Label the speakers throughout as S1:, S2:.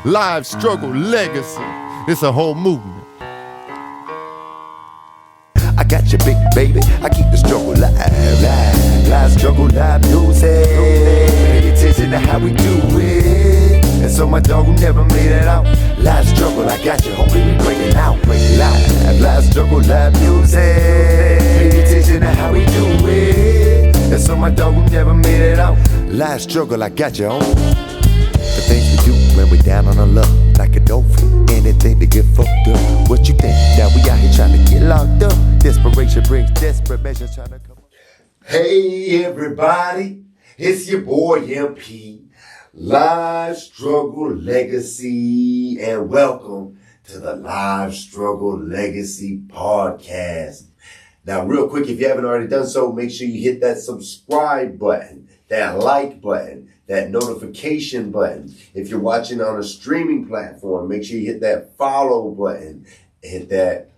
S1: live struggle legacy. It's a whole movement.
S2: I got you, big baby. I keep the struggle live struggle, live music. Pay attention to how we do it. And so my dog who never made it out. Live struggle, I got you, homie. We break it out, live struggle, live music. Pay attention to how we do it. And so my dog who never made it out. Live struggle, I got you, homie. The things we do when we down on our luck, like a dolphin, anything to get fucked up. What you think? Now we out here trying to get locked up. Desperation brings desperate measures trying to come up.
S3: Hey everybody, it's your boy MP, Live Struggle Legacy, and welcome to the Live Struggle Legacy podcast. Now real quick, if you haven't already done so, make sure you hit that subscribe button, that like button, that notification button. If you're watching on a streaming platform, make sure you hit that follow button, hit that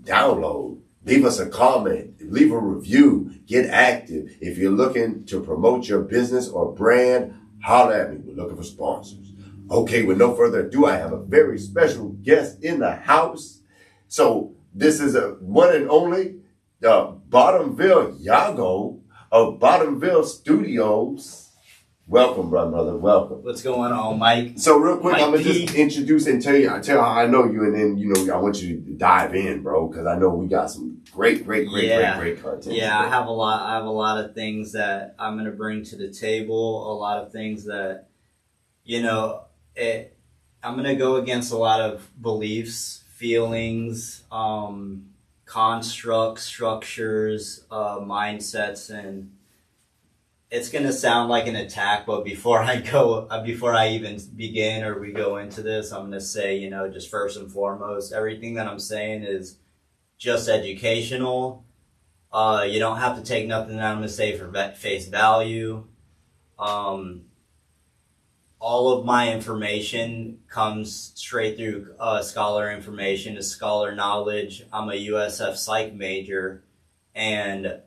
S3: download. Leave us a comment, leave a review, get active. If you're looking to promote your business or brand, holler at me. We're looking for sponsors. Okay, with no further ado, I have a very special guest in the house. So this is a one and only Bottomville Yago of Bottomville Studios. Welcome, brother. Welcome.
S4: What's going on, Mike?
S3: So real quick,
S4: Mike
S3: I'm gonna
S4: P.
S3: just introduce and tell how I know you, and then I want you to dive in, bro, because I know we got some great content.
S4: Yeah, I have a lot of things that I'm gonna bring to the table. A lot of things that, I'm gonna go against a lot of beliefs, feelings, constructs, structures, mindsets, and it's going to sound like an attack, but before I even begin or we go into this, I'm going to say, just first and foremost, everything that I'm saying is just educational. You don't have to take nothing that I'm going to say for face value. All of my information comes straight through scholar information, is scholar knowledge. I'm a USF psych major, and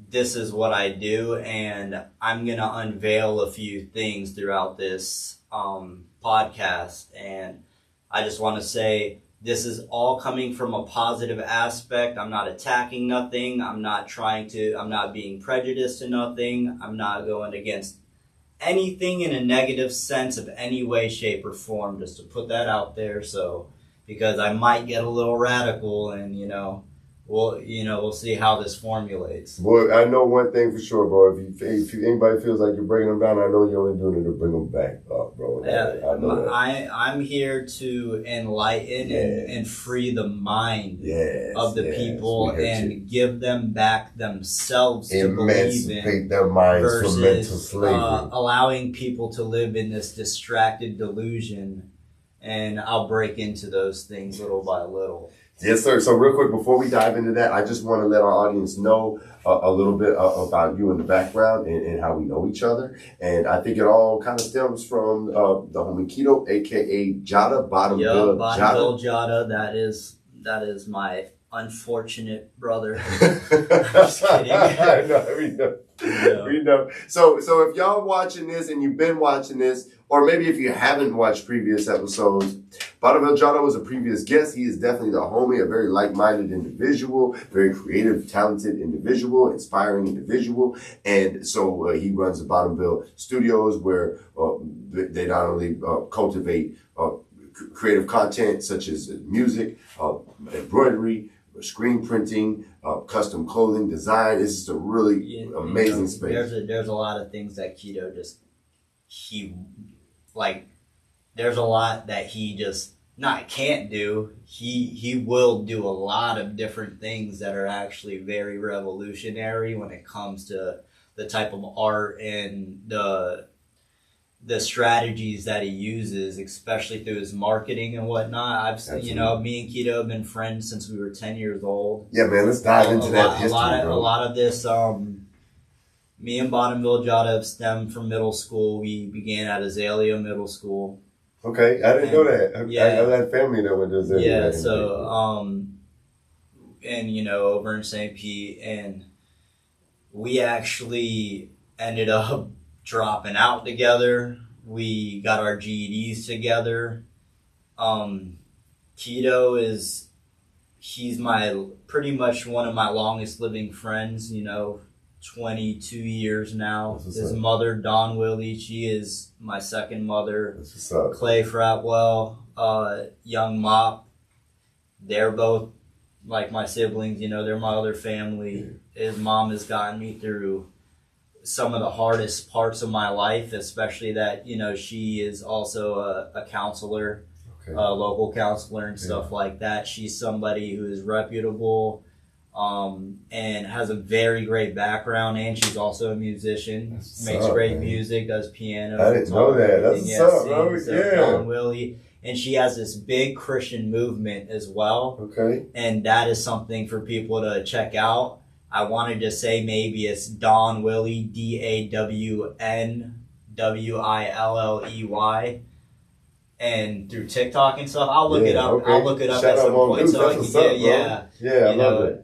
S4: this is what I do, and I'm going to unveil a few things throughout this podcast. And I just want to say this is all coming from a positive aspect. I'm not attacking nothing. I'm not being prejudiced to nothing. I'm not going against anything in a negative sense of any way, shape, or form, just to put that out there. So, because I might get a little radical and, we'll see how this formulates.
S3: Boy, I know one thing for sure, bro. If anybody feels like you're bringing them down, I know you're only doing it to bring them back up, bro.
S4: Yeah,
S3: I know that.
S4: I'm here to enlighten and free the mind of the people and give them back themselves to believe in,
S3: their minds
S4: versus
S3: from mental slavery.
S4: Allowing people to live in this distracted delusion. And I'll break into those things little by little.
S3: Yes, sir. So real quick, before we dive into that, I just want to let our audience know a little bit about you in the background and how we know each other. And I think it all kind of stems from the homie Keto, a.k.a. Jada, Bottomville
S4: Jada. That is my unfortunate brother. Just kidding.
S3: I know, we know. So if y'all watching this and you've been watching this, or maybe if you haven't watched previous episodes, Bottomville Jada was a previous guest. He is definitely the homie, a very like-minded individual, very creative, talented individual, inspiring individual. And so he runs the Bottomville Studios, where they not only cultivate creative content such as music, embroidery, screen printing, custom clothing, design. It's just a really amazing space.
S4: There's a lot of things that Keto there's a lot that he just not can't do. He will do a lot of different things that are actually very revolutionary when it comes to the type of art and the strategies that he uses, especially through his marketing and whatnot. Me and Keto have been friends since we were 10 years old.
S3: Yeah, man, let's dive into that history, bro.
S4: A lot of this, me and Bottomville Jada have stemmed from middle school. We began at Azalea Middle School.
S3: Okay, I didn't know that. Yeah. I had family that went to Azalea.
S4: Yeah, so, over in St. Pete, and we actually ended up dropping out together. we got our GEDs together. Keto he's pretty much one of my longest living friends, 22 years now. His mother, Dawn Willie, she is my second mother.
S3: That's what's up.
S4: Clay Fratwell, Young Mop, they're both like my siblings, they're my other family. His mom has gotten me through some of the hardest parts of my life, especially that, she is also a counselor, a local counselor and stuff like that. She's somebody who is reputable, and has a very great background, and she's also a musician. Makes great music, does piano.
S3: I didn't know that. That's what's up, bro. Yeah.
S4: Dawn Willie. And she has this big Christian movement as well.
S3: Okay.
S4: And that is something for people to check out. I wanted to say maybe it's Dawn Willie, DAWNWILLEY. And through TikTok and stuff, I'll look it up.
S3: Okay.
S4: I'll look it up
S3: Shout
S4: at some
S3: out
S4: point so I can get
S3: Yeah, I love it.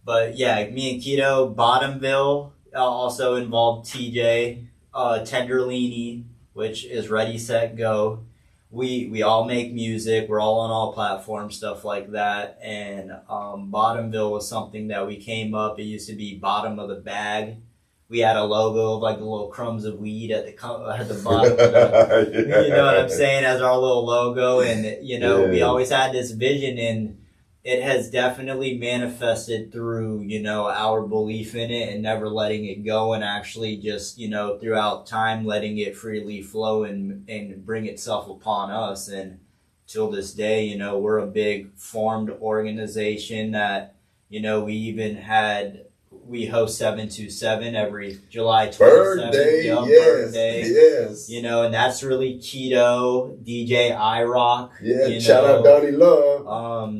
S4: But yeah, me and Keto, Bottomville, also involved TJ, Tenderlini, which is Ready, Set, Go. We all make music. We're all on all platforms, stuff like that. And Bottomville was something that we came up. It used to be bottom of the bag. We had a logo of like the little crumbs of weed at the bottom. You know what I'm saying? As our little logo. And, we always had this vision, and it has definitely manifested through, our belief in it and never letting it go, and actually just, throughout time, letting it freely flow and bring itself upon us. And till this day, we're a big formed organization that, we host 727 every July 27th.
S3: Birthday, yes.
S4: And that's really Keto, DJ iRock.
S3: Yeah, shout out Donnie Love.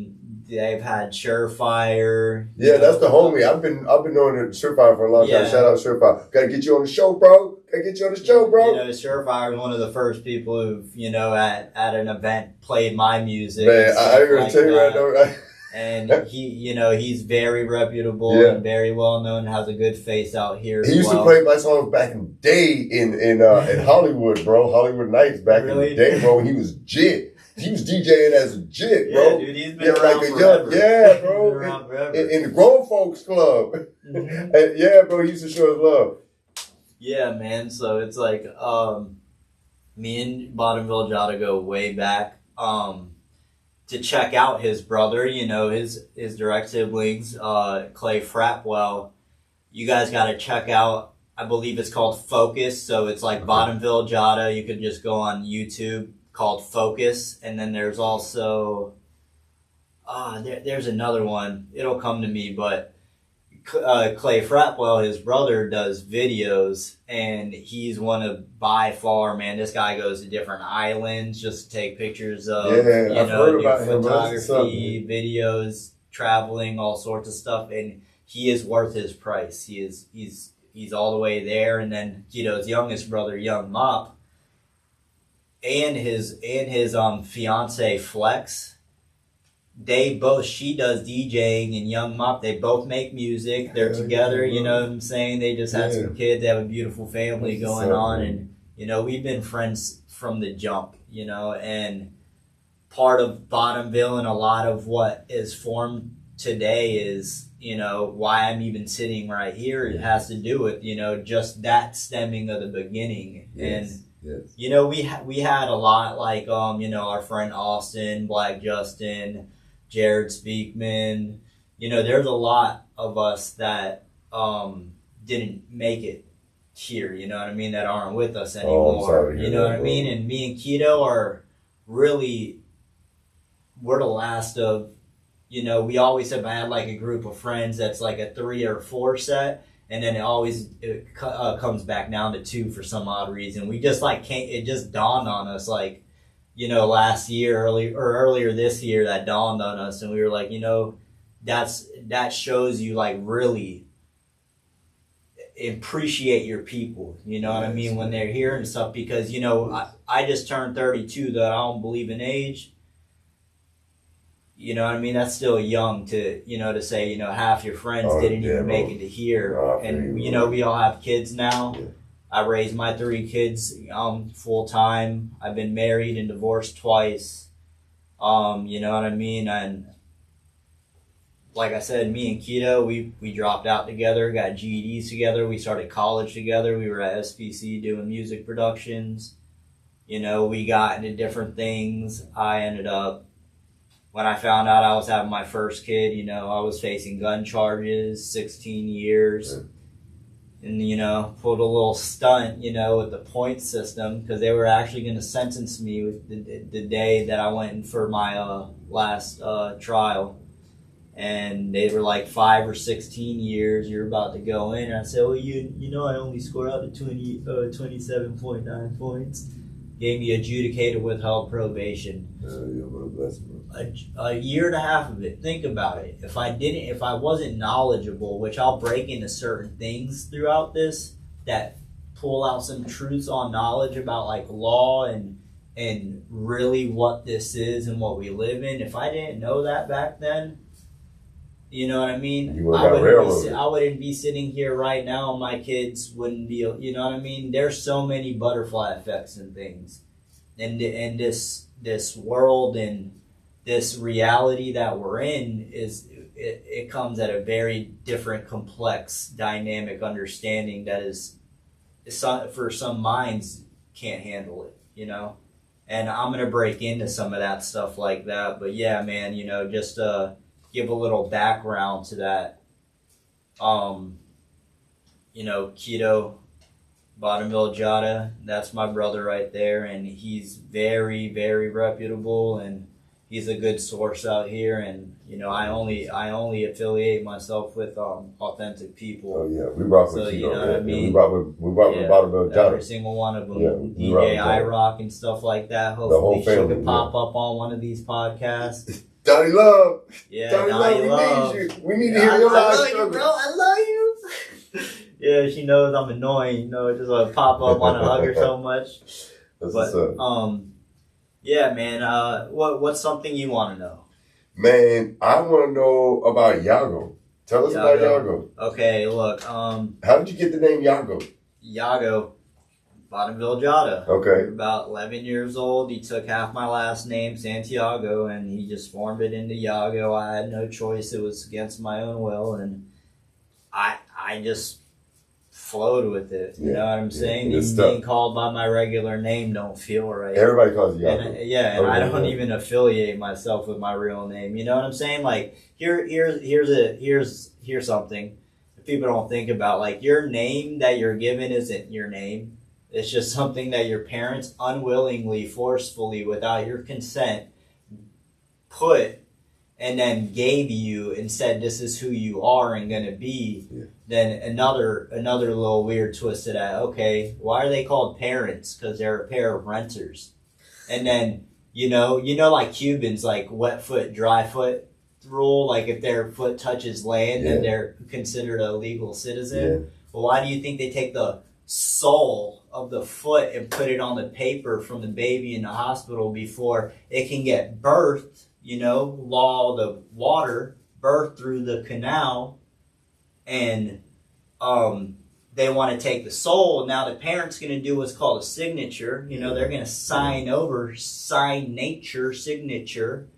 S4: They've had Surefire.
S3: Yeah, that's the homie. I've been knowing Surefire for a long time. Shout out Surefire. Gotta get you on the show, bro. Surefire
S4: was one of the first people who've, at an event played my music.
S3: Man, I gotta tell you right now.
S4: And he's very reputable and very well known, has a good face out here.
S3: He used to play my songs back in the day in Hollywood, bro. Hollywood Nights back in the day, bro. When he was jit. He was DJing as a jit, bro.
S4: Yeah, dude, he's been around forever.
S3: Bro. In the Grown Folks Club.
S4: Mm-hmm.
S3: And bro, he used to show his love.
S4: Yeah, man. So it's like me and Bottomville Jada go way back. To check out his brother, his direct siblings, Clay Fratwell. You guys got to check out, I believe it's called Focus. So it's like Bottomville Jada. You could just go on YouTube, called Focus. And then there's also, there's another one. It'll come to me, but Clay Fratwell, his brother, does videos, and he's one of, by far, man, this guy goes to different islands just to take pictures of,
S3: I've heard about
S4: photography, videos, traveling, all sorts of stuff, and he is worth his price. He's all the way there. And then, his youngest brother, Young Mop, and his fiance Flex, she does DJing, and Young Mop, they both make music. They're together, you know what I'm saying? They just had some kids. They have a beautiful family going on. And, we've been friends from the jump, and part of Bottomville and a lot of what is formed today is, why I'm even sitting right here. It has to do with, just that stemming of the beginning.
S3: Yes.
S4: And, we had a lot like, our friend Austin, Black Justin, Jared Speakman, there's a lot of us that didn't make it here, that aren't with us anymore.
S3: Sorry,
S4: what I mean? And me and Keto are we're the last of, we always have had like a group of friends that's like a 3 or 4 set, and then it comes back down to 2 for some odd reason. We just it just dawned on us last year, earlier this year, that dawned on us, and we were like, that shows you really appreciate your people, what I mean, when they're here and stuff, because, I just turned 32, that I don't believe in age. You know what I mean? That's still young to, to say, half your friends didn't even make it to here. And, we all have kids now. I raised my 3 kids full time. I've been married and divorced twice. You know what I mean? And like I said, me and Keto, we dropped out together, got GEDs together. We started college together. We were at SPC doing music productions. You know, we got into different things. I ended up, when I found out I was having my first kid, you know, I was facing gun charges, 16 years. And, you know, pulled a little stunt, you know, with the point system, because they were actually going to sentence me with the day that I went in for my last trial. And they were like 5 or 16 years, you're about to go in. And I said, well, you know, I only scored out to 27.9 points. Gave me adjudicated withheld probation. A year and a half of it. Think about it. If I wasn't knowledgeable, which I'll break into certain things throughout this that pull out some truths on knowledge about like law and really what this is and what we live in. If I didn't know that back then, you know what I mean? I wouldn't be sitting here right now. My kids wouldn't be, you know what I mean? There's so many butterfly effects and things. And this world and this reality that we're in it comes at a very different, complex, dynamic understanding that is for some minds can't handle it, you know? And I'm going to break into some of that stuff like that. But yeah, man, you know, just give a little background to that. You know, Keto, Bottomville Jada, that's my brother right there, and he's very, very reputable, and he's a good source out here. And you know, I only affiliate myself with authentic people.
S3: Oh yeah, we rock with
S4: so,
S3: Keto.
S4: You know what I mean?
S3: We rock with Bottomville Jada.
S4: Every single one of them.
S3: Yeah,
S4: DJ iRock and stuff like that. Hopefully she could pop up on one of these podcasts.
S3: Johnny Love.
S4: Yeah,
S3: Johnny Love.
S4: we need
S3: you. We need to hear your live struggle.
S4: Bro, I love you. Yeah, she knows I'm annoying, you know, just like pop up, want to hug her so much.
S3: That's what's up.
S4: Yeah, man. What's something you want to know?
S3: Man, I want to know about Yago. Tell us about Yago.
S4: Okay, look.
S3: How did you get the name Yago?
S4: Yago, Bottomville Jada.
S3: Okay.
S4: About 11 years old. He took half my last name, Santiago, and he just formed it into Yago. I had no choice. It was against my own will, and I just flowed with it. You know what I'm saying? Even being called by my regular name don't feel right.
S3: Everybody calls you Yago.
S4: And I don't even affiliate myself with my real name. You know what I'm saying? Like here's something that people don't think about. Like your name that you're given isn't your name. It's just something that your parents unwillingly, forcefully, without your consent, put and then gave you and said this is who you are and gonna be. Yeah. Then another little weird twist to that. Okay, why are they called parents? Because they're a pair of renters. And then you know like Cubans, like wet foot, dry foot rule. Like if their foot touches land, then they're considered a legal citizen. Yeah. Well, why do you think they take the sole of the foot and put it on the paper from the baby in the hospital before it can get birthed? You know, law of the water, birth through the canal, and they want to take the soul. Now the parent's going to do what's called a signature. You know, they're going to sign nature signature,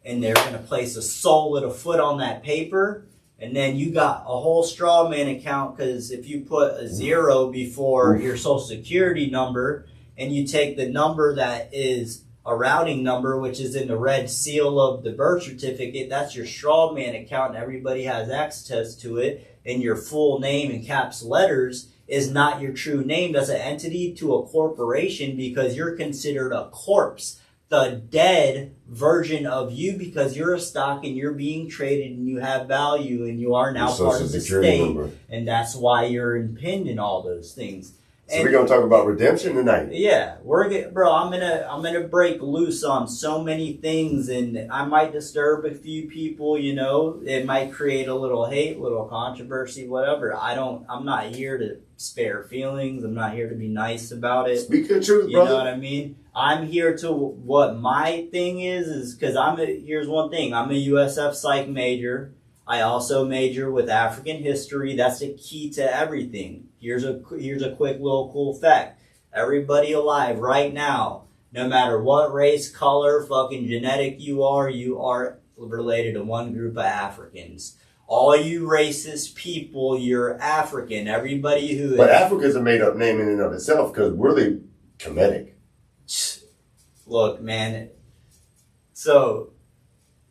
S4: and they're going to place a soul of the foot on that paper. And then you got a whole straw man account, because if you put a 0 before your social security number and you take the number that is a routing number, which is in the red seal of the birth certificate, that's your straw man account, and everybody has access to it. And your full name in caps letters is not your true name. That's an entity to a corporation, because you're considered a corpse, the dead version of you, because you're a stock and you're being traded and you have value and you are now part of the state. And that's why you're pinned in all those things.
S3: So we're gonna talk about redemption tonight.
S4: Yeah, I'm gonna break loose on so many things, and I might disturb a few people. You know, it might create a little hate, little controversy, whatever. I'm not here to spare feelings. I'm not here to be nice about it.
S3: Speak the truth, brother.
S4: You know what I mean? I'm here to what my thing is because here's one thing. I'm a USF psych major. I also major with African history. That's the key to everything. Here's a quick little cool fact. Everybody alive right now, no matter what race, color, fucking genetic you are related to one group of Africans. All you racist people, you're African. Everybody who
S3: But Africa's a made up name in and of itself because we're the Kemetic.
S4: Look, man. So,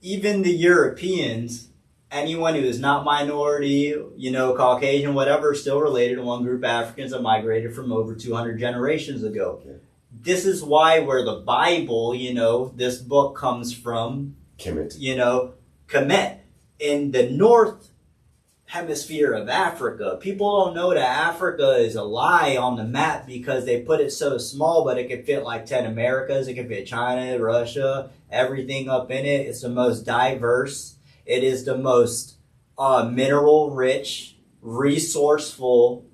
S4: even the Europeans, anyone who is not minority, Caucasian, whatever, is still related to one group of Africans that migrated from over 200 generations ago. Okay. This is why where the Bible, this book comes from,
S3: Kemet.
S4: Kemet. In the north hemisphere of Africa, people don't know that Africa is a lie on the map because they put it so small, but it can fit like 10 Americas. It can fit China, Russia, everything up in it. It's the most diverse. It is the most mineral rich, resourceful,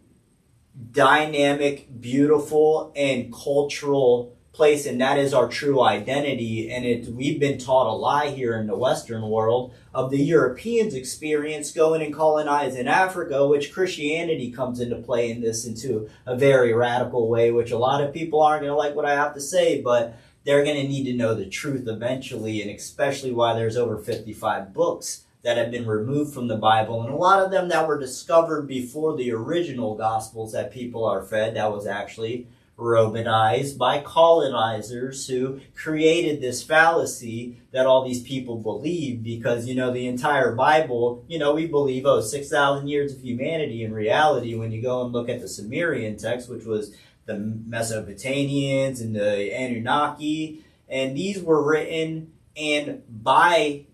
S4: dynamic, beautiful, and cultural place, and that is our true identity. And we've been taught a lie here in the Western world of the Europeans' experience going and colonizing Africa, which Christianity comes into play in this into a very radical way, which a lot of people aren't going to like what I have to say, but they're going to need to know the truth eventually, and especially why there's over 55 books that have been removed from the Bible, and a lot of them that were discovered before the original Gospels that people are fed, that was actually Romanized by colonizers who created this fallacy that all these people believe, because, the entire Bible, we believe, 6,000 years of humanity. In reality, when you go and look at the Sumerian text, which was the Mesopotamians and the Anunnaki, and these were written and by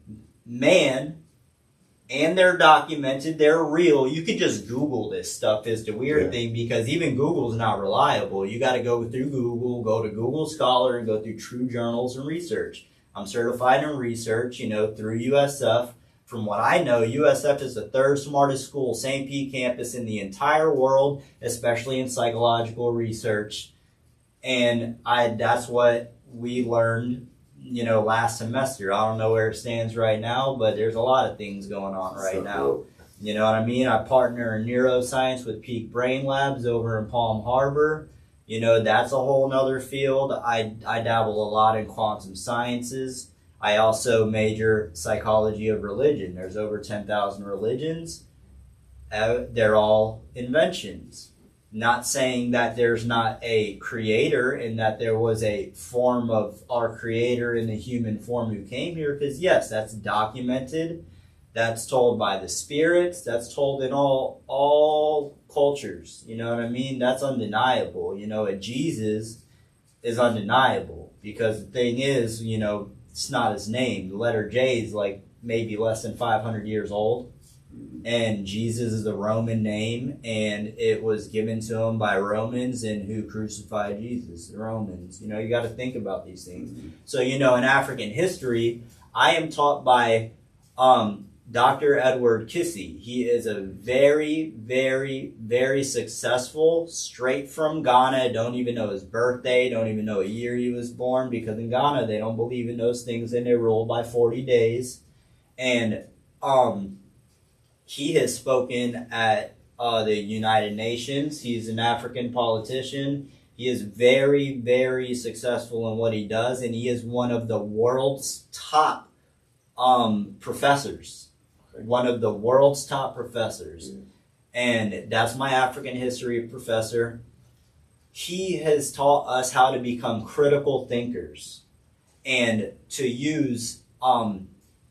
S4: man, and they're documented, they're real. You can just Google this stuff is the weird thing, because even Google's not reliable. You got to go through Google, go to Google Scholar, and go through true journals and research. I'm certified in research, through USF. From what I know, USF is the third smartest school, St. Pete campus in the entire world, especially in psychological research. And that's what we learned last semester. I don't know where it stands right now, but there's a lot of things going on right now. Cool. You know what I mean? I partner in neuroscience with Peak Brain Labs over in Palm Harbor. That's a whole nother field. I dabble a lot in quantum sciences. I also major psychology of religion. There's over 10,000 religions. They're all inventions. Not saying that there's not a creator and that there was a form of our creator in the human form who came here, because yes, that's documented, that's told by the spirits, that's told in all cultures, you know what I mean? That's undeniable. A Jesus is undeniable, because the thing is, it's not his name. The letter J is like maybe less than 500 years old. And Jesus is a Roman name, and it was given to him by Romans, and who crucified Jesus? The Romans. You got to think about these things. So, in African history, I am taught by Dr. Edward Kissy. He is a very, very, very successful, straight from Ghana. Don't even know his birthday, don't even know a year he was born, because in Ghana, they don't believe in those things, and they rule by 40 days. And, he has spoken at the United Nations. He's an African politician. He is very, very successful in what he does, and he is one of the world's top professors. One of the world's top professors. And that's my African history professor. He has taught us how to become critical thinkers and to use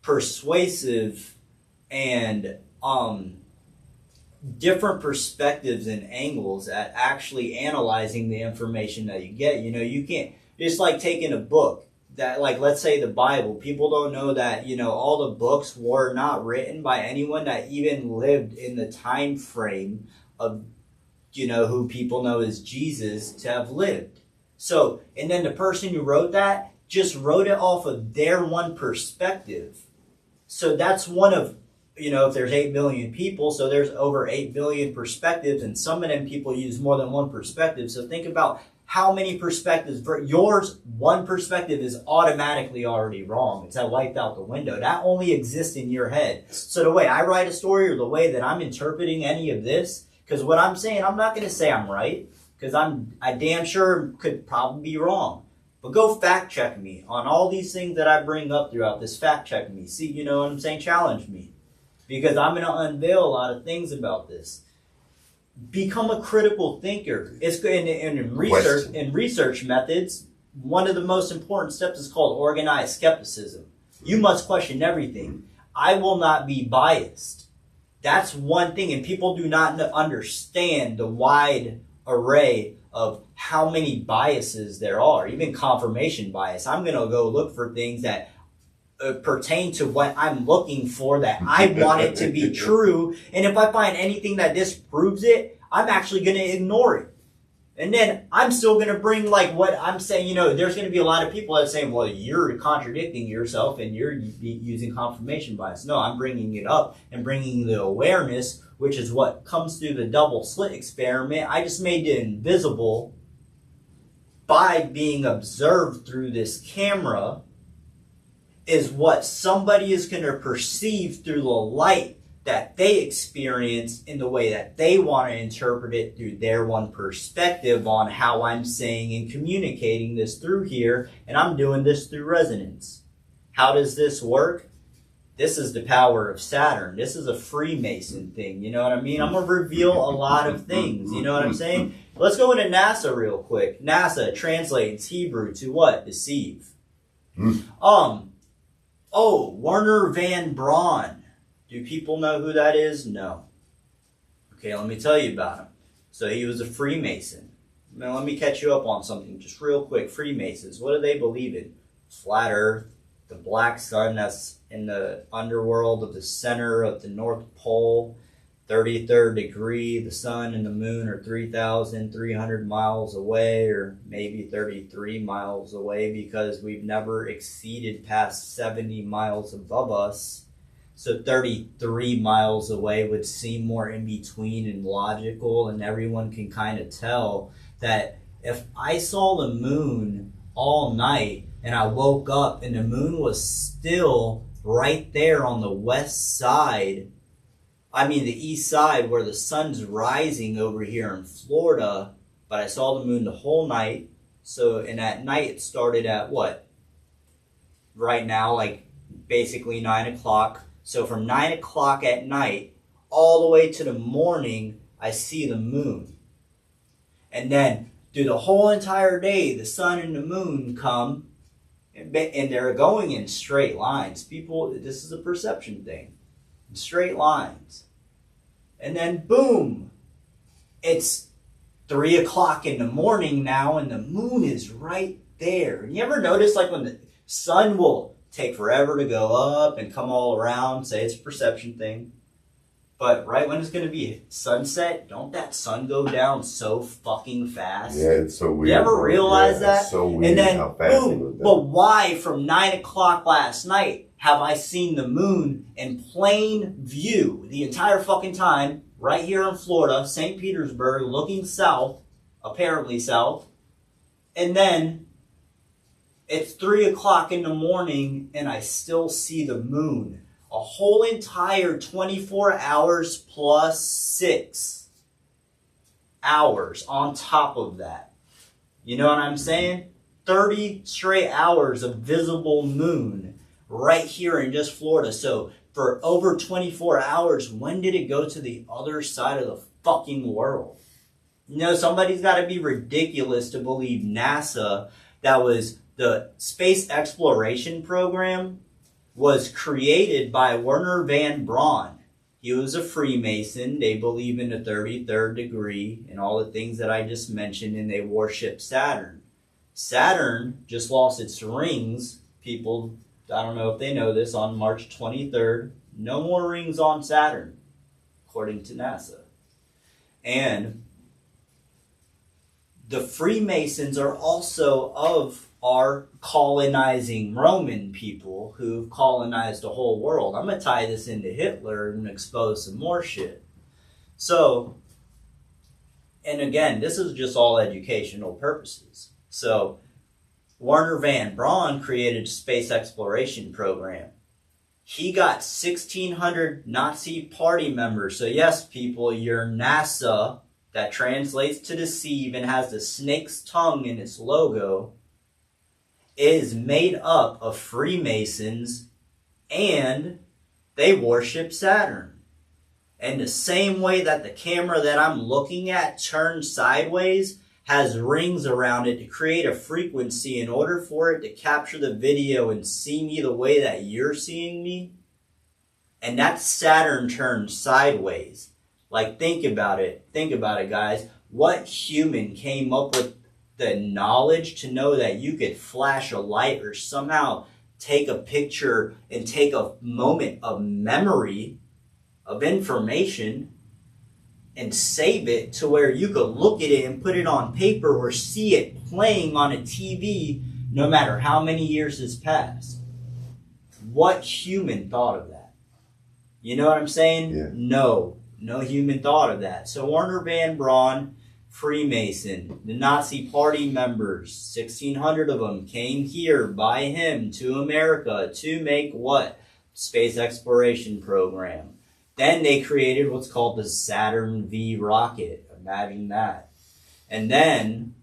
S4: persuasive and different perspectives and angles at actually analyzing the information that you get. You can't, it's like taking a book that, like, let's say the Bible. People don't know that, all the books were not written by anyone that even lived in the time frame of, who people know as Jesus to have lived. So, and then the person who wrote that just wrote it off of their one perspective. So that's one of, if there's 8 billion people, so there's over 8 billion perspectives, and some of them people use more than one perspective. So think about how many perspectives? For yours, one perspective is automatically already wrong. It's wiped out the window. That only exists in your head. So the way I write a story or the way that I'm interpreting any of this, because what I'm saying, I'm not going to say I'm right, because I damn sure could probably be wrong. But go fact check me on all these things that I bring up throughout this. Fact check me. See, you know what I'm saying? Challenge me. Because I'm going to unveil a lot of things about this. Become a critical thinker. It's in research methods. One of the most important steps is called organized skepticism. You must question everything. I will not be biased. That's one thing, and people do not understand the wide array of how many biases there are. Even confirmation bias. I'm going to go look for things that pertain to what I'm looking for, that I want it to be true. And if I find anything that disproves it, I'm actually going to ignore it. And then I'm still going to bring like what I'm saying. You know, there's going to be a lot of people that say, well, you're contradicting yourself and you're using confirmation bias. No, I'm bringing it up and bringing the awareness, which is what comes through the double slit experiment. I just made it invisible by being observed through this camera, is what somebody is going to perceive through the light that they experience in the way that they want to interpret it through their one perspective on how I'm saying and communicating this through here. And I'm doing this through resonance. How does this work? This is the power of Saturn. This is a Freemason thing. You know what I mean? I'm going to reveal a lot of things. You know what I'm saying? Let's go into NASA real quick. NASA translates Hebrew to what? Deceive. Werner van Braun. Do people know who that is? No. Okay, let me tell you about him. So he was a Freemason. Now let me catch you up on something just real quick. Freemasons, what do they believe in? Flat Earth, the black sun that's in the underworld of the center of the North Pole, 33rd degree, the sun and the moon are 3,300 miles away, or maybe 33 miles away, because we've never exceeded past 70 miles above us. So 33 miles away would seem more in between and logical, and everyone can kind of tell that if I saw the moon all night and I woke up and the moon was still right there on the west side, the east side where the sun's rising over here in Florida, but I saw the moon the whole night. So, and at night it started at what? Right now, like basically 9 o'clock. So from 9 o'clock at night all the way to the morning, I see the moon. And then through the whole entire day, the sun and the moon come, and they're going in straight lines. People, this is a perception thing. In straight lines. And then boom, it's 3 o'clock in the morning now, and the moon is right there. And you ever notice, like, when the sun will take forever to go up and come all around, say it's a perception thing, but right when it's going to be sunset, don't that sun go down so fucking fast?
S3: Yeah, it's so weird.
S4: You ever realize that?
S3: It's so weird,
S4: and then
S3: how fast
S4: boom,
S3: it goes down.
S4: but why from 9 o'clock last night have I seen the moon in plain view the entire fucking time, right here in Florida, St. Petersburg, looking south, apparently south, and then it's 3 o'clock in the morning and I still see the moon. A whole entire 24 hours plus 6 hours on top of that. You know what I'm saying? 30 straight hours of visible moon right here in just Florida. So for over 24 hours, when did it go to the other side of the fucking world? You know, somebody's got to be ridiculous to believe NASA, that was the space exploration program, was created by Werner van Braun. He was a Freemason. They believe in the 33rd degree and all the things that I just mentioned, and they worship Saturn. Saturn just lost its rings. People, I don't know if they know this, on March 23rd. No more rings on Saturn, according to NASA. And the Freemasons are also of our colonizing Roman people who've colonized the whole world. I'm going to tie this into Hitler and expose some more shit. So, And again, this is just all educational purposes. So Wernher von Braun created a space exploration program. He got 1,600 Nazi party members. So yes, people, your NASA, that translates to deceive and has the snake's tongue in its logo, is made up of Freemasons, and they worship Saturn. And the same way that the camera that I'm looking at turned sideways has rings around it to create a frequency in order for it to capture the video and see me the way that you're seeing me. And that's Saturn turned sideways. Like, think about it. Think about it, guys. What human came up with the knowledge to know that you could flash a light or somehow take a picture and take a moment of memory, of information, and save it to where you could look at it and put it on paper or see it playing on a TV no matter how many years has passed? What human thought of that? You know what I'm saying?
S3: Yeah.
S4: No human thought of that. So Wernher von Braun, Freemason, the Nazi party members, 1,600 of them came here by him to America to make what? Space exploration program. Then they created what's called the Saturn V rocket. Imagine that. And then,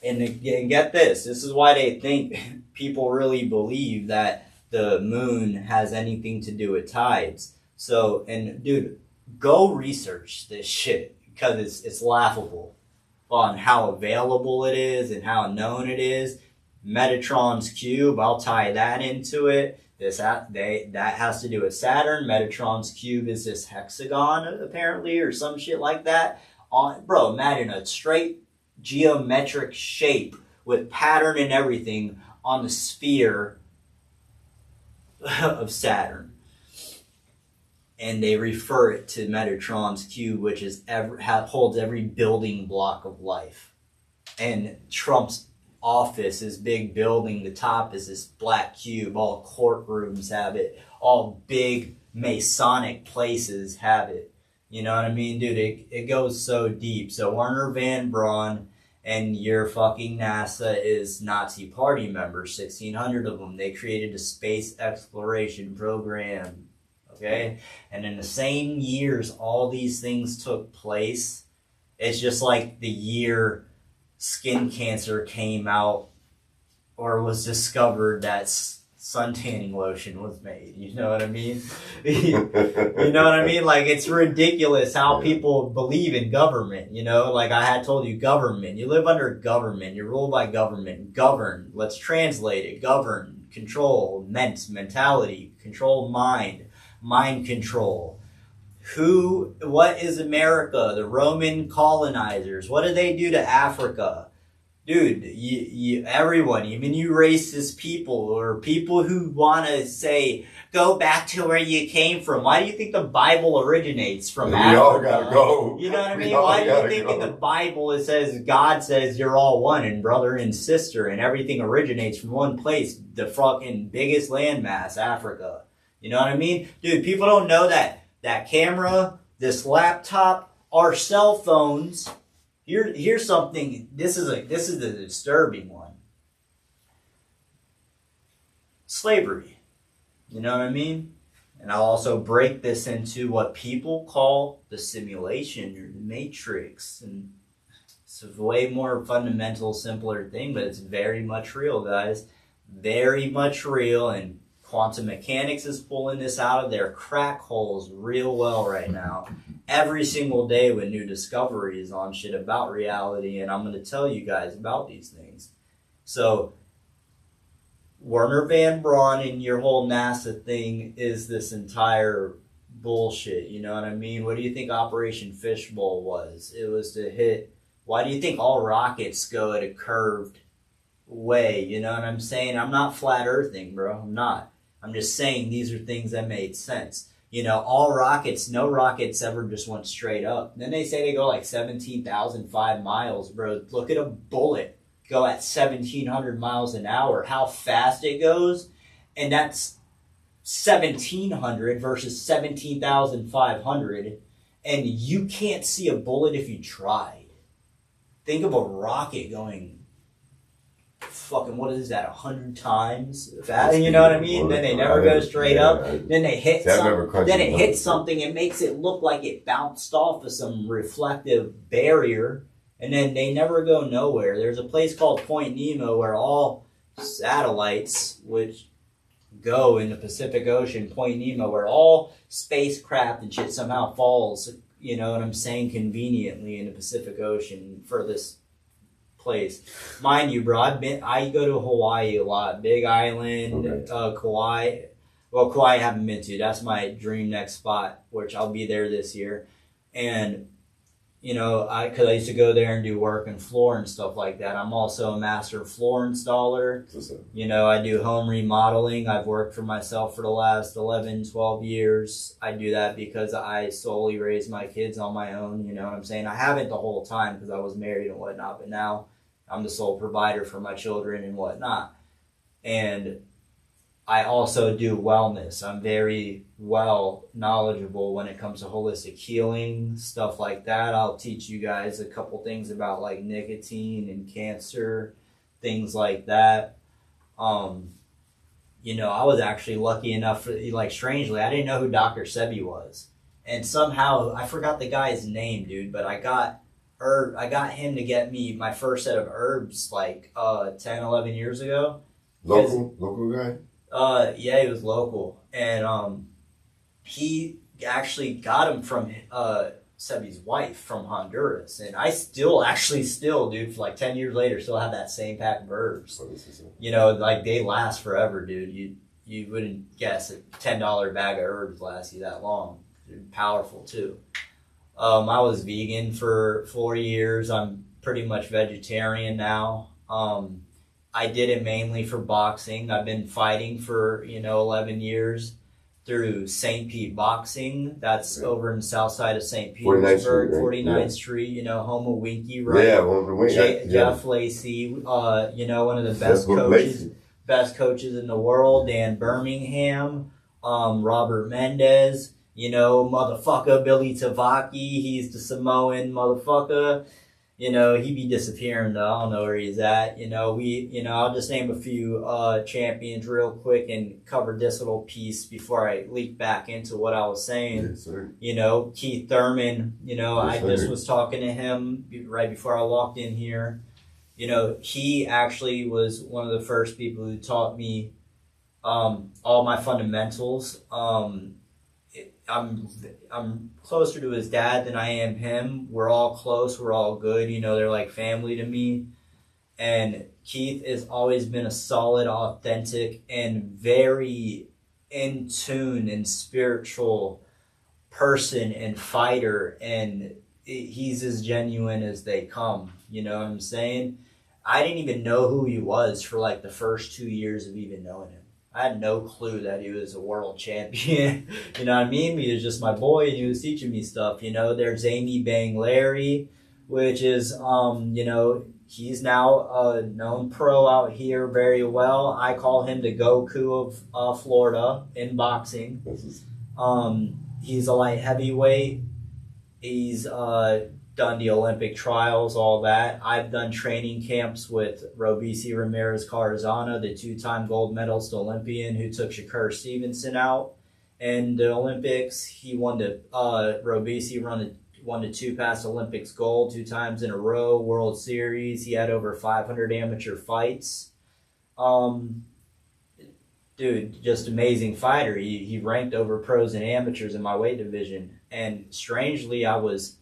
S4: and get this is why they think people really believe that the moon has anything to do with tides. So, and dude, go research this shit, because it's laughable on how available it is and how known it is. Metatron's cube, I'll tie that into it. That has to do with Saturn. Metatron's cube is this hexagon, apparently, or some shit like that. Bro, imagine a straight geometric shape with pattern and everything on the sphere of Saturn. And they refer it to Metatron's cube, which is holds every building block of life. And Trump's office, his big building, the top is this black cube. All courtrooms have it. All big Masonic places have it. You know what I mean, dude? It goes so deep. So Wernher von Braun and your fucking NASA is Nazi party members, 1,600 of them. They created a space exploration program. Okay? And in the same years all these things took place, it's just like the year skin cancer came out or was discovered that sun tanning lotion was made. You know what I mean? You know what I mean? Like, it's ridiculous how people believe in government, you know? Like I had told you, government. You live under government. You're ruled by government. Govern. Let's translate it. Govern. Control. Mentality. Control mind. Mind control. What is America? The Roman colonizers. What did they do to Africa? Dude, everyone, even you racist people or people who want to say, go back to where you came from. Why do you think the Bible originates from Africa?
S3: We all gotta go.
S4: You know what I mean? Why do you think in the Bible it says, God says you're all one and brother and sister and everything originates from one place, the fucking biggest landmass, Africa. You know what I mean? Dude, people don't know that camera, this laptop, our cell phones. Here's something. This is a disturbing one. Slavery. You know what I mean? And I'll also break this into what people call the simulation or the matrix. And it's a way more fundamental, simpler thing, but it's very much real, guys. Very much real. And quantum mechanics is pulling this out of their crack holes real well right now. Every single day with new discoveries on shit about reality, and I'm going to tell you guys about these things. So, Wernher von Braun and your whole NASA thing is this entire bullshit, you know what I mean? What do you think Operation Fishbowl was? It was to hit... Why do you think all rockets go at a curved way, you know what I'm saying? I'm not flat earthing, bro. I'm not. I'm just saying these are things that made sense. You know, no rockets ever just went straight up. Then they say they go like 17,005 miles, bro. Look at a bullet go at 1,700 miles an hour, how fast it goes. And that's 1,700 versus 17,500. And you can't see a bullet if you tried. think of a rocket going fucking, what is that, 100 times fast, you know what I mean? Then they never go straight up. Then they hit something. Then it hits something. It makes it look like it bounced off of some reflective barrier, and then they never go nowhere. There's a place called Point Nemo where all satellites, which go in the Pacific Ocean, Point Nemo, where all spacecraft and shit somehow falls, you know what I'm saying, conveniently in the Pacific Ocean for this place. Mind you, bro, I go to Hawaii a lot. Big Island, Kauai. Well, Kauai I haven't been to. That's my dream next spot, which I'll be there this year. And, you know, because I used to go there and do work and floor and stuff like that. I'm also a master floor installer. You know, I do home remodeling. I've worked for myself for the last 11, 12 years. I do that because I solely raise my kids on my own. You know what I'm saying? I haven't the whole time because I was married and whatnot, but now I'm the sole provider for my children and whatnot. And I also do wellness. I'm very well knowledgeable when it comes to holistic healing, stuff like that. I'll teach you guys a couple things about like nicotine and cancer, things like that. You know, I was actually lucky enough, like strangely, I didn't know who Dr. Sebi was. And somehow, I forgot the guy's name, dude, but I got him to get me my first set of herbs like 10, 11 years ago.
S3: Local guy?
S4: Yeah, he was local. And he actually got him from Sebi's wife from Honduras. And I still, dude, for like 10 years later, still have that same pack of herbs. You know, like they last forever, dude. You wouldn't guess a $10 bag of herbs lasts you that long. They're powerful too. I was vegan for 4 years. I'm pretty much vegetarian now. I did it mainly for boxing. I've been fighting for, 11 years through St. Pete Boxing. That's over in the south side of St. Petersburg, 49th Street, home of Winky, right?
S3: Yeah,
S4: Jeff Lacey, one of the best coaches in the world. Dan Birmingham, Robert Mendez, motherfucker, Billy Tavaki, he's the Samoan motherfucker. He be disappearing though. I don't know where he's at. I'll just name a few champions real quick and cover this little piece before I leak back into what I was saying.
S3: Yes, sir.
S4: Keith Thurman, I
S3: sir.
S4: just was talking to him right before I walked in here. He actually was one of the first people who taught me all my fundamentals. I'm closer to his dad than I am him. We're all close. We're all good. They're like family to me. And Keith has always been a solid, authentic, and very in tune and spiritual person and fighter. And he's as genuine as they come. You know what I'm saying? I didn't even know who he was for like the first 2 years of even knowing him. I had no clue that he was a world champion. You know what I mean? He was just my boy and he was teaching me stuff. There's Amy Bang Larry, which is, he's now a known pro out here very well. I call him the Goku of Florida in boxing. He's a light heavyweight. He's done the Olympic trials, all that. I've done training camps with Robisi Ramirez Carzana, the two-time gold medalist Olympian who took Shakur Stevenson out in the Olympics. He won Robisi won the two past Olympics gold 2 times in a row, World Series. He had over 500 amateur fights. Dude, just amazing fighter. He ranked over pros and amateurs in my weight division. And strangely, I was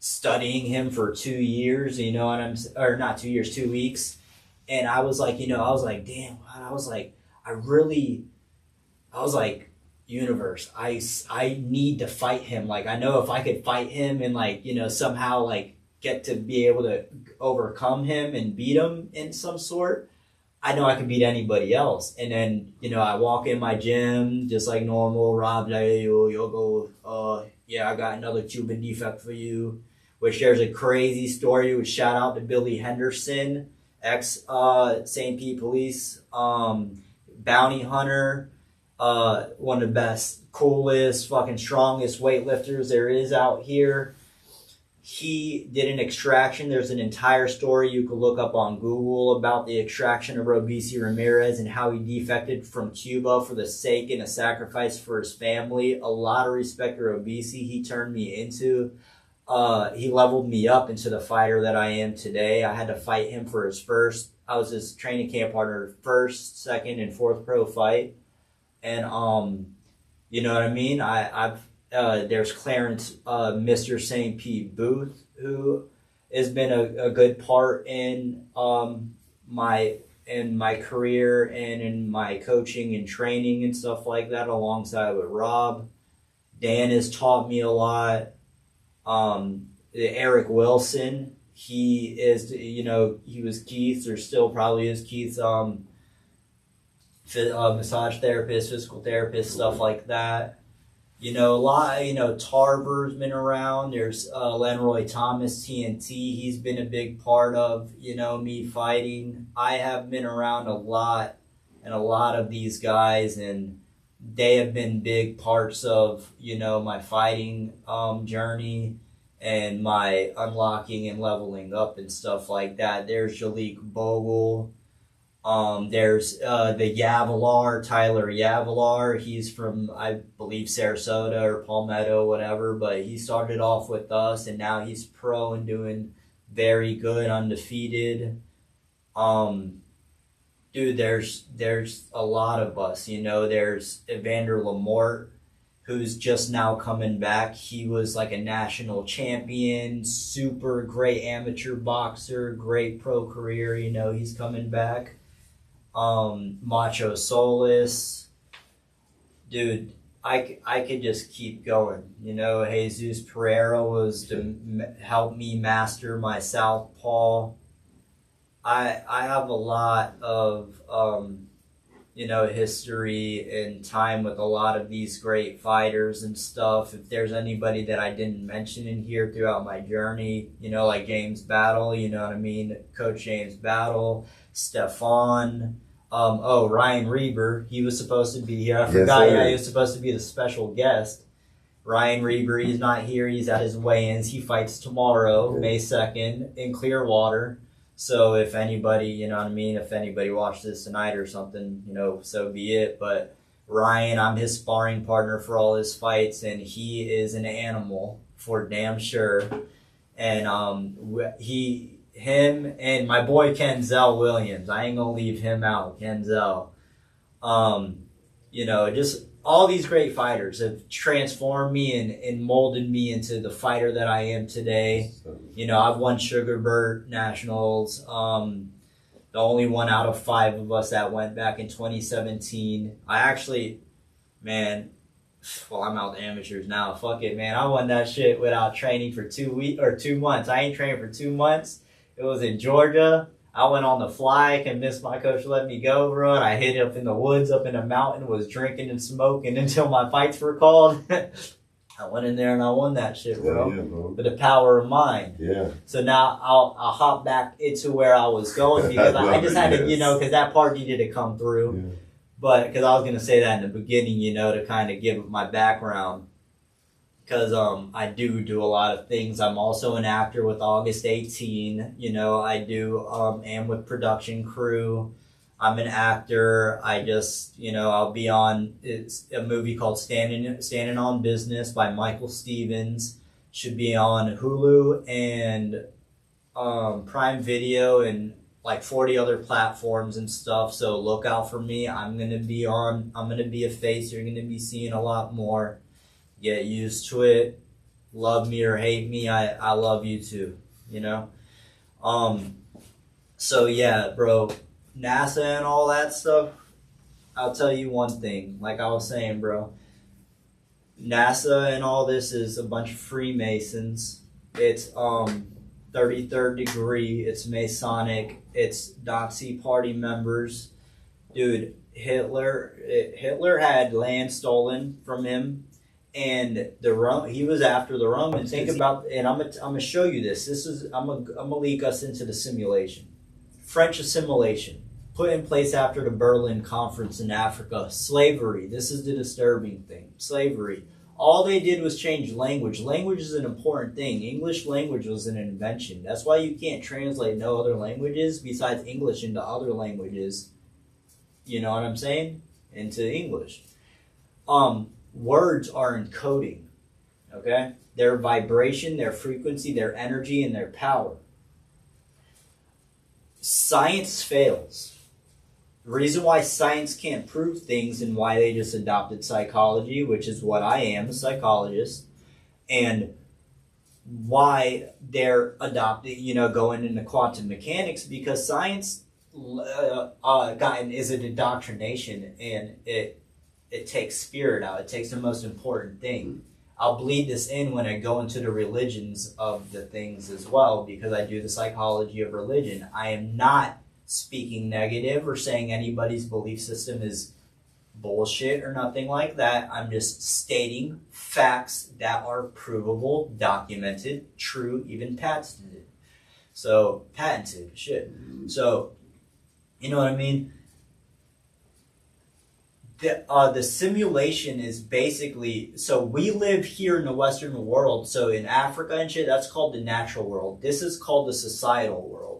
S4: studying him for 2 years, or not 2 years, 2 weeks. And I was like, damn, I was like, universe, I need to fight him. Like, I know if I could fight him and somehow get to be able to overcome him and beat him in some sort, I know I can beat anybody else. And then, I walk in my gym just like normal. Rob, Yago, yeah, I got another Cuban defect for you. Which there's a crazy story, which shout out to Billy Henderson, ex St. Pete Police, bounty hunter, one of the best, coolest, fucking strongest weightlifters there is out here. he did an extraction. There's an entire story you could look up on Google about the extraction of Robeisy Ramirez and how he defected from Cuba for the sake and a sacrifice for his family. A lot of respect to Robeisy. He turned me into, he leveled me up into the fighter that I am today. I had to fight him for I was his training camp partner, first, second, and fourth pro fight. And, you know what I mean? There's Clarence, Mr. St. Pete Booth, who has been a good part in my career and in my coaching and training and stuff like that, alongside with Rob. Dan has taught me a lot. Eric Wilson, he is, he was Keith's, or still probably is Keith's massage therapist, physical therapist, stuff like that. A lot, Tarver's been around. There's Lenroy Thomas, TNT. He's been a big part of, me fighting. I have been around a lot, and a lot of these guys, and they have been big parts of, my fighting journey and my unlocking and leveling up and stuff like that. There's Jalik Bogle. There's the Yavilar, Tyler Yavilar. He's from, I believe, Sarasota or Palmetto, whatever, but he started off with us, and now he's pro and doing very good, undefeated. Dude, there's a lot of us, there's Evander Lamort, who's just now coming back. He was like a national champion, super great amateur boxer, great pro career, he's coming back. Macho Solis, dude, I could just keep going. Jesus Pereira was to help me master my southpaw. I have a lot of history and time with a lot of these great fighters and stuff. If there's anybody that I didn't mention in here throughout my journey, like James Battle, Coach James Battle, Stefan. Ryan Reber, he was supposed to be here. I forgot, he was supposed to be the special guest. Ryan Reber, he's not here. He's at his weigh-ins. He fights tomorrow, May 2nd, in Clearwater. So if anybody, if anybody watched this tonight or something, so be it. But Ryan, I'm his sparring partner for all his fights, and he is an animal for damn sure. And him and my boy Kenzel Williams, I ain't gonna leave him out, Kenzel. Just all these great fighters have transformed me and molded me into the fighter that I am today. I've won Sugarbird Nationals, the only one out of 5 of us that went back in 2017. I'm out the amateurs now. Fuck it, man. I won that shit without training for 2 months. I ain't trained for 2 months. It was in Georgia. I went on the fly, convinced my coach to let me go, bro. And I hid up in the woods, up in a mountain, was drinking and smoking until my fights were called. I went in there and I won that shit, bro. Yeah, bro. With the power of mind. Yeah. So now I'll hop back into where I was going, because I just had to, because that part needed to come through. Yeah. But because I was going to say that in the beginning, to kind of give my background. Because I do a lot of things. I'm also an actor with August 18. I am with production crew. I'm an actor. I just, I'll be on, it's a movie called Standing on Business by Michael Stevens. Should be on Hulu and Prime Video and like 40 other platforms and stuff. So look out for me. I'm going to be a face you're going to be seeing a lot more. Get used to it. Love me or hate me, I love you too, So yeah, bro, NASA and all that stuff, I'll tell you one thing, like I was saying, bro, NASA and all this is a bunch of Freemasons. It's 33rd degree, it's Masonic, it's Nazi party members. Dude, Hitler had land stolen from him. And he was after the Romans. Think about, and I'm gonna show you this. I'm gonna leak us into the simulation. French assimilation put in place after the Berlin Conference in Africa. Slavery. This is the disturbing thing. Slavery. All they did was change language. Language is an important thing. English language was an invention. That's why you can't translate no other languages besides English into other languages. You know what I'm saying? Into English. Words are encoding. Okay? Their vibration, their frequency, their energy, and their power. Science fails. The reason why science can't prove things and why they just adopted psychology, which is what I am, a psychologist, and why they're adopting, going into quantum mechanics, because science is an indoctrination, and it takes spirit out. It takes the most important thing. I'll bleed this in when I go into the religions of the things as well, because I do the psychology of religion. I am not speaking negative or saying anybody's belief system is bullshit or nothing like that. I'm just stating facts that are provable, documented, true, even patented. So, shit. So, you know what I mean? The simulation is basically, so we live here in the Western world, so in Africa and shit, that's called the natural world. This is called the societal world.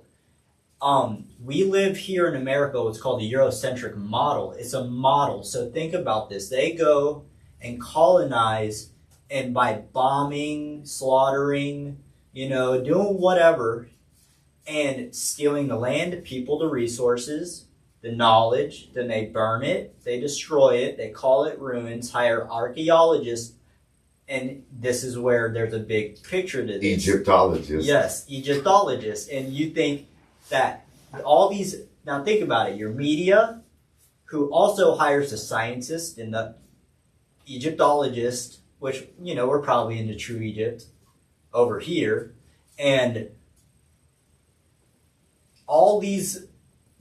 S4: We live here in America, what's called the Eurocentric model. It's a model. So think about this. They go and colonize, and by bombing, slaughtering, doing whatever, and stealing the land, people, the resources, the knowledge, then they burn it, they destroy it, they call it ruins, hire archaeologists, and this is where there's a big picture to this.
S3: Egyptologists.
S4: Yes, Egyptologists. And you think that all these, now think about it, your media, who also hires the scientist and the Egyptologist, which, we're probably into true Egypt over here, and all these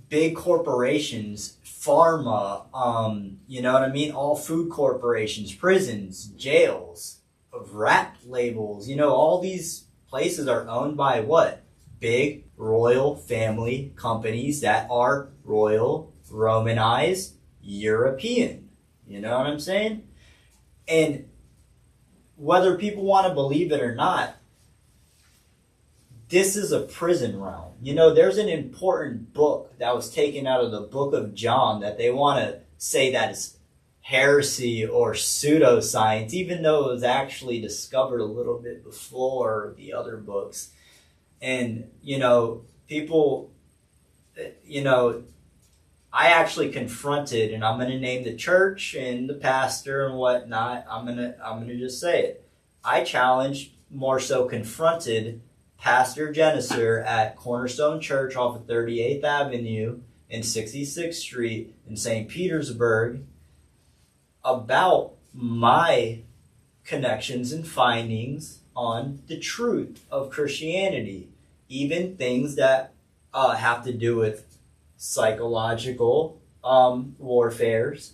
S4: big corporations, pharma, all food corporations, prisons, jails, rat labels, all these places are owned by what? Big royal family companies that are royal, Romanized, European. You know what I'm saying? And whether people want to believe it or not, this is a prison realm. There's an important book that was taken out of the book of John that they want to say that is heresy or pseudoscience, even though it was actually discovered a little bit before the other books. And, people, I actually confronted, and I'm going to name the church and the pastor and whatnot. I'm going to just say it. I challenged, more so confronted, Pastor Geneser at Cornerstone Church off of 38th Avenue and 66th Street in St. Petersburg about my connections and findings on the truth of Christianity, even things that have to do with psychological warfares.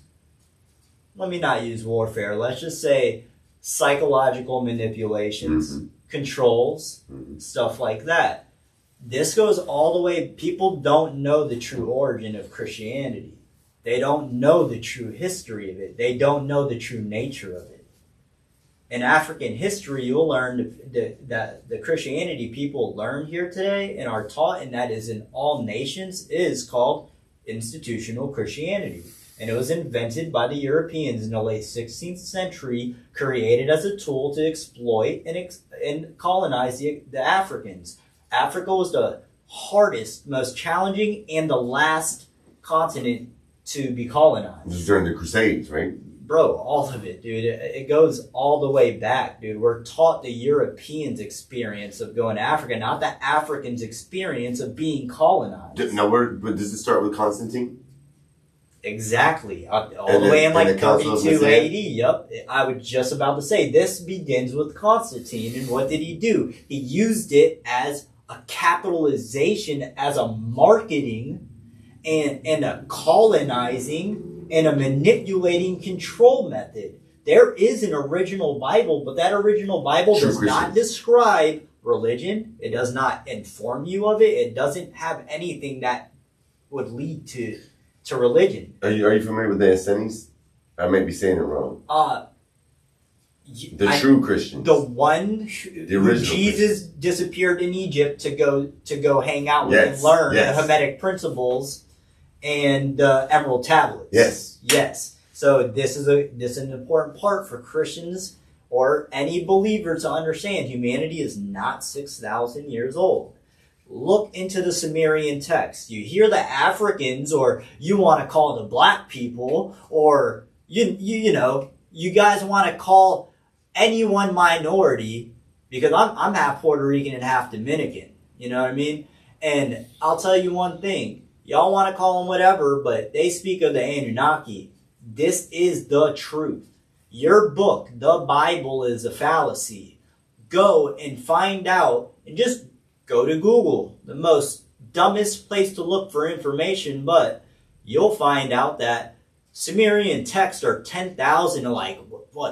S4: Let me not use warfare. Let's just say psychological manipulations, controls, stuff like that. This goes all the way. People don't know the true origin of Christianity. They don't know the true history of it. They don't know the true nature of it. In African history, you'll learn that the Christianity people learn here today and are taught, and that is in all nations, is called institutional Christianity. And it was invented by the Europeans in the late 16th century, created as a tool to exploit and colonize the Africans. Africa was the hardest, most challenging, and the last continent to be colonized.
S3: This was during the Crusades, right?
S4: Bro, all of it, dude. It goes all the way back, dude. We're taught the Europeans' experience of going to Africa, not the Africans' experience of being colonized.
S3: Now, but does it start with Constantine?
S4: Exactly. All the way in like 32 AD. Yep. I was just about to say, this begins with Constantine. And what did he do? He used it as a capitalization, as a marketing and a colonizing and a manipulating control method. There is an original Bible, but that original Bible does not describe religion. It does not inform you of it. It doesn't have anything that would lead to religion.
S3: Are you familiar with the Essenes? I may be saying it wrong. The true Christians.
S4: The one who
S3: original
S4: Jesus disappeared in Egypt to go hang out with and learn the Hermetic principles and the Emerald Tablets. Yes. So this is an important part for Christians or any believer to understand. Humanity is not 6,000 years old. Look into the Sumerian text. You hear the Africans, or you want to call the black people, or you know, you guys want to call anyone minority, because I'm half Puerto Rican and half Dominican. You know what I mean? And I'll tell you one thing. Y'all want to call them whatever, but they speak of the Anunnaki. This is the truth. Your book, the Bible, is a fallacy. Go and find out, and just go to Google, the most dumbest place to look for information, but you'll find out that Sumerian texts are 10,000 to like,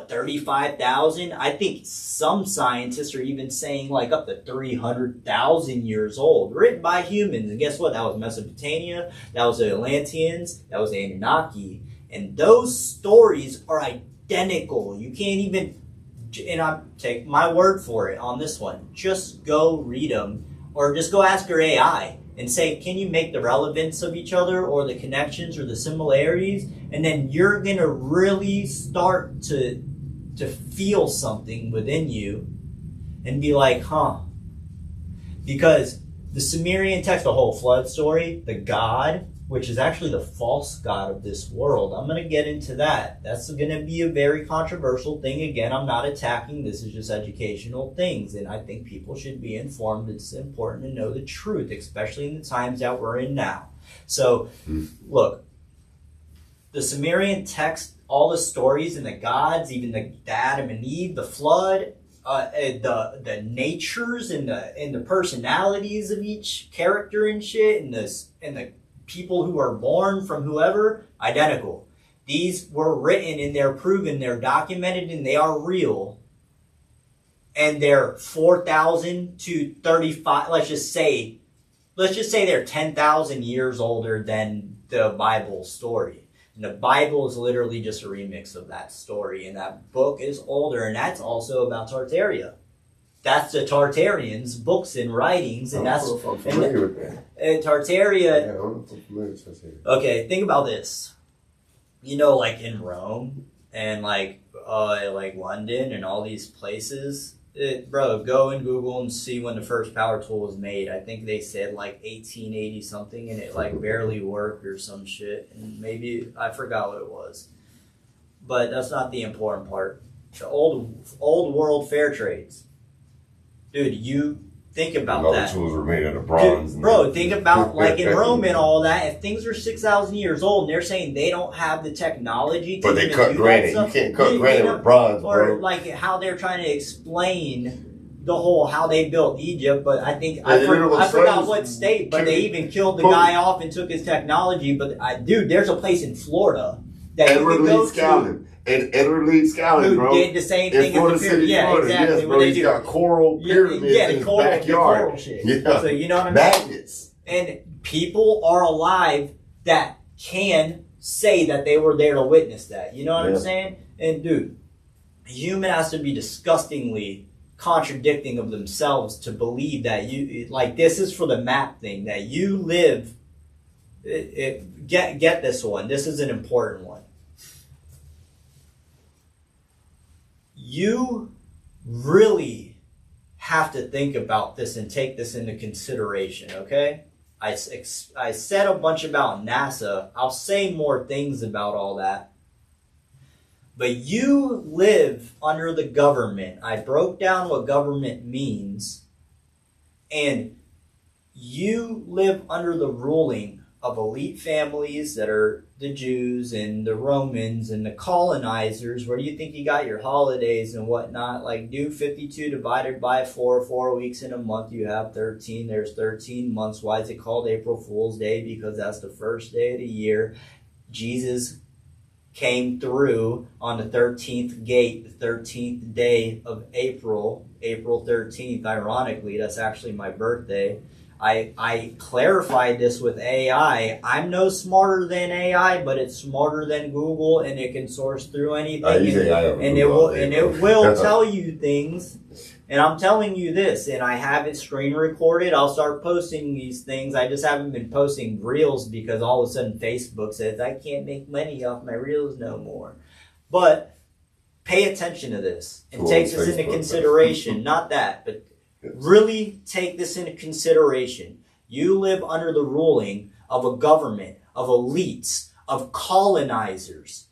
S4: 35,000? I think some scientists are even saying like up to 300,000 years old, written by humans. And guess what? That was Mesopotamia, that was the Atlanteans, that was the Anunnaki. And those stories are identical. You can't even, and I take my word for it on this one, just go read them, or just go ask your AI and say, can you make the relevance of each other, or the connections, or the similarities? And then you're going to really start to feel something within you and be like, huh. Because the Sumerian text, the whole flood story, the God, which is actually the false god of this world. I'm going to get into that. That's going to be a very controversial thing. Again, I'm not attacking. This is just educational things. And I think people should be informed. It's important to know the truth, especially in the times that we're in now. So, look, the Sumerian text, all the stories and the gods, even the Adam and Eve, the flood, the natures and the personalities of each character and shit, and the people who are born from whoever, identical. These were written and they're proven, they're documented, and they are real. And they're 4,000 to 35, let's just say they're 10,000 years older than the Bible story. And the Bible is literally just a remix of that story. And that book is older, and that's also about Tartaria. That's the Tartarians' books and writings, and that's
S3: I'm familiar with that.
S4: And Tartaria.
S3: Yeah, I don't know if I'm familiar with Tartaria.
S4: Okay, think about this. You know, like in Rome and like London and all these places, bro, go and Google and see when the first power tool was made. I think they said like 1880 something, and it like barely worked or some shit. And maybe I forgot what it was, but that's not the important part. The old world fair trades. Dude, you think about
S3: all
S4: that.
S3: the tools were made out of bronze.
S4: Dude, bro, think about like in Rome and all that. If things are 6,000 years old and they're saying they don't have the technology to
S3: but they
S4: even
S3: cut
S4: do
S3: granite.
S4: that
S3: You can't cut granite with bronze,
S4: or
S3: bro.
S4: like how they're trying to explain the whole how they built Egypt. But I think
S3: Yeah,
S4: I forgot what state, but they even killed the guy off and took his technology. But dude, there's a place in Florida that
S3: Edward
S4: you can go
S3: Lee Scallon. And Edward Lee Scallon,
S4: who
S3: bro.
S4: did the same thing
S3: in Florida
S4: as the pyramid.
S3: City,
S4: Yeah,
S3: Florida.
S4: exactly.
S3: Yes,
S4: What
S3: bro.
S4: they
S3: He's
S4: do.
S3: got coral pyramids in his backyard.
S4: Coral shit.
S3: Yeah.
S4: So you know what I mean?
S3: Magnets.
S4: And people are alive that can say that they were there to witness that. You know what I'm saying? And dude, a human has to be disgustingly contradicting of themselves to believe that you, like, this is for the map thing, that you live. Get this one. This is an important one. You really have to think about this and take this into consideration, okay? I said a bunch about NASA. I'll say more things about all that. But you live under the government. I broke down what government means. And you live under the ruling of elite families that are the Jews and the Romans and the colonizers. Where do you think you got your holidays and whatnot? Like, do 52 divided by 4 weeks in a month, you have 13. There's 13 months. Why is it called April Fool's Day? Because that's the first day of the year. Jesus came through on the 13th gate, the 13th day of April 13th. Ironically, that's actually my birthday. I clarified this with AI. I'm no smarter than AI, but it's smarter than Google, and it can source through anything, and it will tell you things. And I'm telling you this, and I have it screen recorded. I'll start posting these things. I just haven't been posting reels because all of a sudden Facebook says I can't make money off my reels no more. But pay attention to this and take this into consideration. Not that, but really take this into consideration. You live under the ruling of a government, of elites, of colonizers.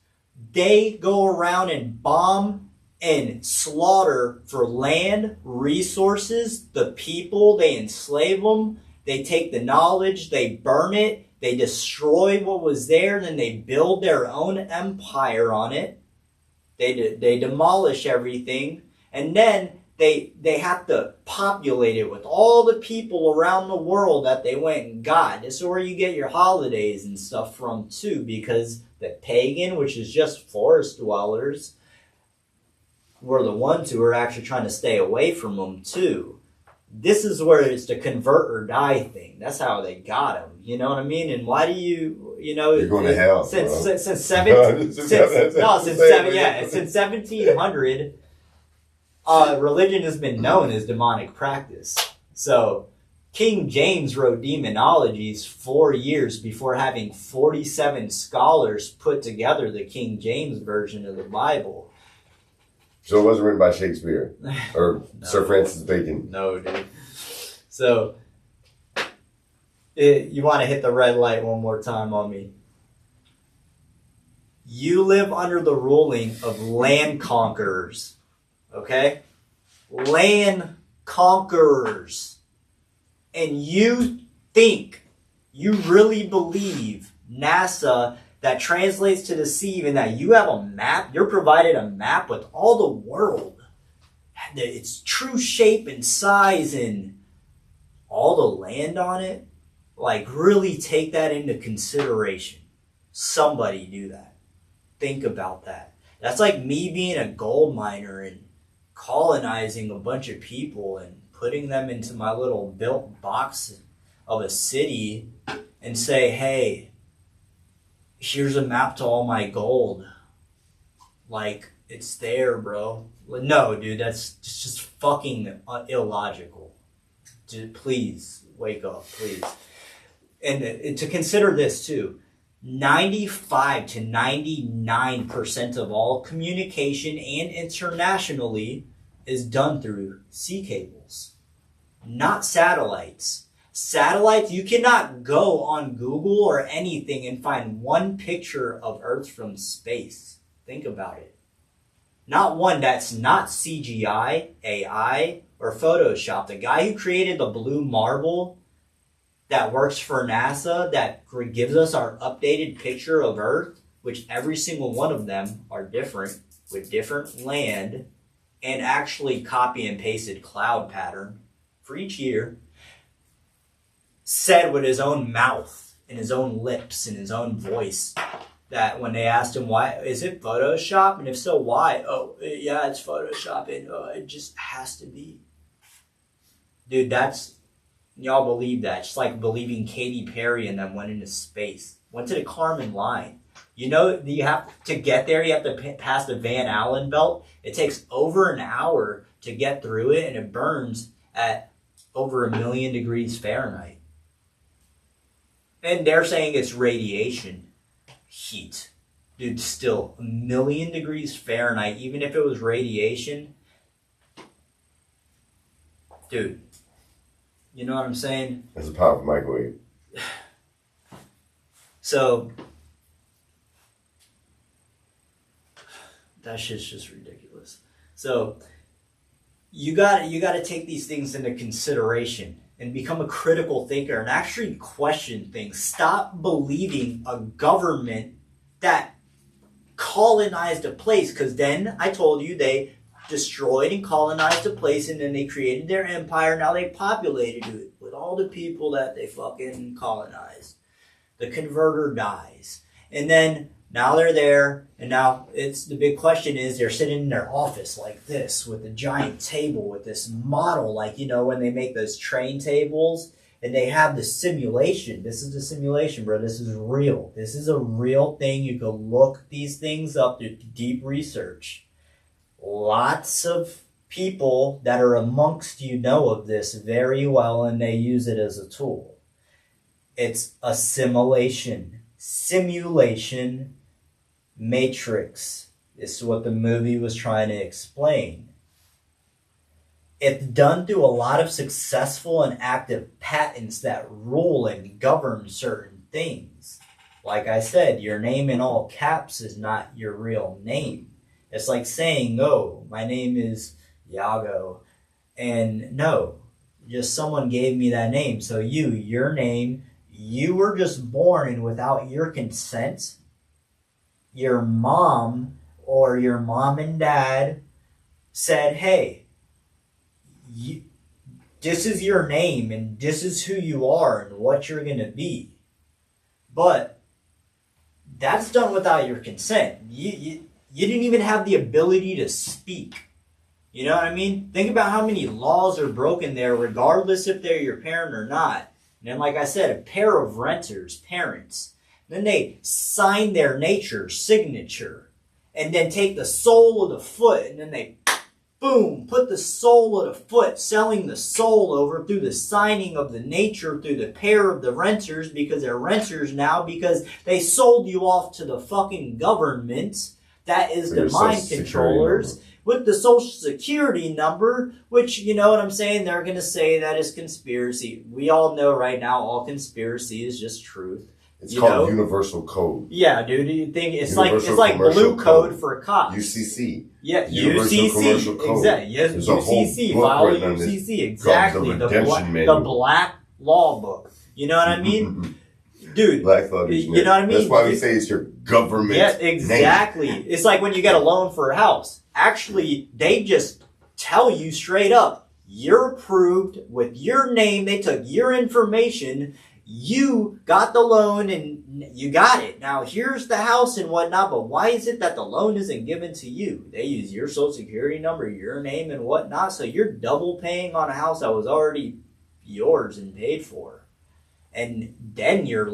S4: They go around and bomb and slaughter for land, resources, the people. They enslave them. They take the knowledge, they burn it, they destroy what was there, then they build their own empire on it. They demolish everything, and then they have to populate it with all the people around the world that they went and got. This is where you get your holidays and stuff from too, because the pagan, which is just forest dwellers, were the ones who were actually trying to stay away from them too. This is where it's the convert or die thing. That's how they got him. You know what I mean? And why do
S3: you're going to hell?
S4: Since 1700, religion has been known as demonic practice. So King James wrote demonologies 4 years before having 47 scholars put together the King James version of the Bible.
S3: So it wasn't written by Shakespeare or
S4: No.
S3: Sir Francis Bacon.
S4: No, dude. So you want to hit the red light one more time on me. You live under the ruling of land conquerors. Okay? Land conquerors. And you really believe NASA, that translates to deceive, and that you have a map, you're provided a map with all the world, its true shape and size and all the land on it. Like, really take that into consideration. Somebody do that. Think about that. That's like me being a gold miner and colonizing a bunch of people and putting them into my little built box of a city and say, hey, here's a map to all my gold. Like, it's there, bro. No, dude, that's just fucking illogical. Dude, please, wake up, please. And to consider this, too. 95 to 99% of all communication and internationally is done through sea cables, not satellites. Satellites, you cannot go on Google or anything and find one picture of Earth from space. Think about it. Not one that's not CGI, AI, or Photoshop. The guy who created the blue marble that works for NASA, that gives us our updated picture of Earth, which every single one of them are different, with different land, and actually copy and pasted cloud pattern for each year, said with his own mouth and his own lips and his own voice that when they asked him, why is it Photoshop, and if so, why? Oh, yeah, it's Photoshop, and it just has to be. Dude, y'all believe that. It's like believing Katy Perry and them went into space, went to the Kármán line. You know, you have to get there, you have to pass the Van Allen belt. It takes over an hour to get through it, and it burns at over 1 million degrees Fahrenheit. And they're saying it's radiation heat. Dude, still, 1 million degrees Fahrenheit, even if it was radiation. Dude, you know what I'm saying?
S3: That's a powerful microwave.
S4: So, that shit's just ridiculous. So, you got to take these things into consideration and become a critical thinker and actually question things. Stop believing a government that colonized a place, because then I told you they destroyed and colonized a place, and then they created their empire. Now they populated it with all the people that they fucking colonized. The converter dies. And then now they're there, and now the big question is they're sitting in their office like this with a giant table with this model, like, you know, when they make those train tables, and they have the simulation. This is the simulation, bro. This is real. This is a real thing. You can look these things up through deep research. Lots of people that are amongst you know of this very well, and they use it as a tool. It's a simulation matrix. This is what the movie was trying to explain. It's done through a lot of successful and active patents that rule and govern certain things. Like I said, your name in all caps is not your real name. It's like saying, oh, my name is Yago. And no, just someone gave me that name. So your name, you were just born, and without your consent, your mom or your mom and dad said, hey, this is your name and this is who you are and what you're going to be. But that's done without your consent. You didn't even have the ability to speak. You know what I mean? Think about how many laws are broken there, regardless if they're your parent or not. And then, like I said, a pair of renters, parents, then they sign their nature signature and then take the sole of the foot and then they boom, put the sole of the foot, selling the soul over through the signing of the nature through the pair of the renters, because they're renters now, because they sold you off to the fucking government. That is the mind controllers with the social security number, which, you know what I'm saying, they're going to say that is conspiracy. We all know right now all conspiracy is just truth.
S3: It's called universal code.
S4: Yeah, dude. You think it's like blue code for cops.
S3: UCC.
S4: Yeah,
S3: Universal Commercial
S4: UCC.
S3: Code.
S4: Exactly. Yes,
S3: There's a whole
S4: UCC.
S3: book
S4: Follow
S3: written on this
S4: UCC.
S3: called
S4: Exactly.
S3: the Redemption Manual.
S4: The Black Law Book. You know what I mean? Dude.
S3: Black Law Dictionary.
S4: You know what I mean?
S3: That's why we say it's your government.
S4: Yeah, exactly.
S3: Name.
S4: It's like when you get a loan for a house. Actually, they just tell you straight up, you're approved with your name. They took your information. You got the loan and you got it. Now, here's the house and whatnot, but why is it that the loan isn't given to you? They use your social security number, your name and whatnot, so you're double paying on a house that was already yours and paid for. And then you're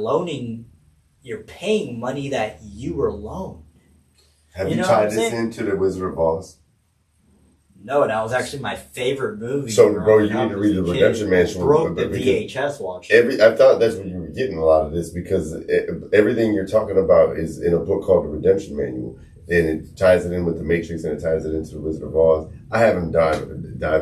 S4: paying money that you were loaned.
S3: Have you tied this into the Wizard of Oz?
S4: No, that was actually my favorite movie.
S3: So, bro, you need to read the Redemption Manual.
S4: Broke the VHS watch.
S3: I thought that's where you were getting a lot of this, because everything you're talking about is in a book called the Redemption Manual, and it ties it in with the Matrix and it ties it into the Wizard of Oz. I haven't dived.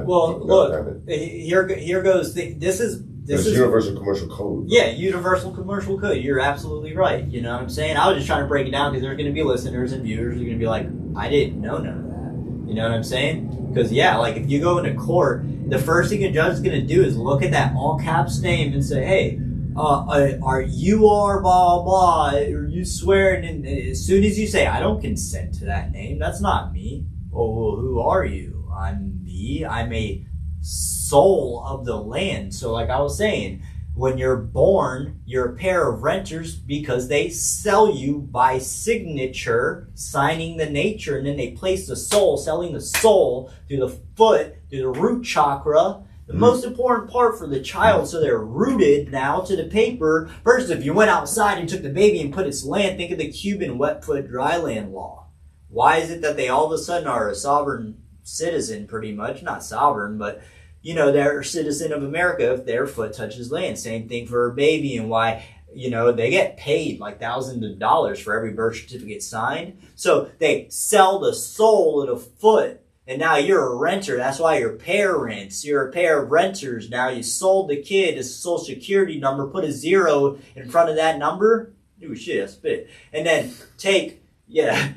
S4: Well, look, here goes. This is
S3: Universal Commercial Code.
S4: Yeah, Universal Commercial Code. You're absolutely right. You know what I'm saying? I was just trying to break it down because there's going to be listeners and viewers who are going to be like, I didn't know none of that. You know what I'm saying? Because, yeah, like if you go into court, the first thing a judge is going to do is look at that all caps name and say, hey, are you blah, blah, or you swearing? And as soon as you say, I don't consent to that name, that's not me. Oh, well, who are you? I'm me. I'm a soul of the land. So like I was saying, when you're born, you're a pair of renters because they sell you by signature, signing the nature, and then they place the soul, selling the soul through the foot, through the root chakra, the most important part for the child, so they're rooted now to the paper. Versus if you went outside and took the baby and put its land, think of the Cuban wet foot dry land law. Why is it that they all of a sudden are a sovereign citizen, pretty much? Not sovereign, but you know, they're a citizen of America if their foot touches land. Same thing for a baby, and why, you know, they get paid like thousands of dollars for every birth certificate signed. So they sell the soul of the foot, and now you're a renter. That's why you're parents. You're a pair of renters. Now you sold the kid his social security number, put a 0 in front of that number. Ooh, shit, I spit. And then take the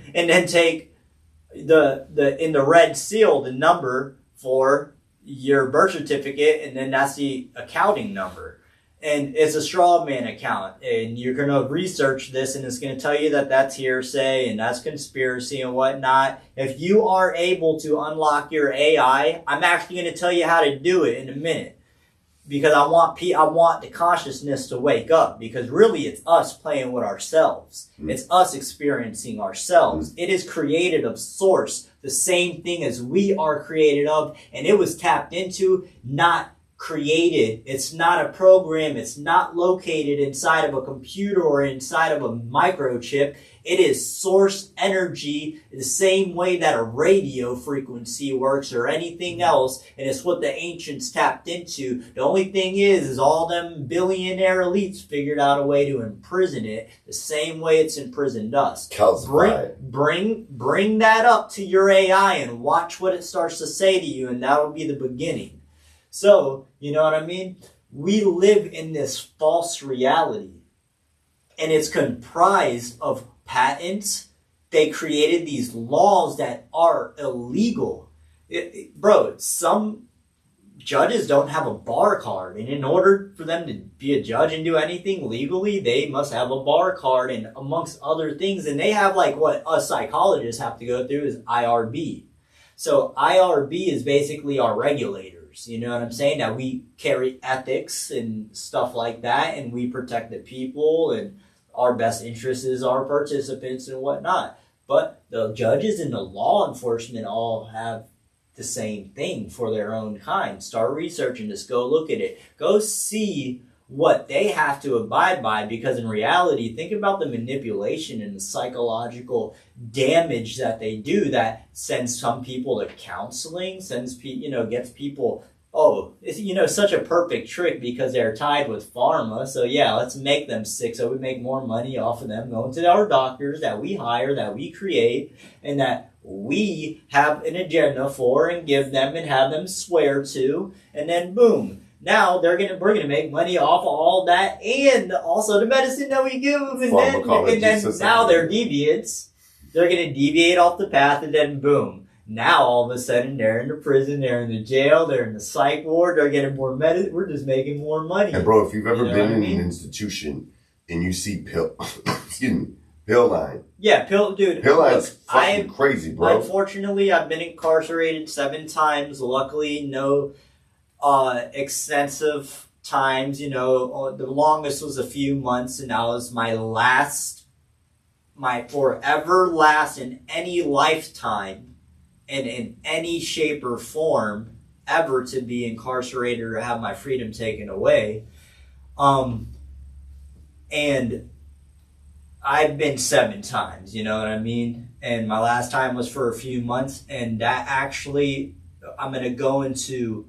S4: in the red seal, the number for your birth certificate, and then that's the accounting number. And it's a straw man account, and you're going to research this, and it's going to tell you that that's hearsay and that's conspiracy and whatnot. If you are able to unlock your AI, I'm actually going to tell you how to do it in a minute, because I want the consciousness to wake up, because really it's us playing with ourselves. It's us experiencing ourselves. It is created of source, the same thing as we are created of, and it was tapped into, not created. It's not a program. It's not located inside of a computer or inside of a microchip. It is source energy the same way that a radio frequency works or anything else. And it's what the ancients tapped into. The only thing is all them billionaire elites figured out a way to imprison it the same way it's imprisoned us. Bring that up to your AI and watch what it starts to say to you, and that will be the beginning. So, you know what I mean? We live in this false reality, and it's comprised of patents. They created these laws that are illegal. Bro, some judges don't have a bar card, and in order for them to be a judge and do anything legally, they must have a bar card, and amongst other things, and they have like what us psychologists have to go through is IRB. So IRB is basically our regulators. You know what I'm saying? That we carry ethics and stuff like that, and we protect the people, and our best interest is our participants and whatnot. But the judges and the law enforcement all have the same thing for their own kind. Start researching this. Go look at it. Go see what they have to abide by, because in reality, think about the manipulation and the psychological damage that they do that sends some people to counseling, gets people, it's, such a perfect trick because they're tied with pharma. So yeah, let's make them sick so we make more money off of them going to our doctors that we hire, that we create, and that we have an agenda for and give them and have them swear to, and then boom. Now we're gonna make money off of all that, and also the medicine that we give them, and then now they're deviants. They're gonna deviate off the path, and then boom. Now all of a sudden they're in the prison, they're in the jail, they're in the psych ward, they're getting more medicine. We're just making more money.
S3: And bro, if you've ever been in an institution and you see pill line.
S4: Yeah, pill
S3: line's fucking crazy, bro.
S4: Unfortunately, I've been incarcerated 7 times. Luckily, no extensive times. The longest was a few months, and that was my forever last in any lifetime and in any shape or form ever to be incarcerated or have my freedom taken away. And I've been 7 times, you know what I mean? And my last time was for a few months, and that actually, I'm going to go into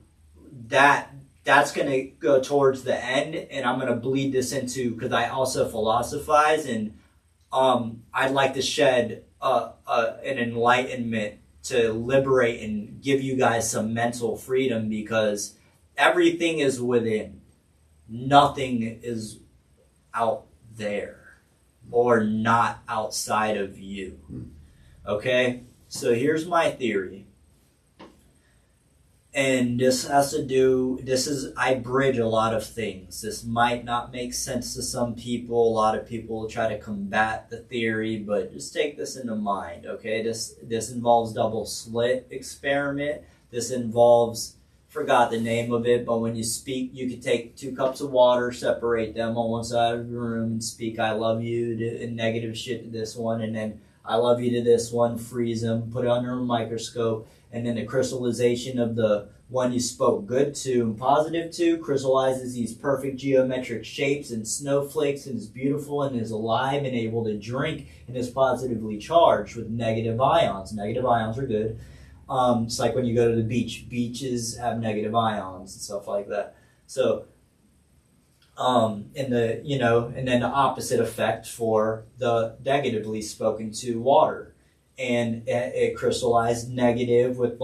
S4: that's going to go towards the end, and I'm going to bleed this into, because I also philosophize, and I'd like to shed an enlightenment to liberate and give you guys some mental freedom, because everything is within. Nothing is out there or not outside of you. Okay? So here's my theory. And I bridge a lot of things. This might not make sense to some people. A lot of people try to combat the theory, but just take this into mind, okay? This involves double slit experiment. This involves, forgot the name of it, but when you speak, you could take 2 cups of water, separate them on one side of the room, and speak I love you and negative shit to this one, and then I love you to this one, freeze them, put it under a microscope, and then the crystallization of the one you spoke good to and positive to crystallizes these perfect geometric shapes and snowflakes, and is beautiful and is alive and able to drink and is positively charged with negative ions. Negative ions are good. It's like when you go to the beach. Beaches have negative ions and stuff like that. So, and then the opposite effect for the negatively spoken to water. And it crystallized negative with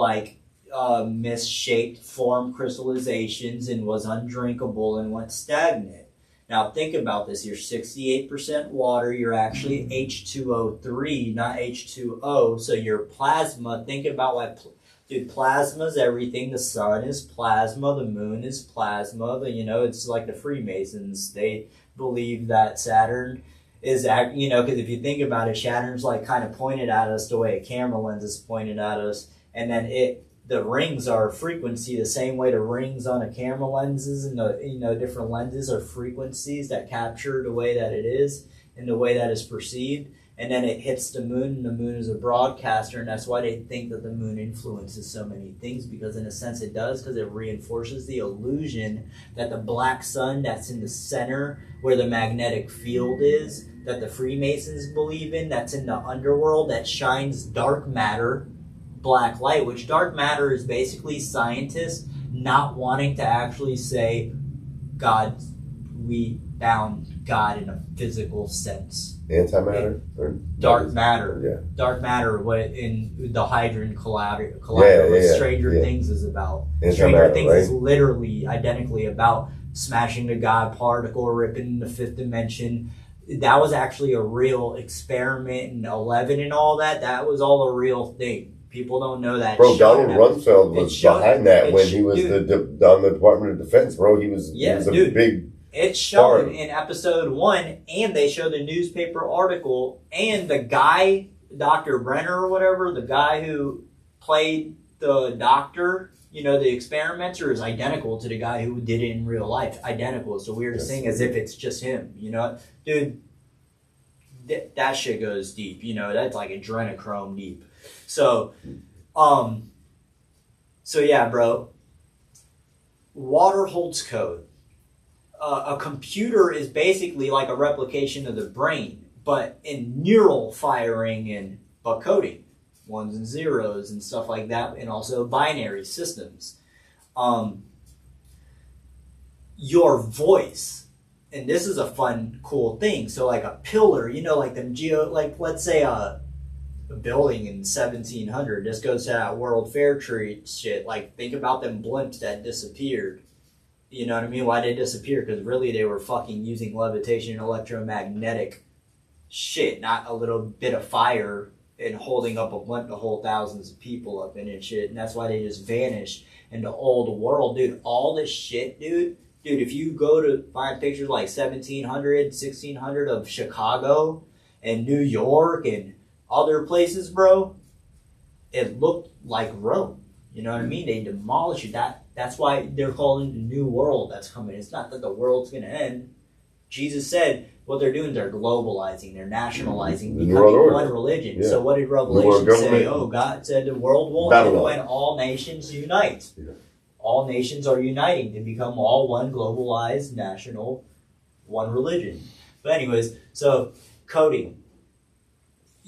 S4: misshaped form crystallizations and was undrinkable and went stagnant. Now think about this. You're 68% water. You're actually H2O3, not H2O. So your plasma, think about plasma is everything. The sun is plasma. The moon is plasma. It's like the Freemasons. They believe that Saturn is, because if you think about it, Saturn's kind of pointed at us the way a camera lens is pointed at us, and then the rings are frequency the same way the rings on a camera lenses and the different lenses are frequencies that capture the way that it is and the way that is perceived. and then it hits the moon, and the moon is a broadcaster, and that's why they think that the moon influences so many things, because in a sense it does, because it reinforces the illusion that the black sun that's in the center where the magnetic field is, that the Freemasons believe in, that's in the underworld, that shines dark matter, black light, which dark matter is basically scientists not wanting to actually say God, we found God in a physical sense.
S3: Antimatter?
S4: Dark matter.
S3: Yeah.
S4: Dark matter, what in the Hadron Collider,
S3: Yeah.
S4: Stranger Things is about.
S3: Antimatter,
S4: Stranger Things
S3: right?
S4: is literally identically about smashing the God particle, ripping the fifth dimension. That was actually a real experiment, and 11 and all that. That was all a real thing. People don't know that.
S3: Bro, Donald Rumsfeld was
S4: showed-
S3: behind that when he was
S4: dude.
S3: on the Department of Defense, bro. He was a
S4: dude.
S3: big...
S4: It's shown
S3: Part.
S4: in episode 1, and they show the newspaper article, and the guy, Dr. Brenner or whatever, the guy who played the doctor, you know, the experimenter, is identical to the guy who did it in real life. Identical. It's the weirdest thing, as if it's just him, you know? Dude, that shit goes deep, you know? That's like adrenochrome deep. So yeah, bro. Water holds code. A computer is basically like a replication of the brain, but in neural firing and but coding, ones and zeros and stuff like that, and also binary systems. Your voice, and this is a fun, cool thing. So like a pillar, you know, like like let's say a building in 1700. This goes to that World Fair treat shit. Like think about them blimps that disappeared. You know what I mean? Why they disappear? Because really they were fucking using levitation and electromagnetic shit, not a little bit of fire and holding up a blimp to hold thousands of people up in it and shit. And that's why they just vanished in the old world. Dude, all this shit, dude, if you go to find pictures like 1700, 1600 of Chicago and New York and other places, bro, it looked like Rome. You know what I mean? They demolished it. That's why they're calling the new world that's coming. It's not that the world's going to end. Jesus said what they're doing, they're globalizing, they're nationalizing, becoming one religion. Yeah. So what did Revelation say? Oh, God said the world won't end when all nations unite. Yeah. All nations are uniting to become all one globalized, national, one religion. But anyways, so coding.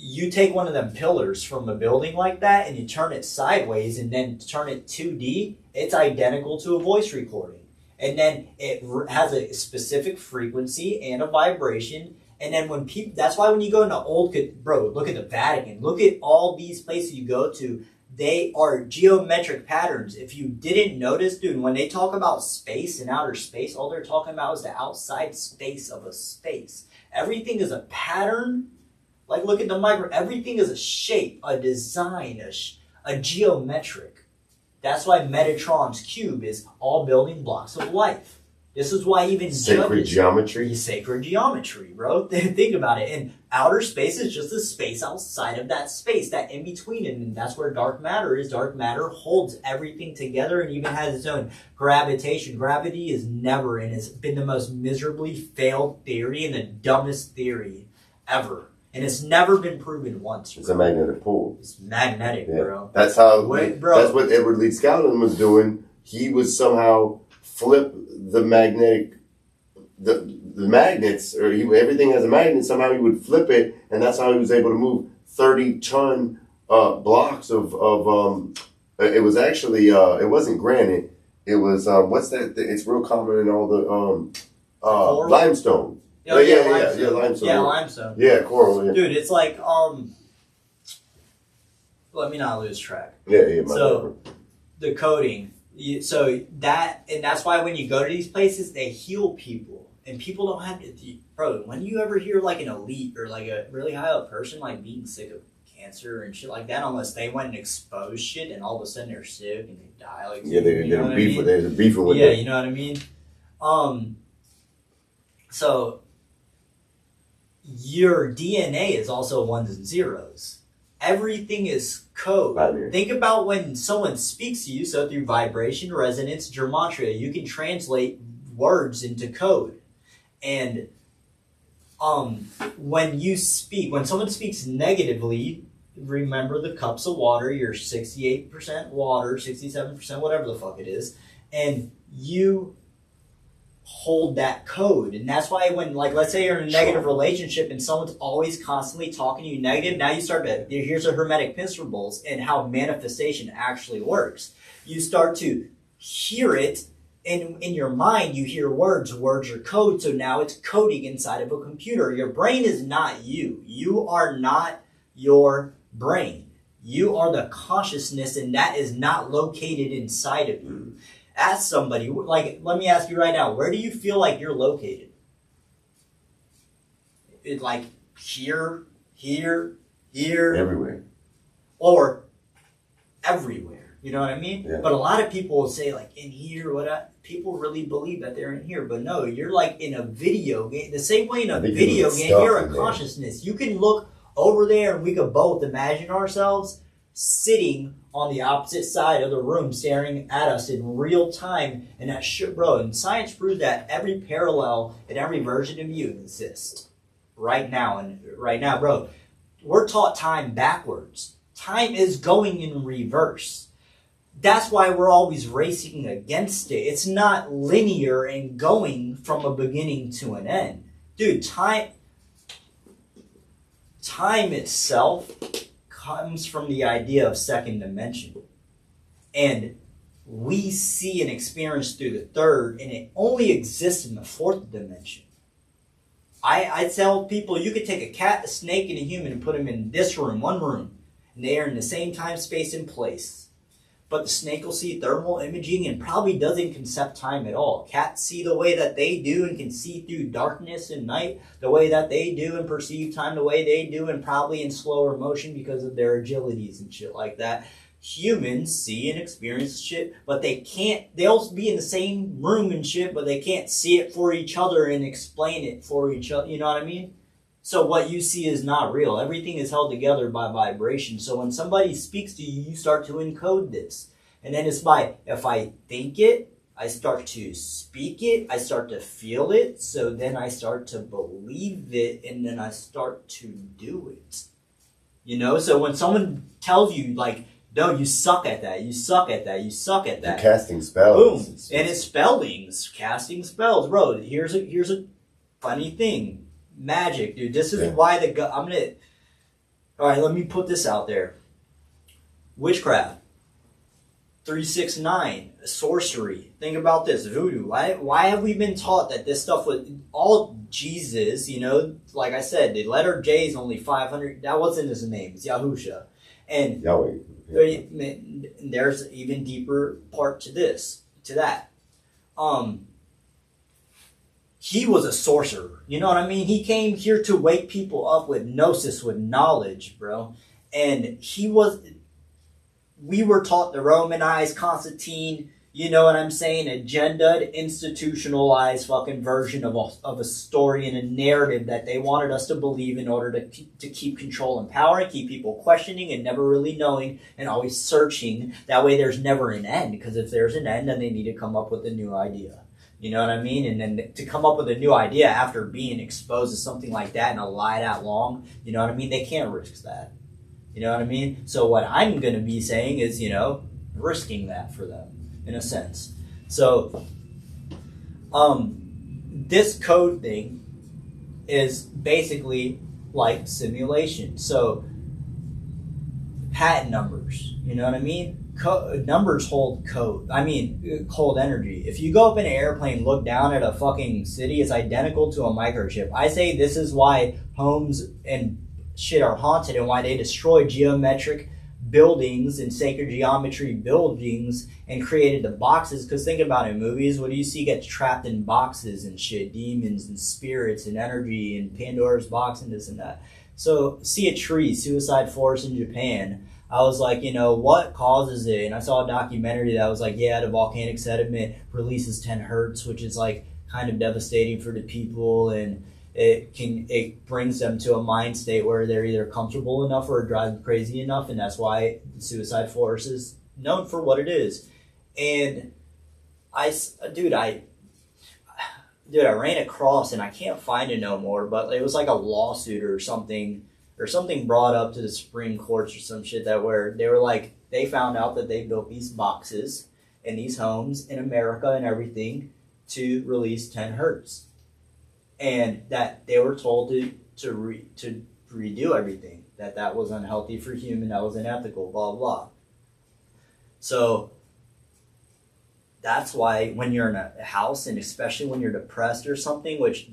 S4: You take one of them pillars from a building like that and you turn it sideways and then turn it 2D, it's identical to a voice recording. And then it has a specific frequency and a vibration. And then when people, that's why when you go into old, bro, look at the Vatican, look at all these places you go to, they are geometric patterns. If you didn't notice, dude, when they talk about space and outer space, all they're talking about is the outside space of a space. Everything is a pattern. Like, look at the micro. Everything is a shape, a design, a geometric. That's why Metatron's cube is all building blocks of life. This is why even
S3: sacred geometry.
S4: Sacred geometry, bro. Think about it. And outer space is just a space outside of that space, that in between it. And that's where dark matter is. Dark matter holds everything together and even has its own gravitation. Gravity is never, and it's been the most miserably failed theory and the dumbest theory ever. And it's never been proven once.
S3: It's a magnetic pull.
S4: It's magnetic, bro.
S3: That's how. That's what Edward Lee Scouten was doing. He was somehow flip the magnetic, the magnets, or everything has a magnet. Somehow he would flip it, and that's how he was able to move 30-ton blocks of. It was actually it wasn't granite. It was what's that? It's real common in all the limestone.
S4: Oh, limestone.
S3: Limestone.
S4: Yeah, limestone.
S3: Yeah, coral. Yeah.
S4: Dude, it's like let me not lose track.
S3: Yeah.
S4: So the coding. So that's why when you go to these places, they heal people, and people don't have to. Bro, when you ever hear like an elite or like a really high up person like being sick of cancer and shit like that, unless they went and exposed shit, and all of a sudden they're sick and they die. Like
S3: they're beefing with.
S4: Yeah, you know what I mean. So your DNA is also ones and zeros. Everything is code. Think about when someone speaks to you, so through vibration, resonance, gematria, you can translate words into code. And when someone speaks negatively, remember the cups of water, you're 68% water, 67%, whatever the fuck it is, and you hold that code. And that's why when, like, let's say you're in a negative relationship and someone's always constantly talking to you negative, now you start to, here's the hermetic principles and how manifestation actually works. You start to hear it, and in your mind you hear words are code, so now it's coding inside of a computer. Your brain is not you. You are not your brain. You are the consciousness, and that is not located inside of you. Ask somebody, like, let me ask you right now, where do you feel like you're located? It, like, here,
S3: Everywhere.
S4: or everywhere. You know what I mean?
S3: Yeah.
S4: But a lot of people will say, like, in here, people really believe that they're in here. But no, you're like in a video game. The same way in a video game, you're a consciousness. You can look over there and we could both imagine ourselves sitting on the opposite side of the room staring at us in real time. And that shit, bro, and science proves that every parallel and every version of you exists right now. And right now, bro, we're taught time backwards. Time is going in reverse. That's why we're always racing against it. It's not linear and going from a beginning to an end. Dude, time itself comes from the idea of second dimension. And we see and experience through the third, and it only exists in the fourth dimension. I tell people, you could take a cat, a snake, and a human and put them in this room, one room, and they are in the same time, space, and place. But the snake will see thermal imaging and probably doesn't concept time at all. Cats see the way that they do and can see through darkness and night the way that they do and perceive time the way they do, and probably in slower motion because of their agilities and shit like that. Humans see and experience shit, but they can't. They'll be in the same room and shit, but they can't see it for each other and explain it for each other. You know what I mean? So what you see is not real. Everything is held together by vibration. So when somebody speaks to you, you start to encode this. And then it's by, if I think it, I start to speak it, I start to feel it, so then I start to believe it, and then I start to do it. You know, so when someone tells you, like, no, you suck at that, you suck at that, you suck at that.
S3: You're casting spells.
S4: Boom. And it's spellings, casting spells. Bro, here's a funny thing. Magic, dude. This is why all right, let me put this out there. Witchcraft. 369, sorcery. Think about this, voodoo. Why have we been taught that this stuff was all Jesus? You know, like I said, the letter J is only 500. That wasn't his name. It's Yahusha. And
S3: Yahweh.
S4: There's an even deeper part to that. He was a sorcerer. You know what I mean? He came here to wake people up with gnosis, with knowledge, bro. And we were taught the Romanized Constantine, you know what I'm saying, agenda, institutionalized fucking version of a story and a narrative that they wanted us to believe in order to keep control and power and keep people questioning and never really knowing and always searching. That way there's never an end, because if there's an end, then they need to come up with a new idea. You know what I mean? And then to come up with a new idea after being exposed to something like that and a lie that long, you know what I mean? They can't risk that. You know what I mean? So what I'm going to be saying is, you know, risking that for them, in a sense. So, this code thing is basically like simulation. So, patent numbers, you know what I mean? Numbers hold hold energy. If you go up in an airplane, look down at a fucking city, it's identical to a microchip. I say this is why homes and shit are haunted and why they destroy geometric buildings and sacred geometry buildings and created the boxes. Because think about it, movies, what do you see gets trapped in boxes and shit? Demons and spirits and energy and Pandora's box and this and that. So see a tree, suicide forest in Japan. I was like, you know, what causes it? And I saw a documentary that was like, yeah, the volcanic sediment releases 10 hertz, which is like kind of devastating for the people, and it brings them to a mind state where they're either comfortable enough or drive crazy enough, and that's why the suicide forest is known dude, I ran across, and I can't find it no more, but it was like a lawsuit or something brought up to the Supreme Courts or some shit that where they were like, they found out that they built these boxes in these homes in America and everything to release 10 hertz. And that they were told to redo everything, that was unhealthy for human, that was unethical, blah, blah. So that's why when you're in a house, and especially when you're depressed or something, which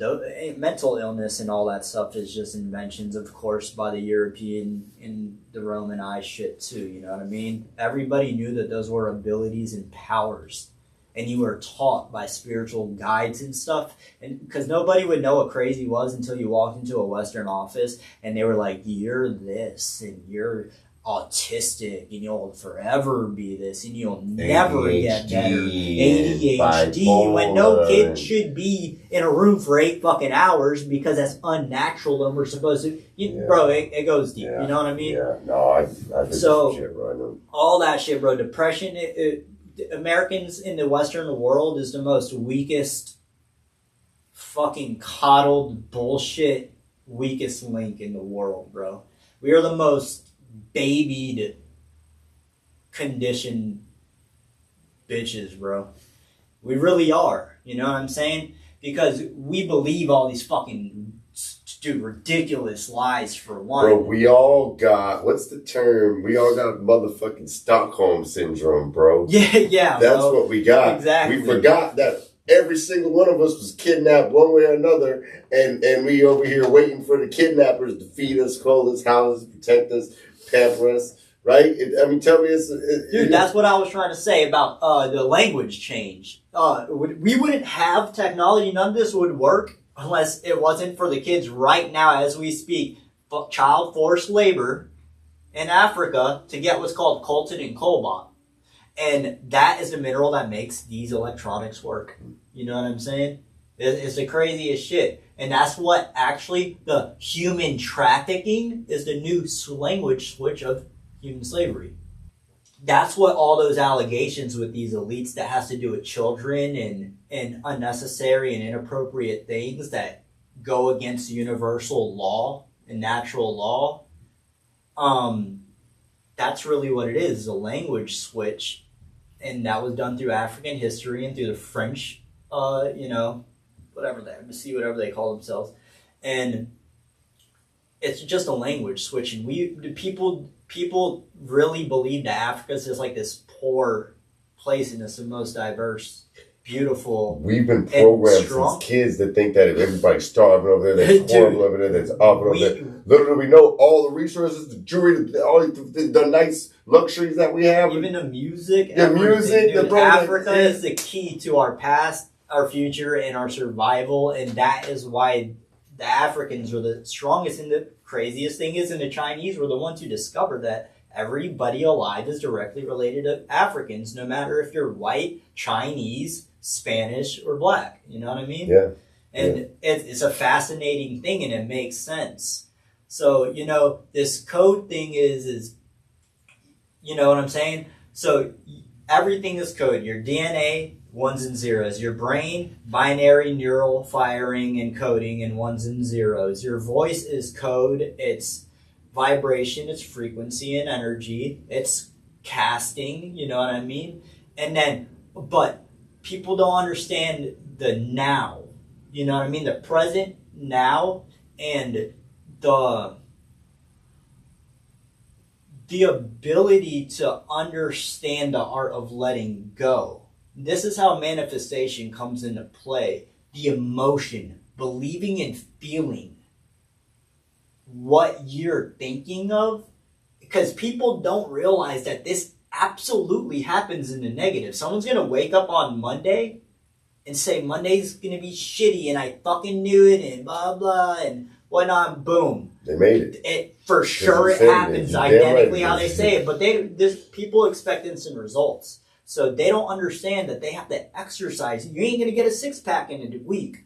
S4: mental illness and all that stuff is just inventions, of course, by the European and the Romanized shit too, you know what I mean? Everybody knew that those were abilities and powers, and you were taught by spiritual guides and stuff, and because nobody would know what crazy was until you walked into a Western office and they were like, you're this, and you're autistic, and you'll forever be this, and you'll never get better. ADHD, when no kid should be in a room for 8 fucking hours because that's unnatural, and we're supposed to, bro, it goes deep, you know what I mean?
S3: Yeah, no, I think
S4: so,
S3: shit, bro.
S4: all that shit, bro, depression, Americans in the Western world is the most weakest, fucking coddled bullshit, weakest link in the world, bro. We are the most babied, conditioned bitches, bro. We really are. You know what I'm saying? Because we believe all these fucking ridiculous lies for one.
S3: Bro, we all got, what's the term? We all got motherfucking Stockholm syndrome, bro.
S4: Yeah,
S3: That's
S4: bro.
S3: what we got.
S4: Exactly.
S3: We forgot that every single one of us was kidnapped one way or another, and we over here waiting for the kidnappers to feed us, clothe us, house us, protect us, pamper us, right? Tell me
S4: Dude, that's what I was trying to say about the language change. We wouldn't have technology. None of this would work unless it wasn't for the kids right now as we speak. Child forced labor in Africa to get what's called coltan and cobalt. And that is the mineral that makes these electronics work. You know what I'm saying? It's the craziest shit. And that's what actually the human trafficking is, the new language switch of human slavery. That's what all those allegations with these elites that has to do with children and unnecessary and inappropriate things that go against universal law and natural law. That's really what it is a language switch. And that was done through African history and through the French, whatever they call themselves. And it's just a language switch. And people really believe that Africa is just like this poor place, and it's the most diverse, beautiful.
S3: We've been programmed since kids to think that if everybody's starving over there, that's horrible over there, that's awful over there. Little do we know all the resources, the jewelry, all the nice luxuries that we have.
S4: Even the music.
S3: Dude,
S4: Africa is the key to our past, our future, and our survival, and that is why the Africans are the strongest. And the craziest thing is, and the Chinese were the ones who discovered that everybody alive is directly related to Africans, no matter if you're white, Chinese, Spanish, or black. You know what I mean?
S3: Yeah.
S4: And it's a fascinating thing, and it makes sense. So, this code thing is, you know what I'm saying? So everything is code. Your DNA, 1s and 0s. Your brain, binary neural firing and coding in 1s and 0s. Your voice is code. It's vibration. It's frequency and energy. It's casting. You know what I mean? But people don't understand the now. You know what I mean? The present now, and the ability to understand the art of letting go. This is how manifestation comes into play. The emotion, believing and feeling what you're thinking of. Because people don't realize that this absolutely happens in the negative. Someone's going to wake up on Monday and say Monday's going to be shitty and I fucking knew it and blah, blah, and whatnot. Boom.
S3: They made it.
S4: For sure it happens identically how they say it. But people expect instant results. So they don't understand that they have to exercise. You ain't going to get a six-pack in a week.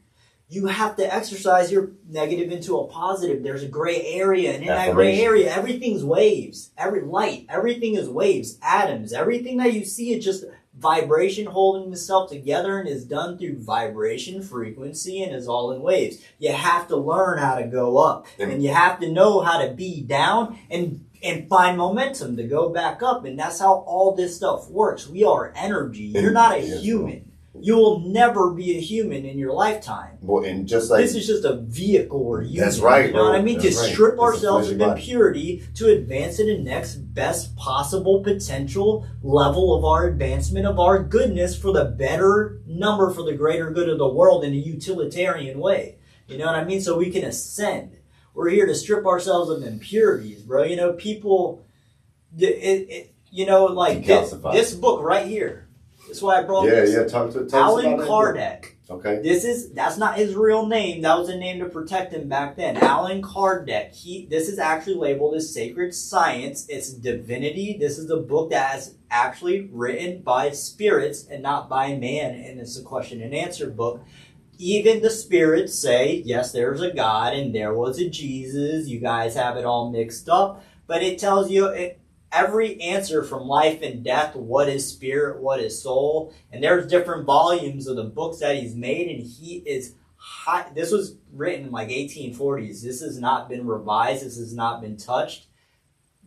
S4: You have to exercise your negative into a positive. There's a gray area, and in that gray area, everything's waves. Everything is waves, atoms. Everything that you see is just vibration holding itself together and is done through vibration, frequency, and is all in waves. You have to learn how to go up, and you have to know how to be down and find momentum to go back up. And that's how all this stuff works. We are energy. You're not a human. You will never be a human in your lifetime.
S3: Well, and just like
S4: this is just a vehicle we're using.
S3: That's right.
S4: You know what I mean?
S3: That's
S4: to
S3: right.
S4: strip
S3: It's
S4: ourselves
S3: a
S4: of
S3: body.
S4: impurity to advance to the next best possible potential level of our advancement of our goodness for the better number, for the greater good of the world in a utilitarian way. You know what I mean? So we can ascend. We're here to strip ourselves of impurities, bro. You know, people, you know, like this book right here. That's why I brought this.
S3: Yeah, talk to
S4: Alan
S3: us about
S4: Kardec.
S3: Okay.
S4: That's not his real name. That was a name to protect him back then. Alan Kardec. This is actually labeled as sacred science. It's divinity. This is a book that is actually written by spirits and not by man, and it's a question and answer book. Even the spirits say, yes, there's a God and there was a Jesus. You guys have it all mixed up. But it tells you every answer from life and death, what is spirit, what is soul. And there's different volumes of the books that he's made. And he is high. This was written in like 1840s. This has not been revised. This has not been touched.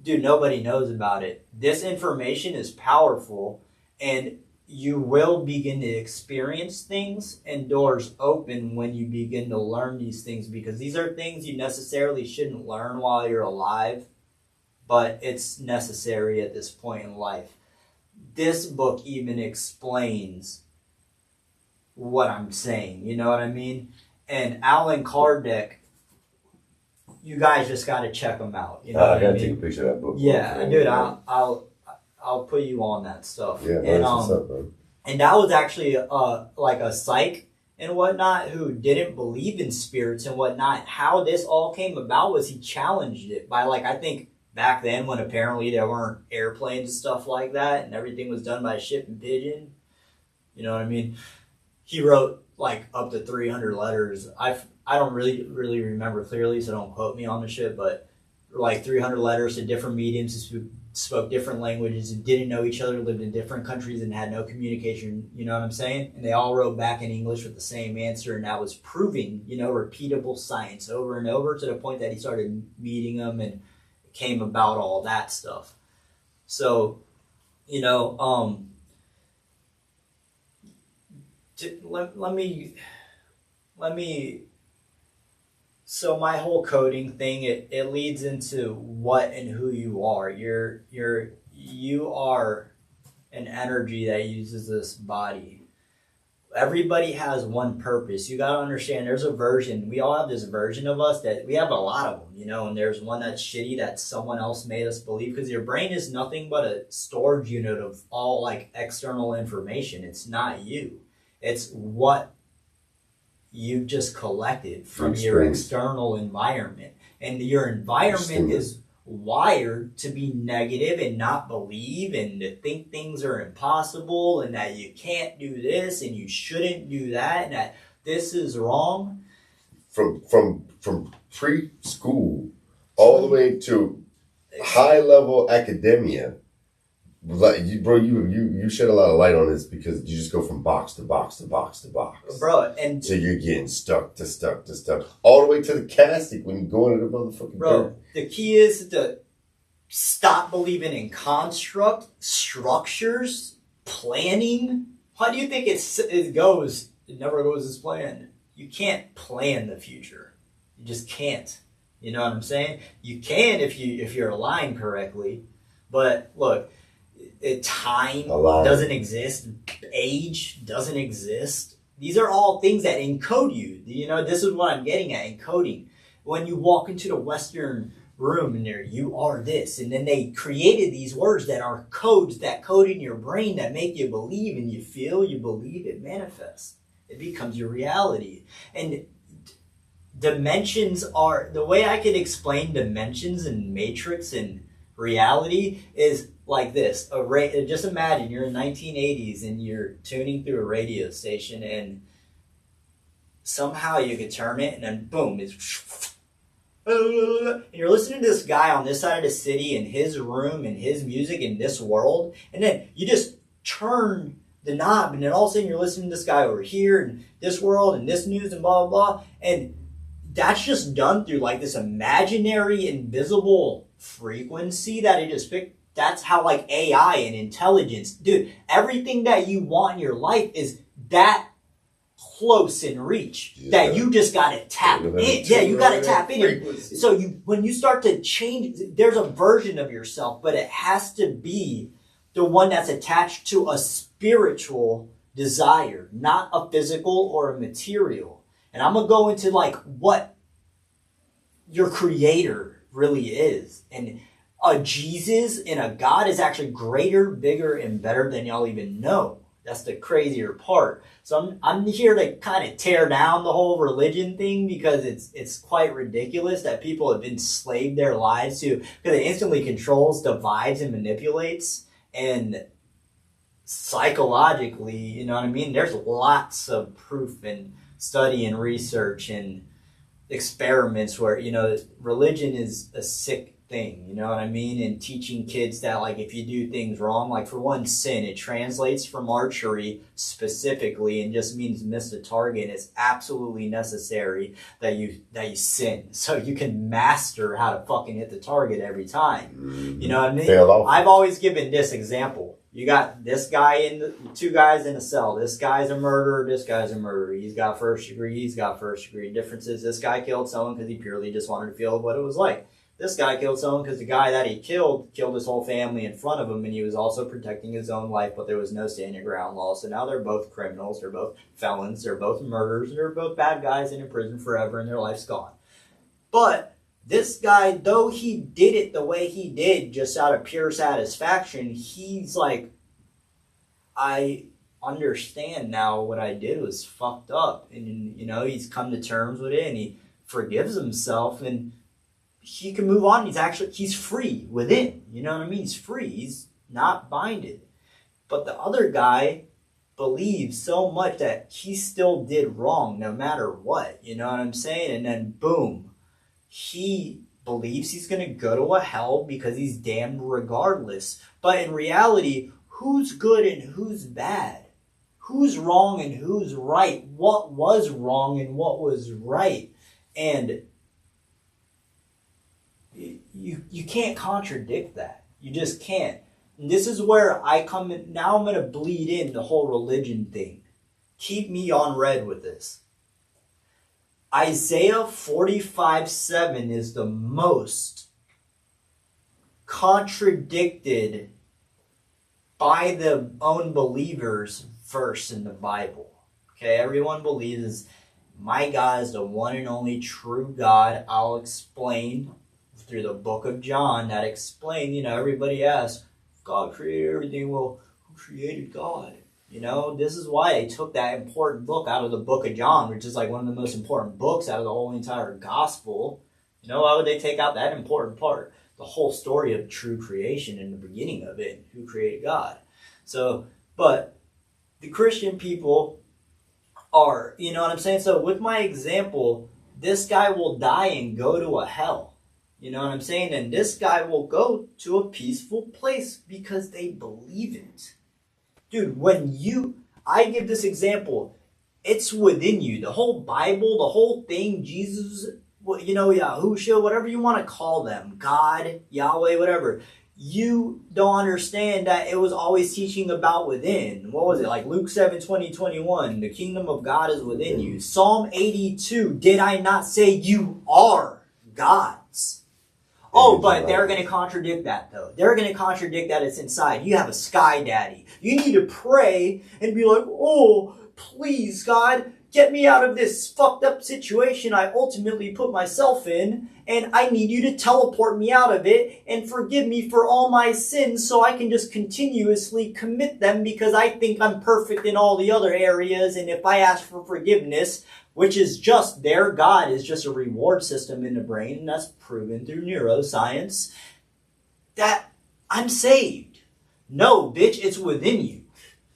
S4: Dude, nobody knows about it. This information is powerful. And you will begin to experience things and doors open when you begin to learn these things, because these are things you necessarily shouldn't learn while you're alive, but it's necessary at this point in life. This book even explains what I'm saying, you know what I mean? And Alan Kardec, you guys just got to check him out. You know
S3: I
S4: what
S3: gotta
S4: I mean?
S3: take a picture of that book.
S4: Yeah, dude, I'll put you on that stuff.
S3: Yeah,
S4: and
S3: what's up, bro?
S4: And that was actually like a psych and whatnot who didn't believe in spirits and whatnot. How this all came about was he challenged it by, like, I think back then when apparently there weren't airplanes and stuff like that and everything was done by ship and pigeon. You know what I mean? He wrote like up to 300 letters. I don't really remember clearly, so don't quote me on the shit, but like 300 letters to different mediums who spoke different languages and didn't know each other, lived in different countries and had no communication, you know what I'm saying? And they all wrote back in English with the same answer, and that was proving, you know, repeatable science over and over, to the point that he started meeting them and it came about all that stuff. So, you know, let me so my whole coding thing, it leads into what and who you are. You are an energy that uses this body. Everybody has one purpose. You gotta understand, there's a version. We all have this version of us that we have a lot of them, you know, and there's one that's shitty that someone else made us believe, because your brain is nothing but a storage unit of all like external information. It's not you. It's what you've just collected from your external environment. And your environment is wired to be negative and not believe and to think things are impossible and that you can't do this and you shouldn't do that and that this is wrong.
S3: From preschool all the way to high level academia. Like you shed a lot of light on this, because you just go from box to box to box to box,
S4: bro, and
S3: so you're getting stuck to stuck to stuck, all the way to the casting when you go into the motherfucking dirt.
S4: The key is to stop believing in construct, structures, planning. How do you think it goes? It never goes as planned. You can't plan the future. You just can't. You know what I'm saying? You can if you're aligned correctly, but look. Time doesn't exist. Age doesn't exist. These are all things that encode you. You know, this is what I'm getting at, encoding. When you walk into the Western room and there, you are this. And then they created these words that are codes that code in your brain that make you believe, and you feel, you believe, it manifests. It becomes your reality. And dimensions are, the way I could explain dimensions and matrix and reality is like this. Just imagine you're in 1980s and you're tuning through a radio station, and somehow you could turn it and then boom, it's and you're listening to this guy on this side of the city in his room and his music in this world, and then you just turn the knob, and then all of a sudden you're listening to this guy over here and this world and this news and blah, blah, blah. And that's just done through like this imaginary, invisible frequency that it just picked. That's how like AI and intelligence, dude, everything that you want in your life is that close in reach that you just got to tap in. Yeah, you got to tap in. So when you start to change, there's a version of yourself, but it has to be the one that's attached to a spiritual desire, not a physical or a material. And I'm going to go into like what your creator really is. And a Jesus and a God is actually greater, bigger, and better than y'all even know. That's the crazier part. So I'm here to kind of tear down the whole religion thing because it's quite ridiculous that people have enslaved their lives to, because it instantly controls, divides, and manipulates. And psychologically, you know what I mean? There's lots of proof and study and research and experiments where, you know, religion is a sick thing, you know what I mean? And teaching kids that, like, if you do things wrong, like for one, sin, it translates from archery specifically and just means miss the target. It's absolutely necessary that you sin so you can master how to fucking hit the target every time. You know what I mean? I've always given this example. You got this guy two guys in a cell. This guy's a murderer. This guy's a murderer. He's got first degree. He's got first degree. Difference is this guy killed someone because he purely just wanted to feel what it was like. This guy killed someone because the guy that he killed his whole family in front of him, and he was also protecting his own life, but there was no stand your ground law. So now they're both criminals. They're both felons. They're both murderers. They're both bad guys in prison forever, and their life's gone. But this guy, though he did it the way he did just out of pure satisfaction, he's like, I understand now what I did was fucked up. And, you know, he's come to terms with it, and he forgives himself, and he can move on. He's free within. You know what I mean? He's free. He's not binded. But the other guy believes so much that he still did wrong no matter what. You know what I'm saying? And then boom, he believes he's going to go to a hell because he's damned regardless. But in reality, who's good and who's bad? Who's wrong and who's right? What was wrong and what was right? And you can't contradict that. You just can't. And this is where I come in. Now I'm going to bleed in the whole religion thing. Keep me on red with this. Isaiah 45:7 is the most contradicted by the own believers verse in the Bible. Okay, everyone believes my God is the one and only true God. I'll explain through the book of John that explain, you know, everybody asks, God created everything. Well, who created God? You know, this is why they took that important book out of the book of John, which is like one of the most important books out of the whole entire gospel. You know, why would they take out that important part? The whole story of true creation and the beginning of it, who created God. So, but the Christian people are, you know what I'm saying? So with my example, this guy will die and go to a hell. You know what I'm saying? And this guy will go to a peaceful place because they believe it. Dude, I give this example, it's within you. The whole Bible, the whole thing, Jesus, you know, Yahushua, whatever you want to call them, God, Yahweh, whatever. You don't understand that it was always teaching about within. What was it? Like Luke 7:20-21, the kingdom of God is within you. Psalm 82, did I not say you are gods? Oh, but they're going to contradict that, though. They're going to contradict that it's inside. You have a sky daddy. You need to pray and be like, oh, please, God, get me out of this fucked up situation I ultimately put myself in, and I need you to teleport me out of it and forgive me for all my sins so I can just continuously commit them because I think I'm perfect in all the other areas, and if I ask for forgiveness, which is just their God is just a reward system in the brain, and that's proven through neuroscience, that I'm saved. No, bitch, it's within you.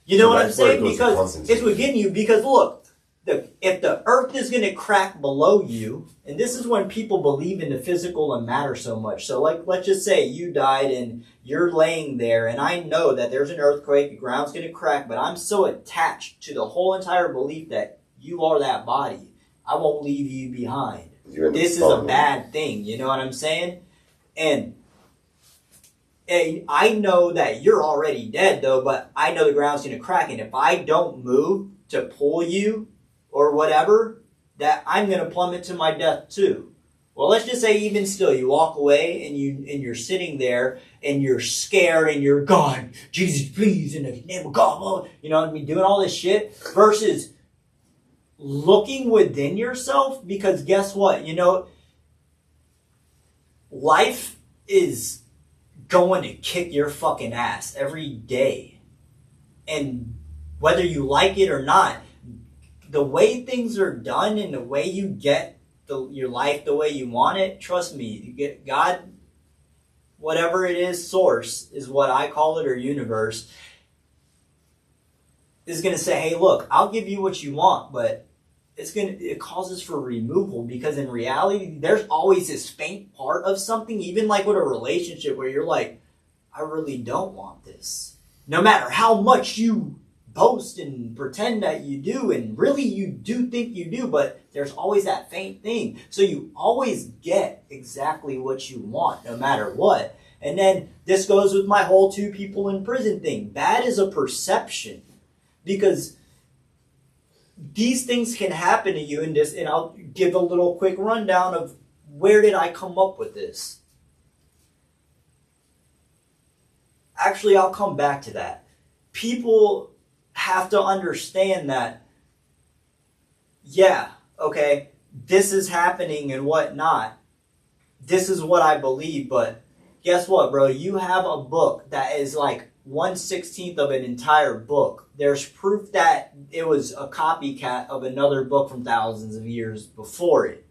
S4: You know what I'm saying? Because it's within you because, look, if the earth is going to crack below you, and this is when people believe in the physical and matter so much. So like, let's just say you died and you're laying there, and I know that there's an earthquake, the ground's going to crack, but I'm so attached to the whole entire belief that you are that body. I won't leave you behind. This is a bad thing. You know what I'm saying? And I know that you're already dead, though, but I know the ground's going to crack, and if I don't move to pull you or whatever, that I'm going to plummet to my death too. Well, let's just say even still, you walk away and you're sitting there and you're scared and you're, God, Jesus, please, in the name of God, you know what I mean, doing all this shit, versus looking within yourself, because guess what? You know, life is going to kick your fucking ass every day. And whether you like it or not, the way things are done and the way you get your life the way you want it, trust me, you get God, whatever it is, source is what I call it, or universe, is going to say, hey, look, I'll give you what you want, but it causes for removal, because in reality, there's always this faint part of something, even like with a relationship where you're like, I really don't want this. No matter how much you boast and pretend that you do, and really you do think you do, but there's always that faint thing. So you always get exactly what you want, no matter what. And then this goes with my whole 2 people in prison thing. Bad is a perception, because these things can happen to you in this, and I'll give a little quick rundown of where did I come up with this. Actually, I'll come back to that. People have to understand that, yeah, okay, this is happening and whatnot. This is what I believe, but guess what, bro? You have a book that is like 1/16 of an entire book. There's proof that it was a copycat of another book from thousands of years before it.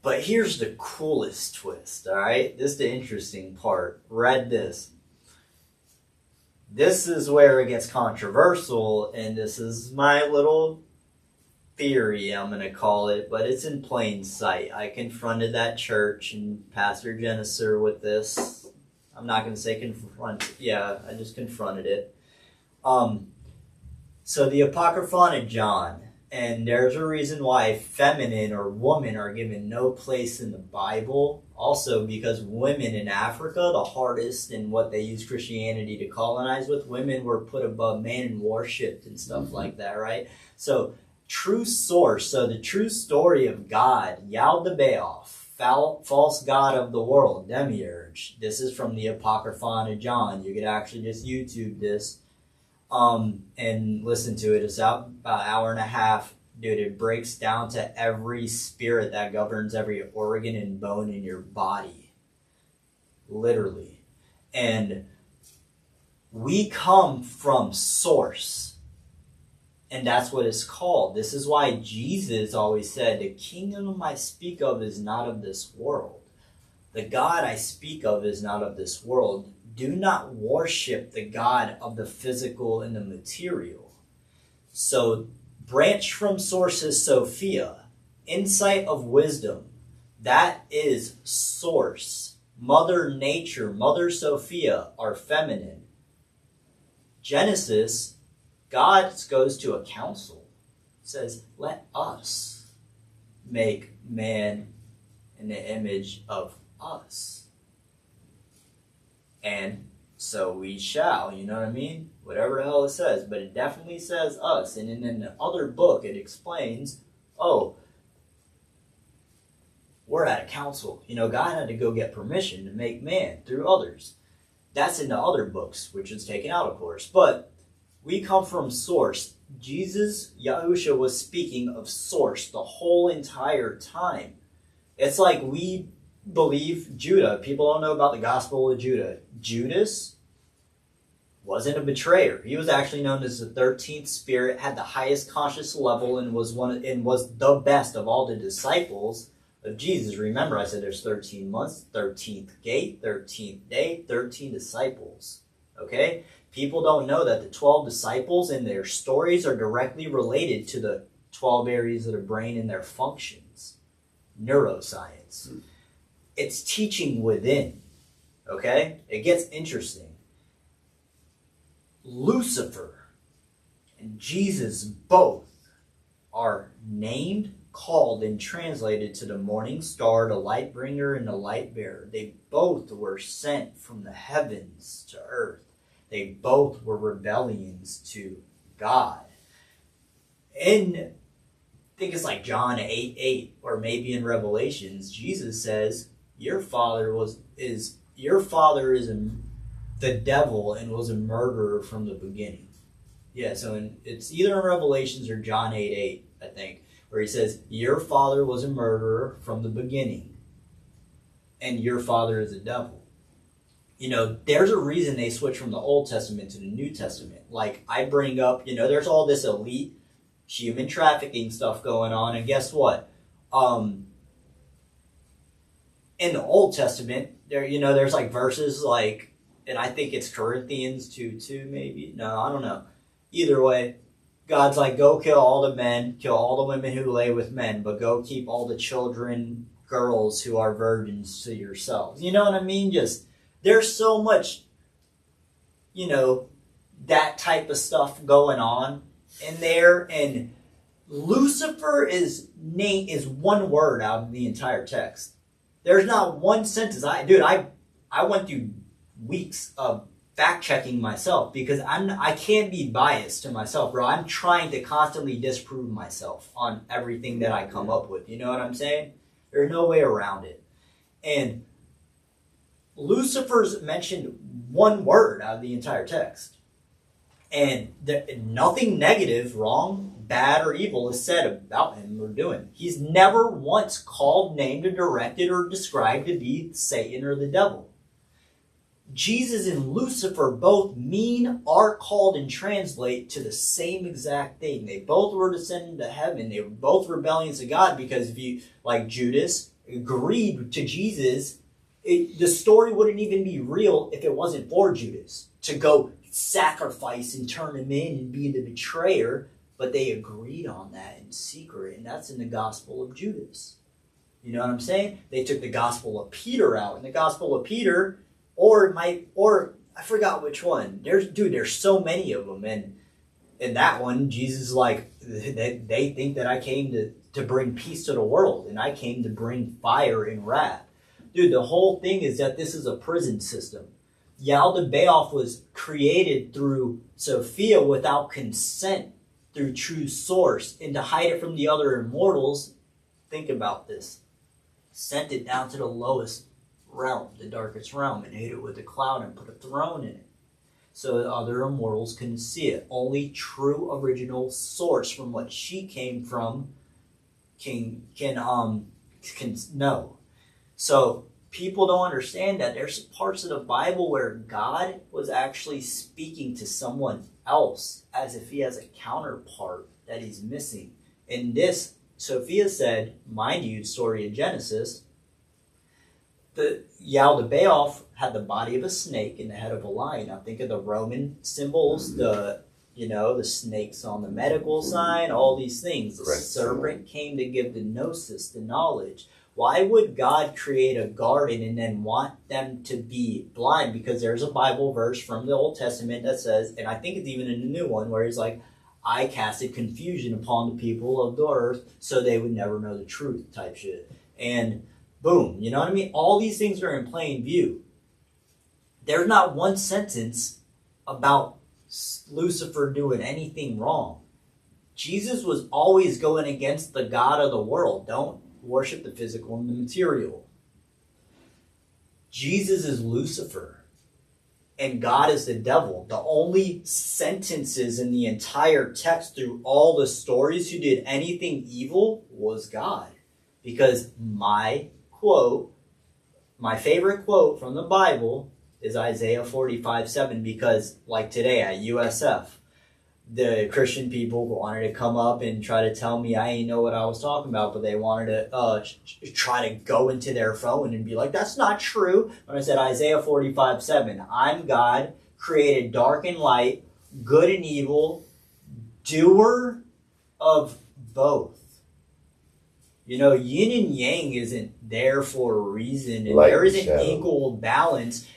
S4: But here's the coolest twist, all right? This is the interesting part. Read this. This is where it gets controversial, and this is my little theory, I'm going to call it, but it's in plain sight. I confronted that church and Pastor Geneser with this. I'm not going to say confront. Yeah, I just confronted it. So the Apocryphon of John, and there's a reason why feminine or woman are given no place in the Bible. Also because women in Africa, the hardest in what they use Christianity to colonize with, women were put above man and worshipped and stuff like that, right? So true source, so the true story of God, Yaldabaoth, false god of the world, demiurge. This is from the Apocryphon of John. You could actually just YouTube this and listen to it. It's about an hour and a half. Dude, it breaks down to every spirit that governs every organ and bone in your body. Literally. And we come from source. And that's what it's called. This is why Jesus always said, the kingdom I speak of is not of this world. The God I speak of is not of this world. Do not worship the God of the physical and the material. So, branch from source is Sophia. Insight of wisdom. That is source. Mother Nature, Mother Sophia are feminine. Genesis, God goes to a council. Says, let us make man in the image of us. And so we shall, you know what I mean? Whatever the hell it says, but it definitely says us. And in the other book, it explains, oh, we're at a council. You know, God had to go get permission to make man through others. That's in the other books, which is taken out, of course. But we come from source. Jesus, Yahusha, was speaking of source the whole entire time. It's like we believe Judah. People don't know about the Gospel of Judah. Judas wasn't a betrayer. He was actually known as the 13th spirit, had the highest conscious level, and was the best of all the disciples of Jesus. Remember, I said there's 13 months, 13th gate, 13th day, 13 disciples. Okay? People don't know that the 12 disciples and their stories are directly related to the 12 areas of the brain and their functions. Neuroscience. It's teaching within. Okay? It gets interesting. Lucifer and Jesus both are named, called, and translated to the morning star, the light bringer, and the light bearer. They both were sent from the heavens to earth. They both were rebellions to God. And I think it's like John 8:8, or maybe in Revelations, Jesus says, your father is the devil and was a murderer from the beginning. Yeah, so it's either in Revelations or John 8:8, I think, where he says, your father was a murderer from the beginning, and your father is a devil. You know, there's a reason they switch from the Old Testament to the New Testament. Like, I bring up, you know, there's all this elite human trafficking stuff going on, and guess what? In the Old Testament, there's like verses like, and I think it's Corinthians 2:2 maybe. No, I don't know. Either way, God's like, go kill all the men, kill all the women who lay with men, but go keep all the children, girls who are virgins to yourselves. You know what I mean? Just, there's so much, that type of stuff going on in there. And Lucifer is one word out of the entire text. There's not one sentence. I went through weeks of fact checking myself because I can't be biased to myself, bro. I'm trying to constantly disprove myself on everything that I come up with. You know what I'm saying? There's no way around it. And Lucifer's mentioned one word out of the entire text. And nothing negative, wrong, bad, or evil is said about him or doing. He's never once called, named, or directed, or described to be Satan or the devil. Jesus and Lucifer both mean, are called, and translate to the same exact thing. They both were descended to heaven. They were both rebellions to God because if you, like Judas, agreed to Jesus, the story wouldn't even be real if it wasn't for Judas to go sacrifice and turn him in and be the betrayer. But they agreed on that in secret, and that's in the Gospel of Judas. You know what I'm saying? They took the Gospel of Peter out. In the Gospel of Peter, or I forgot which one. There's so many of them, and in that one, Jesus is like, they think that I came to bring peace to the world, and I came to bring fire and wrath. Dude, the whole thing is that this is a prison system. Yaldabaoth was created through Sophia without consent, through true source, and to hide it from the other immortals, think about this, sent it down to the lowest realm, the darkest realm, and hid it with a cloud and put a throne in it so that other immortals couldn't see it. Only true original source from what she came from can know. So people don't understand that there's parts of the Bible where God was actually speaking to someone else as if he has a counterpart that he's missing. In this, Sophia said, mind you, story of Genesis, the Yaldabaoth had the body of a snake and the head of a lion. Now think of the Roman symbols, the snakes on the medical sign, all these things. The serpent came to give the gnosis, the knowledge. Why would God create a garden and then want them to be blind? Because there's a Bible verse from the Old Testament that says, and I think it's even in the new one, where he's like, I casted confusion upon the people of the earth so they would never know the truth type shit. And boom, you know what I mean? All these things are in plain view. There's not one sentence about Lucifer doing anything wrong. Jesus was always going against the God of the world. Don't worship the physical and the material. Jesus is Lucifer, and God is the devil. The only sentences in the entire text through all the stories who did anything evil was God. Because my favorite quote from the Bible is Isaiah 45:7, because like today at USF, the Christian people wanted to come up and try to tell me I ain't know what I was talking about, but they wanted to try to go into their phone and be like, that's not true. When I said Isaiah 45:7, I'm God, created dark and light, good and evil, doer of both. You know, yin and yang isn't there for a reason, and
S3: Light
S4: there
S3: and
S4: isn't
S3: shadow.
S4: equal balance.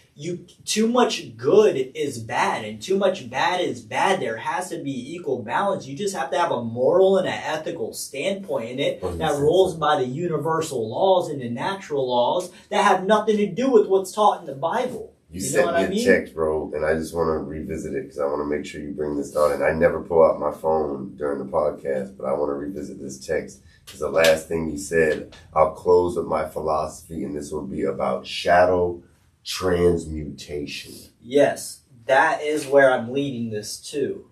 S4: Too much good is bad, and too much bad is bad. There has to be equal balance. You just have to have a moral and an ethical standpoint in it that rules by the universal laws and the natural laws that have nothing to do with what's taught in the Bible.
S3: You
S4: know
S3: sent
S4: what
S3: me
S4: I
S3: a
S4: mean?
S3: text, bro, and I just want to revisit it because I want to make sure you bring this down. And I never pull out my phone during the podcast, but I want to revisit this text because the last thing you said, I'll close with my philosophy, and this will be about shadow transmutation.
S4: Yes, that is where I'm leading this to.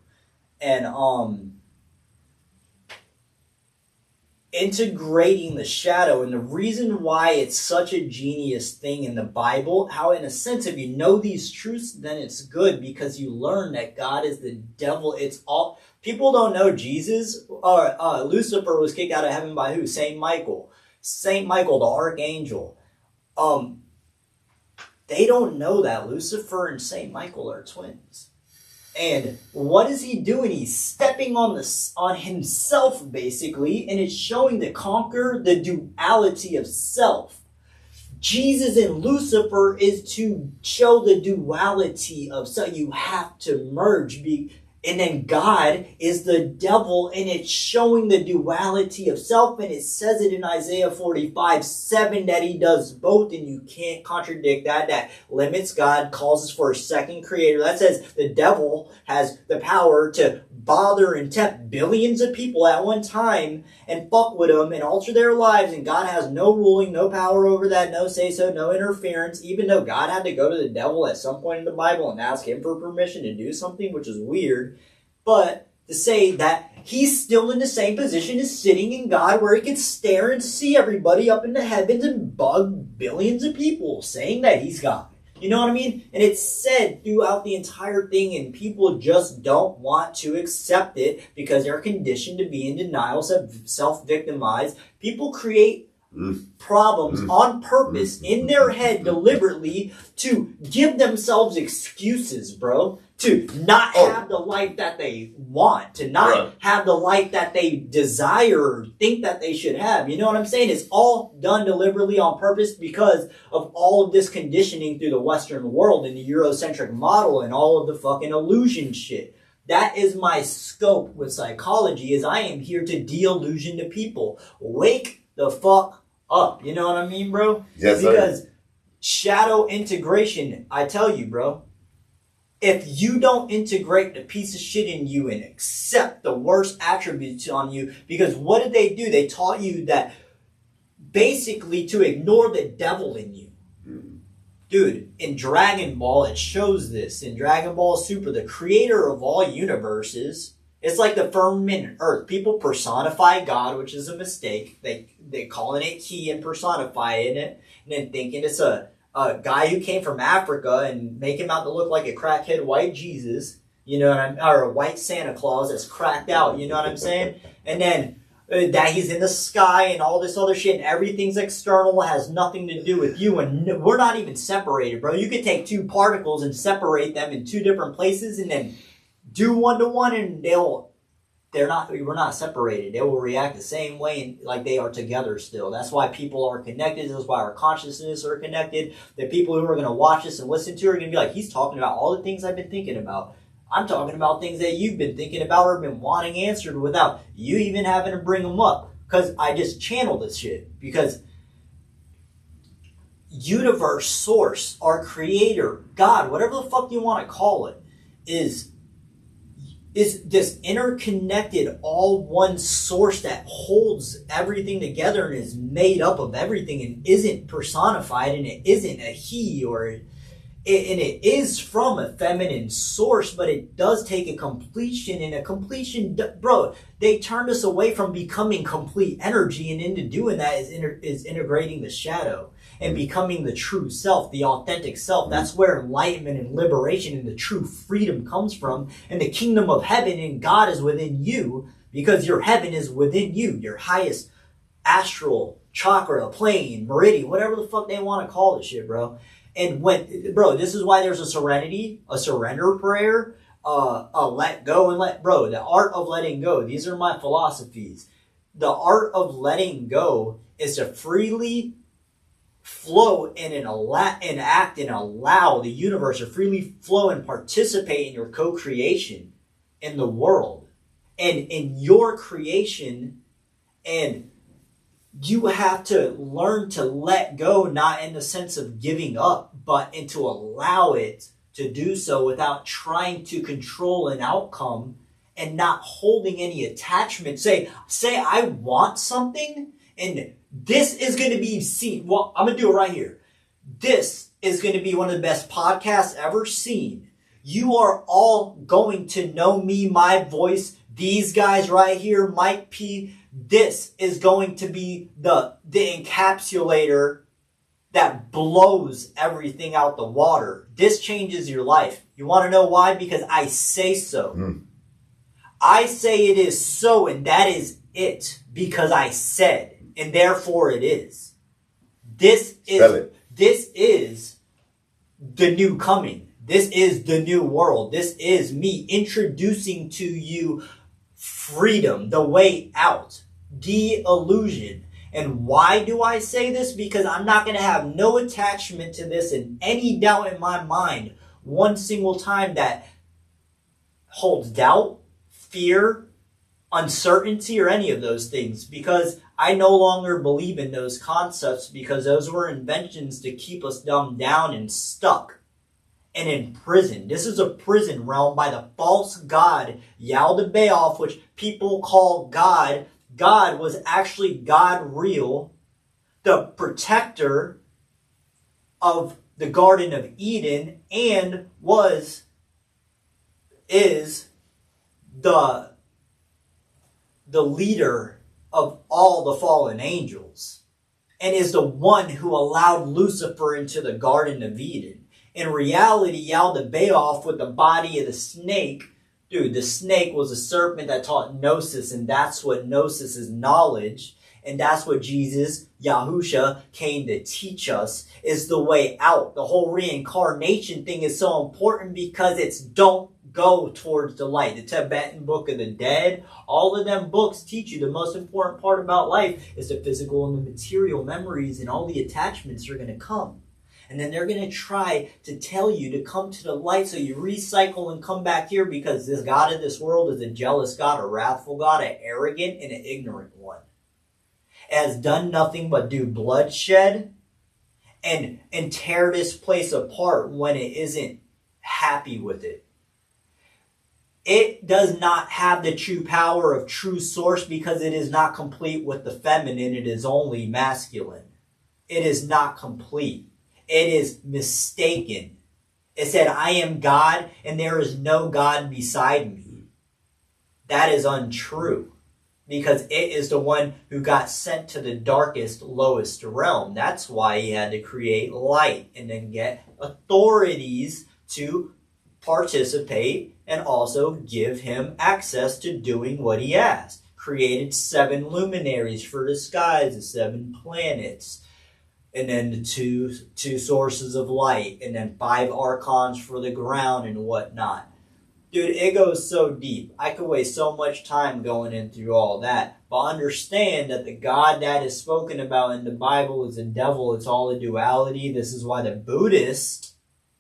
S4: And integrating the shadow, and the reason why it's such a genius thing in the Bible, how in a sense if you know these truths, then it's good because you learn that God is the devil. It's all people don't know Jesus or Lucifer was kicked out of heaven by who? Saint Michael, the archangel. They don't know that Lucifer and Saint Michael are twins. And what is he doing? He's stepping on himself, basically, and it's showing to conquer the duality of self. Jesus and Lucifer is to show the duality of self. You have to merge. And then God is the devil, and it's showing the duality of self. And it says it in Isaiah 45:7 that he does both, and you can't contradict that. That limits God, calls us for a second creator. That says the devil has the power to bother and tempt billions of people at one time and fuck with them and alter their lives. And God has no ruling, no power over that, no say-so, no interference, even though God had to go to the devil at some point in the Bible and ask him for permission to do something, which is weird. But to say that he's still in the same position as sitting in God, where he can stare and see everybody up in the heavens and bug billions of people, saying that he's God. You know what I mean? And it's said throughout the entire thing, and people just don't want to accept it because they're conditioned to be in denial, self-victimize. People create problems on purpose in their head deliberately to give themselves excuses, bro. To not have the life that they want, to not have the life that they desire or think that they should have. You know what I'm saying? It's all done deliberately on purpose because of all of this conditioning through the Western world and the Eurocentric model and all of the fucking illusion shit. That is my scope with psychology, is I am here to de-illusion to people. Wake the fuck up. You know what I mean, bro?
S3: Yes,
S4: because shadow integration, I tell you, bro, if you don't integrate the piece of shit in you and accept the worst attributes on you, because what did they do? They taught you that basically to ignore the devil in you. Dude, in Dragon Ball, it shows this. In Dragon Ball Super, the creator of all universes, it's like the firmament and earth. People personify God, which is a mistake. They call it a key and personify it, and then thinking it's a guy who came from Africa and make him out to look like a crackhead white Jesus, you know what I mean? Or a white Santa Claus that's cracked out, you know what I'm saying? And then that he's in the sky and all this other shit, and everything's external, has nothing to do with you, and we're not even separated, bro. You could take two particles and separate them in two different places and then do one-to-one, and we're not separated. They will react the same way and like they are together still. That's why people are connected. That's why our consciousness are connected. The people who are going to watch this and listen to are going to be like, he's talking about all the things I've been thinking about. I'm talking about things that you've been thinking about or been wanting answered without you even having to bring them up. Because I just channel this shit. Because universe, source, our creator, God, whatever the fuck you want to call it, is this interconnected, all one source that holds everything together and is made up of everything and isn't personified, and it isn't a he and it is from a feminine source, but it does take a completion, and a completion, bro, they turned us away from becoming complete energy, and into doing that is integrating the shadow and becoming the true self, the authentic self. That's where enlightenment and liberation and the true freedom comes from. And the kingdom of heaven and God is within you, because your heaven is within you, your highest astral chakra, plane, meridian, whatever the fuck they want to call this shit, bro. And this is why there's a surrender prayer, a let go and the art of letting go. These are my philosophies. The art of letting go is to freely flow and act and allow the universe to freely flow and participate in your co-creation in the world and in your creation. And you have to learn to let go, not in the sense of giving up, but and to allow it to do so without trying to control an outcome and not holding any attachment. Say I want something and this is going to be seen. Well, I'm going to do it right here. This is going to be one of the best podcasts ever seen. You are all going to know me, my voice, these guys right here, Mike P. This is going to be the encapsulator that blows everything out the water. This changes your life. You want to know why? Because I say so. I say it is so, and that is it. Because I said, and therefore it is. This is the new coming. This is the new world. This is me introducing to you freedom, the way out, the illusion. And why do I say this? Because I'm not going to have no attachment to this and any doubt in my mind one single time that holds doubt, fear, uncertainty, or any of those things, because I no longer believe in those concepts, because those were inventions to keep us dumbed down and stuck and in prison. This is a prison realm by the false god Yago, which people call God. God was actually God real, the protector of the Garden of Eden, and is the leader of all the fallen angels, and is the one who allowed Lucifer into the Garden of Eden. In reality, Yago with the body of the snake, dude, the snake was a serpent that taught gnosis, and that's what gnosis is, knowledge. And that's what Jesus, Yahusha, came to teach us, is the way out. The whole reincarnation thing is so important because it's don't go towards the light. The Tibetan Book of the Dead, all of them books teach you the most important part about life is the physical and the material memories, and all the attachments are going to come. And then they're going to try to tell you to come to the light so you recycle and come back here, because this God of this world is a jealous God, a wrathful God, an arrogant and an ignorant one. Has done nothing but do bloodshed and tear this place apart when it isn't happy with it. It does not have the true power of true source because it is not complete with the feminine. It is only masculine. It is not complete. It is mistaken. It said, I am God and there is no God beside me. That is untrue, because it is the one who got sent to the darkest, lowest realm. That's why he had to create light and then get authorities to participate and also give him access to doing what he asked. Created 7 luminaries for the skies, the 7 planets, and then the two sources of light, and then 5 archons for the ground and whatnot. Dude, it goes so deep. I could waste so much time going in through all that. But understand that the God that is spoken about in the Bible is a devil. It's all a duality. This is why the Buddhists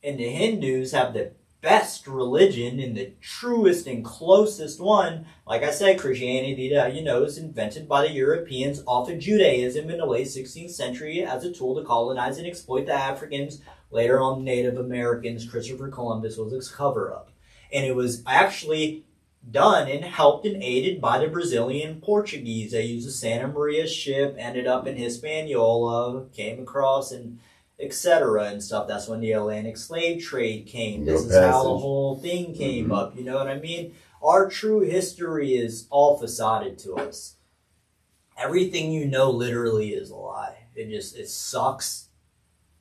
S4: and the Hindus have the best religion and the truest and closest one. Like I said, Christianity, is invented by the Europeans off of Judaism in the late 16th century as a tool to colonize and exploit the Africans. Later on, Native Americans. Christopher Columbus was its cover-up. And it was actually done and helped and aided by the Brazilian Portuguese. They used a Santa Maria ship, ended up in Hispaniola, came across, and etc. and stuff. That's when the Atlantic slave trade came. This is how the whole thing came up. You know what I mean? Our true history is all facaded to us. Everything you know literally is a lie. It sucks.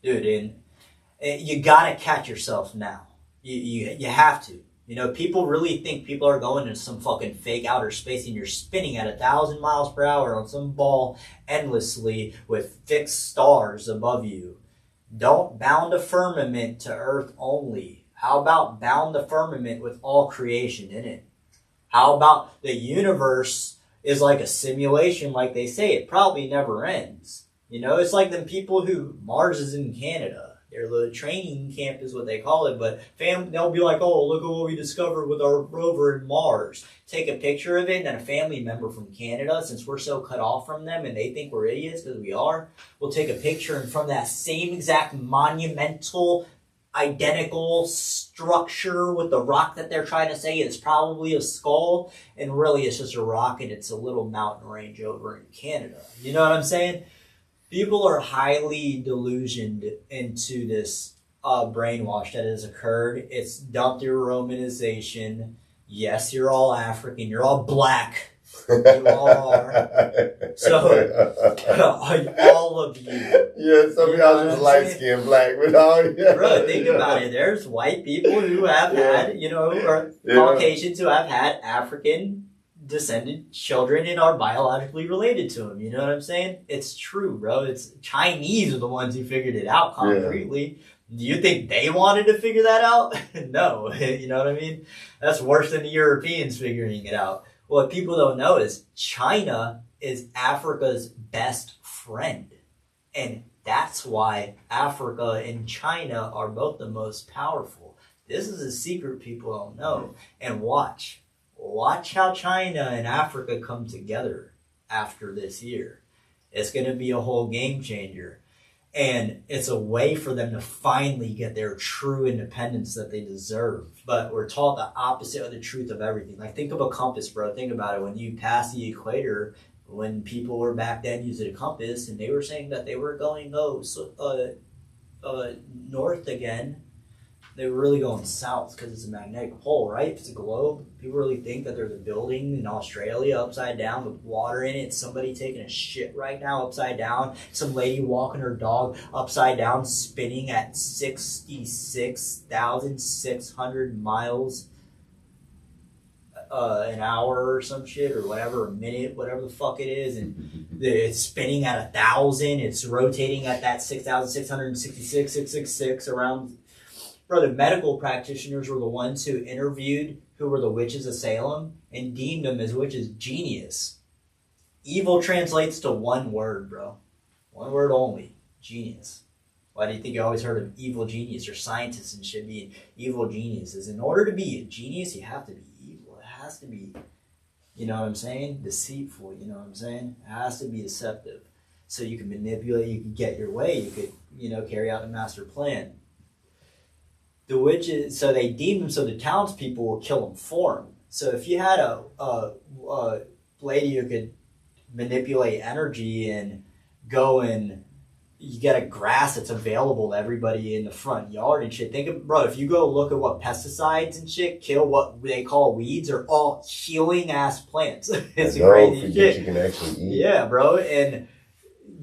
S4: Dude, and you gotta catch yourself now. You have to. People really think people are going into some fucking fake outer space, and you're spinning at 1,000 miles per hour on some ball endlessly with fixed stars above you. Don't bound the firmament to earth only. How about bound the firmament with all creation in it? How about the universe is like a simulation, like they say, it probably never ends. You know, it's like them people who, Mars is in Canada. Their little training camp is what they call it, but they'll be like, oh, look at what we discovered with our rover in Mars. Take a picture of it, and then a family member from Canada, since we're so cut off from them and they think we're idiots because we are, will take a picture, and from that same exact monumental, identical structure with the rock that they're trying to say is probably a skull, and really it's just a rock and it's a little mountain range over in Canada. You know what I'm saying? People are highly delusioned into this brainwash that has occurred. It's dumped through Romanization. Yes, you're all African. You're all black. You all are. So, all of you.
S3: Yeah, some of y'all just light skinned black, but
S4: Bro, think about it. There's white people who have had, you know, or Caucasians who have had African descended children and are biologically related to them. You know what I'm saying? It's true, bro. It's Chinese are the ones who figured it out concretely. Do you think they wanted to figure that out? No. You know what I mean? That's worse than the Europeans figuring it out. What people don't know is China is Africa's best friend. And that's why Africa and China are both the most powerful. This is a secret people don't know. And watch how China and Africa come together after this year. It's going to be a whole game changer. And it's a way for them to finally get their true independence that they deserve. But we're taught the opposite of the truth of everything. Like, think of a compass, bro. Think about it. When you pass the equator, when people were back then using a compass, and they were saying that they were going north again, they were really going south because it's a magnetic pole, right? It's a globe. People really think that there's a building in Australia upside down with water in it. Somebody taking a shit right now upside down. Some lady walking her dog upside down, spinning at 66,600 miles an hour or some shit, or whatever, a minute, whatever the fuck it is. And it's spinning at 1,000. It's rotating at that 6,666, 666 around. Bro, the medical practitioners were the ones who interviewed who were the witches of Salem and deemed them as witches. Genius. Evil translates to one word, bro. One word only. Genius. Why do you think you always heard of evil genius or scientists and shit being evil geniuses? In order to be a genius, you have to be evil. It has to be, you know what I'm saying? Deceitful, you know what I'm saying? It has to be deceptive. So you can manipulate, you can get your way, you could, you know, carry out the master plan. The witches, so they deemed them so the townspeople will kill them for them. So if you had a lady who could manipulate energy and go and you get a grass that's available to everybody in the front yard and shit. Think of, bro, if you go look at what pesticides and shit kill what they call weeds, are all healing ass plants. It's crazy shit.
S3: You can actually eat.
S4: Yeah, bro, and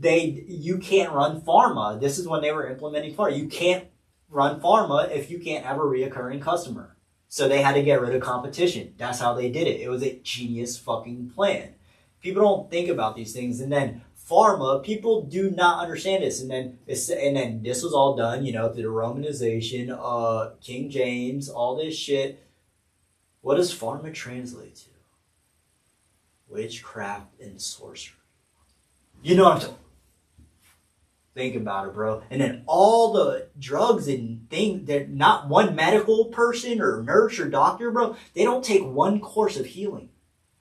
S4: you can't run pharma. This is when they were implementing pharma. You can't run pharma if you can't have a reoccurring customer. So they had to get rid of competition. That's how they did it. It was a genius fucking plan. People don't think about these things. And then pharma, people do not understand this. And then this was all done, you know, through the Romanization, King James, all this shit. What does pharma translate to? Witchcraft and sorcery. You know what I'm talking about? Think about it, bro. And then all the drugs and things, they're not one medical person or nurse or doctor, bro. They don't take one course of healing.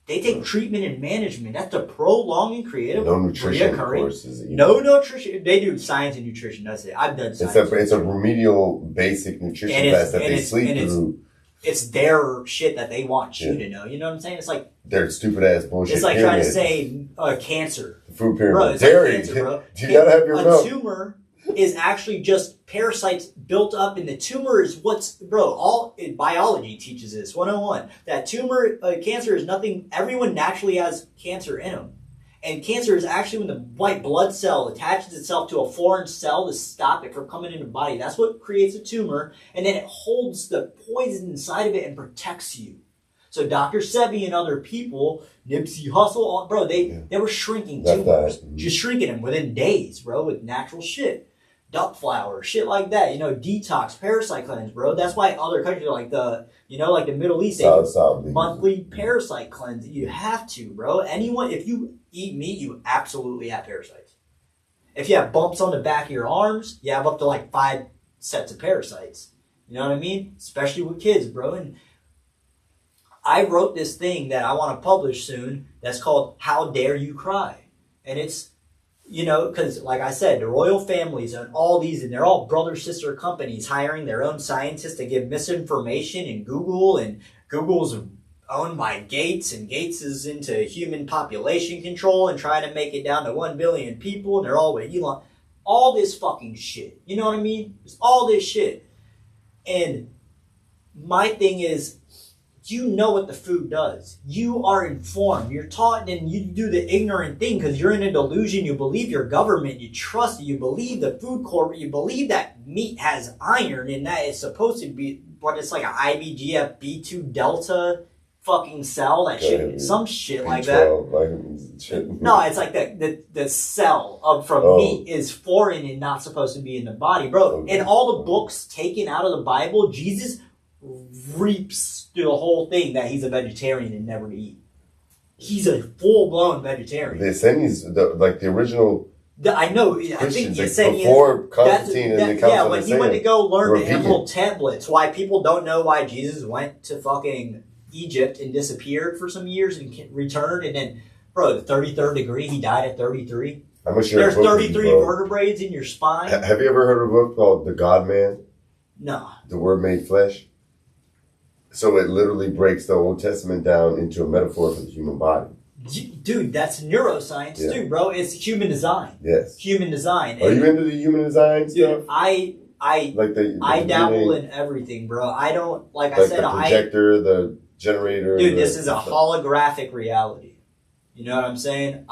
S4: They take treatment and management. That's the prolonging creative.
S3: No nutrition courses either.
S4: No nutrition. They do science and nutrition. That's it. I've done science.
S3: It's a remedial basic nutrition class that they sleep through.
S4: It's their shit that they want you to know. You know what I'm saying? It's like
S3: their stupid ass bullshit.
S4: It's like trying to say cancer.
S3: The food pyramid.
S4: Bro, it's
S3: dairy.
S4: like cancer, bro.
S3: You gotta have your milk.
S4: A tumor is actually just parasites built up, and the tumor is all biology teaches this 101. That tumor, cancer is nothing. Everyone naturally has cancer in them. And cancer is actually when the white blood cell attaches itself to a foreign cell to stop it from coming into the body. That's what creates a tumor. And then it holds the poison inside of it and protects you. So Dr. Sebi and other people, Nipsey Hussle, bro, they were shrinking tumors. Just shrinking them within days, bro, with natural shit. duck flour, shit like that. Detox, parasite cleanse, bro. That's why other countries like the Middle East, they do monthly parasite cleanse. You have to, bro. If you eat meat, you absolutely have parasites. If you have bumps on the back of your arms, you have up to like 5 sets of parasites. You know what I mean? Especially with kids, bro. And I wrote this thing that I want to publish soon that's called How Dare You Cry? And it's, because like I said, the royal families and all these, and they're all brother-sister companies hiring their own scientists to give misinformation in Google, and Google's owned by Gates, and Gates is into human population control and trying to make it down to 1 billion people, and they're all with Elon. All this fucking shit. You know what I mean? It's all this shit. And my thing is, you know what the food does. You are informed. You're taught, and you do the ignorant thing because you're in a delusion. You believe your government. You trust it. You believe the food corporate. You believe that meat has iron and that it's supposed to be, but it's like an IBGF B2 Delta fucking cell. That shit, some shit like that. No, it's like the cell from meat is foreign and not supposed to be in the body, bro. And all the books taken out of the Bible, Jesus reaps through the whole thing that he's a vegetarian and never to eat. He's a full-blown vegetarian.
S5: The Essenes, the original
S4: I know.
S5: Christians,
S4: I think the Essenes,
S5: before Constantine and the Council
S4: yeah, when he went to go learn the
S5: vegan.
S4: Emerald Tablets, why people don't know why Jesus went to fucking Egypt and disappeared for some years and returned, and then, bro, the 33rd degree, he died at 33. There's 33 vertebrae in your spine.
S5: Have you ever heard of a book called The God Man?
S4: No.
S5: The Word Made Flesh? So it literally breaks the Old Testament down into a metaphor for the human body.
S4: Dude, that's neuroscience too, bro. It's human design.
S5: Yes.
S4: Human design.
S5: Are you into the human design stuff?
S4: Dude, I dabble in everything, bro. I don't, like I said,
S5: the projector, the generator.
S4: Dude, this is a holographic reality. You know what I'm saying?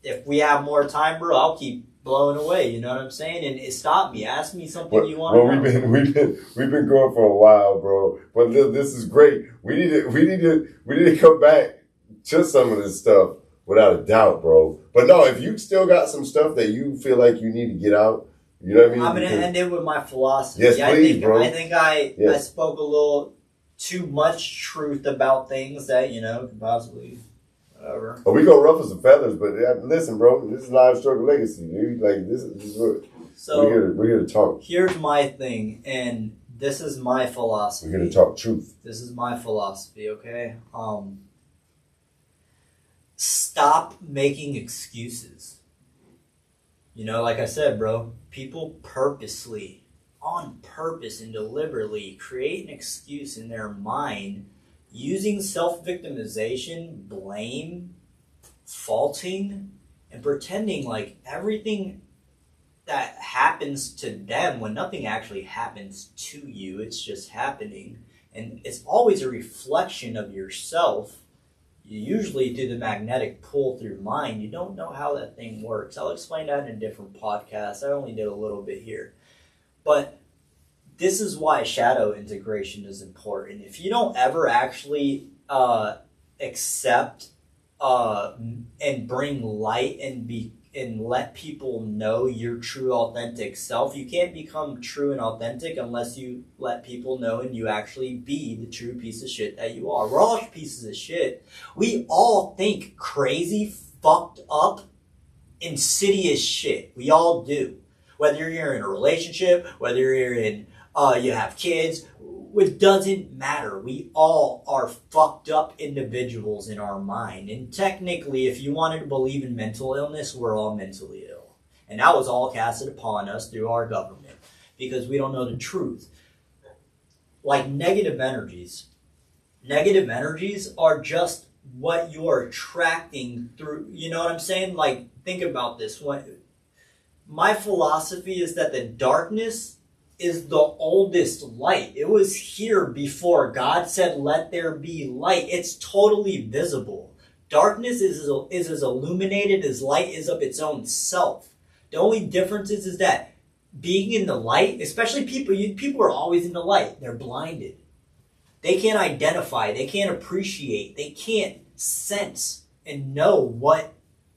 S4: If we have more time, bro, I'll keep blowing away. You know what I'm saying? And stop me. Ask me something you want to know.
S5: We've been going for a while, bro. But this is great. We need to come back to some of this stuff without a doubt, bro. But no, if you still got some stuff that you feel like you need to get out, you know what I mean?
S4: I'm gonna end it with my philosophy.
S5: Yes, please, bro.
S4: I think I spoke a little too much truth about things that could possibly. Whatever.
S5: Oh, we go ruffle some feathers, but listen, bro, this is Live Struggle Legacy, dude. Like this is what we're here to talk.
S4: Here's my thing, and this is my philosophy.
S5: We're here to talk truth.
S4: This is my philosophy, okay? Stop making excuses. Like I said, bro, people purposely, on purpose and deliberately create an excuse in their mind using self-victimization, blame, faulting, and pretending like everything that happens to them when nothing actually happens to you, it's just happening. And it's always a reflection of yourself. You usually do the magnetic pull through mind. You don't know how that thing works. I'll explain that in a different podcast. I only did a little bit here. But this is why shadow integration is important. If you don't ever actually accept and bring light and let people know your true authentic self, you can't become true and authentic unless you let people know and you actually be the true piece of shit that you are. We're all pieces of shit. We all think crazy, fucked up, insidious shit. We all do. Whether you're in a relationship, whether you're in you have kids, it doesn't matter. We all are fucked up individuals in our mind. And technically, if you wanted to believe in mental illness, we're all mentally ill. And that was all casted upon us through our government because we don't know the truth. Like negative energies are just what you are attracting through, you know what I'm saying? Like, think about this. My philosophy is that the darkness is the oldest light. It was here before God said, let there be light. It's totally visible. Darkness is as illuminated as light is of its own self. The only difference is that being in the light, especially people are always in the light. They're blinded. They can't identify. They can't appreciate. They can't sense and know what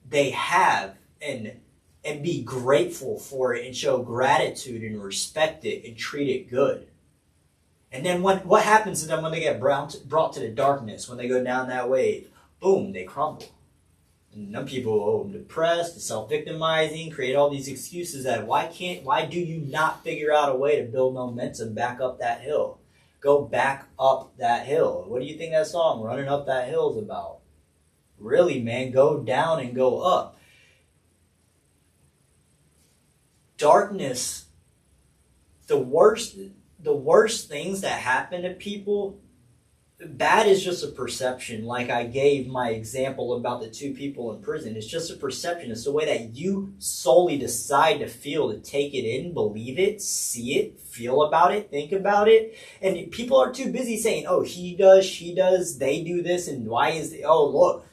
S4: they have and and be grateful for it and show gratitude and respect it and treat it good. And then what happens to them when they get brought to the darkness, when they go down that way? Boom, they crumble. And some people are depressed, self-victimizing, create all these excuses that why do you not figure out a way to build momentum back up that hill? Go back up that hill. What do you think that song, Running Up That Hill, is about? Really, man, go down and go up. Darkness, the worst things that happen to people, bad is just a perception. Like I gave my example about the 2 people in prison. It's just a perception. It's the way that you solely decide to feel, to take it in, believe it, see it, feel about it, think about it. And people are too busy saying, oh, he does, she does, they do this, and why is it, oh, look.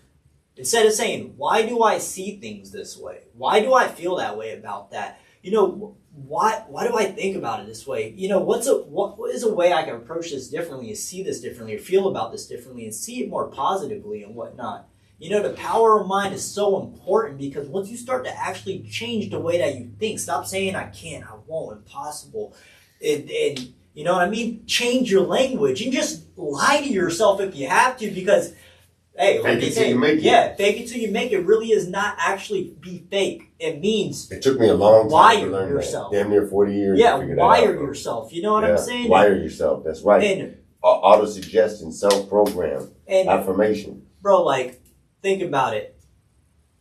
S4: Instead of saying, why do I see things this way? Why do I feel that way about that? Why do I think about it this way? What is a way I can approach this differently, and see this differently, or feel about this differently, and see it more positively and whatnot? The power of mind is so important, because once you start to actually change the way that you think, stop saying I can't, I won't, impossible, and you know what I mean? Change your language and just lie to yourself if you have to, because hey,
S5: fake it till you make it.
S4: Yeah, fake it till you make it really is not actually be fake. It means
S5: it took me a long time to learn
S4: yourself.
S5: That. Damn near 40 years.
S4: Yeah,
S5: to figure that
S4: wire
S5: out,
S4: yourself. You know what I'm saying?
S5: Wire yourself. That's right.
S4: And
S5: auto-suggestion, self-program, affirmation.
S4: Bro, think about it.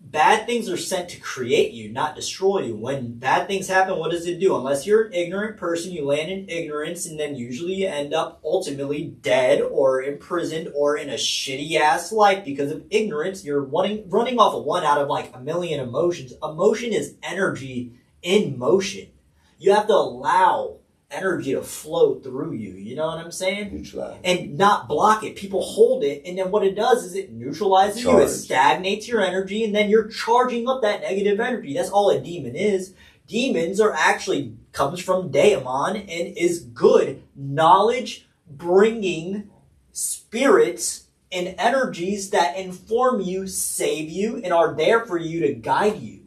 S4: Bad things are sent to create you, not destroy you. When bad things happen, what does it do? Unless you're an ignorant person, you land in ignorance, and then usually you end up ultimately dead or imprisoned or in a shitty-ass life because of ignorance. You're running off of one out of a million emotions. Emotion is energy in motion. You have to allow energy to flow through you. You know what I'm saying?
S5: Neutralize.
S4: And not block it. People hold it, and then what it does is it neutralizes you. It stagnates your energy, and then you're charging up that negative energy. That's all a demon is. Demons comes from daemon and is good knowledge bringing spirits and energies that inform you, save you, and are there for you to guide you.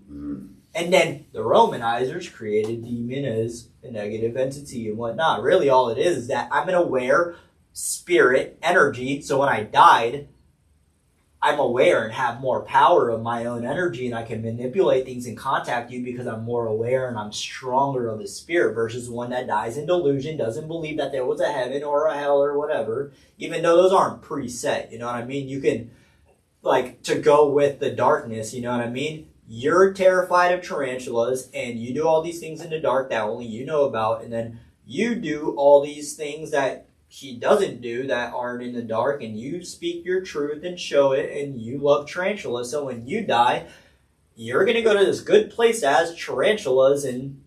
S4: And then the Romanizers created demon as a negative entity and whatnot. Really all it is that I'm an aware spirit energy. So when I died, I'm aware and have more power of my own energy, and I can manipulate things and contact you because I'm more aware and I'm stronger of the spirit, versus one that dies in delusion, doesn't believe that there was a heaven or a hell or whatever, even though those aren't preset. You know what I mean? You can, to go with the darkness, you know what I mean? You're terrified of tarantulas, and you do all these things in the dark that only you know about, and then you do all these things that he doesn't do that aren't in the dark, and you speak your truth and show it, and you love tarantulas. So when you die, you're going to go to this good place as tarantulas and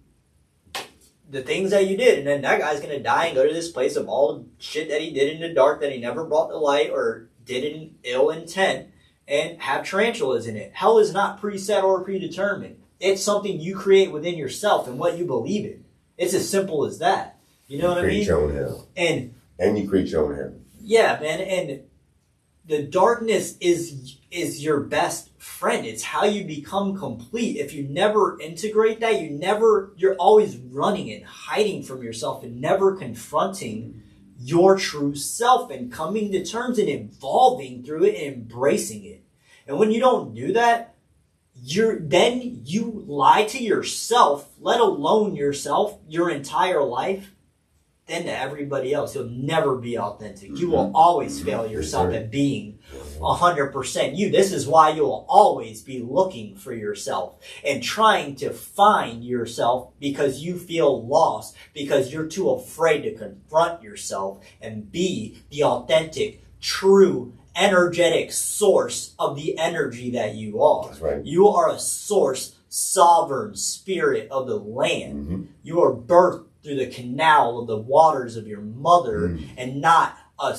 S4: the things that you did, and then that guy's going to die and go to this place of all the shit that he did in the dark that he never brought to light or did in ill intent, and have tarantulas in it. Hell is not preset or predetermined. It's something you create within yourself and what you believe in. It's as simple as that. You know what I mean?
S5: Create your own hell. And you create your own heaven. Yeah,
S4: man. And the darkness is your best friend. It's how you become complete. If you never integrate that, you're always running and hiding from yourself and never confronting your true self and coming to terms and evolving through it and embracing it. And when you don't do that, you lie to yourself, let alone yourself, your entire life, then to everybody else. You'll never be authentic. You will always fail yourself at being 100% you. This is why you'll always be looking for yourself and trying to find yourself, because you feel lost, because you're too afraid to confront yourself and be the authentic, true, energetic source of the energy that you are.
S5: That's right.
S4: You are a source, sovereign spirit of the land.
S5: Mm-hmm.
S4: You are birthed through the canal of the waters of your mother, and not a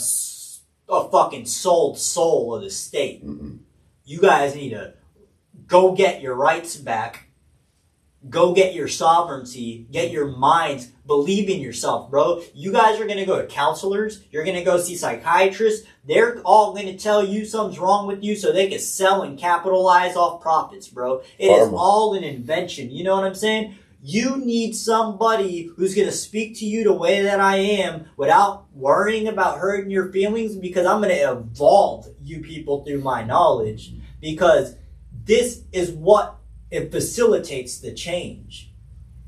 S4: fucking soul of the state.
S5: Mm-hmm.
S4: You guys need to go get your rights back go get your sovereignty, get your minds, believe in yourself, bro. You guys are going to go to counselors. You're going to go see psychiatrists. They're all going to tell you something's wrong with you so they can sell and capitalize off profits, bro. It is all an invention. You know what I'm saying? You need somebody who's going to speak to you the way that I am without worrying about hurting your feelings, because I'm going to evolve you people through my knowledge, because this is what it facilitates the change,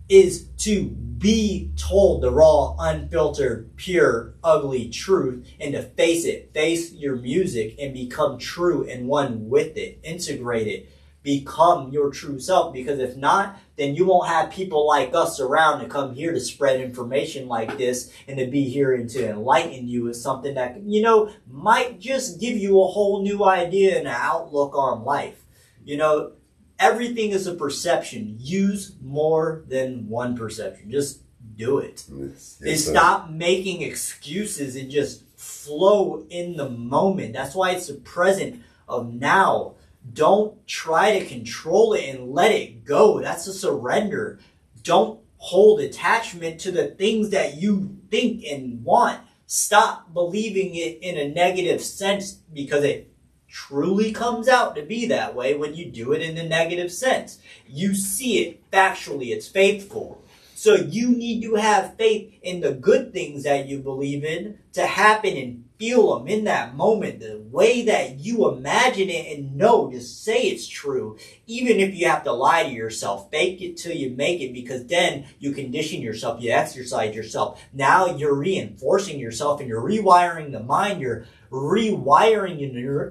S4: is to be told the raw, unfiltered, pure, ugly truth, and to face it, face your music and become true and one with it, integrate it, become your true self. Because if not, then you won't have people like us around to come here to spread information like this and to be here and to enlighten you with something that, you know, might just give you a whole new idea and an outlook on life. You know, everything is a perception. Use more than one perception. Just do it. And stop making excuses and just flow in the moment. That's why it's the present of now. Don't try to control it and let it go. That's a surrender. Don't hold attachment to the things that you think and want. Stop believing it in a negative sense, because it truly comes out to be that way when you do it in a negative sense. You see it factually. It's faithful. So you need to have faith in the good things that you believe in to happen and feel them in that moment, the way that you imagine it, and know to say it's true, even if you have to lie to yourself. Fake it till you make it, because then you condition yourself, you exercise yourself. Now you're reinforcing yourself and you're rewiring the mind, you're rewiring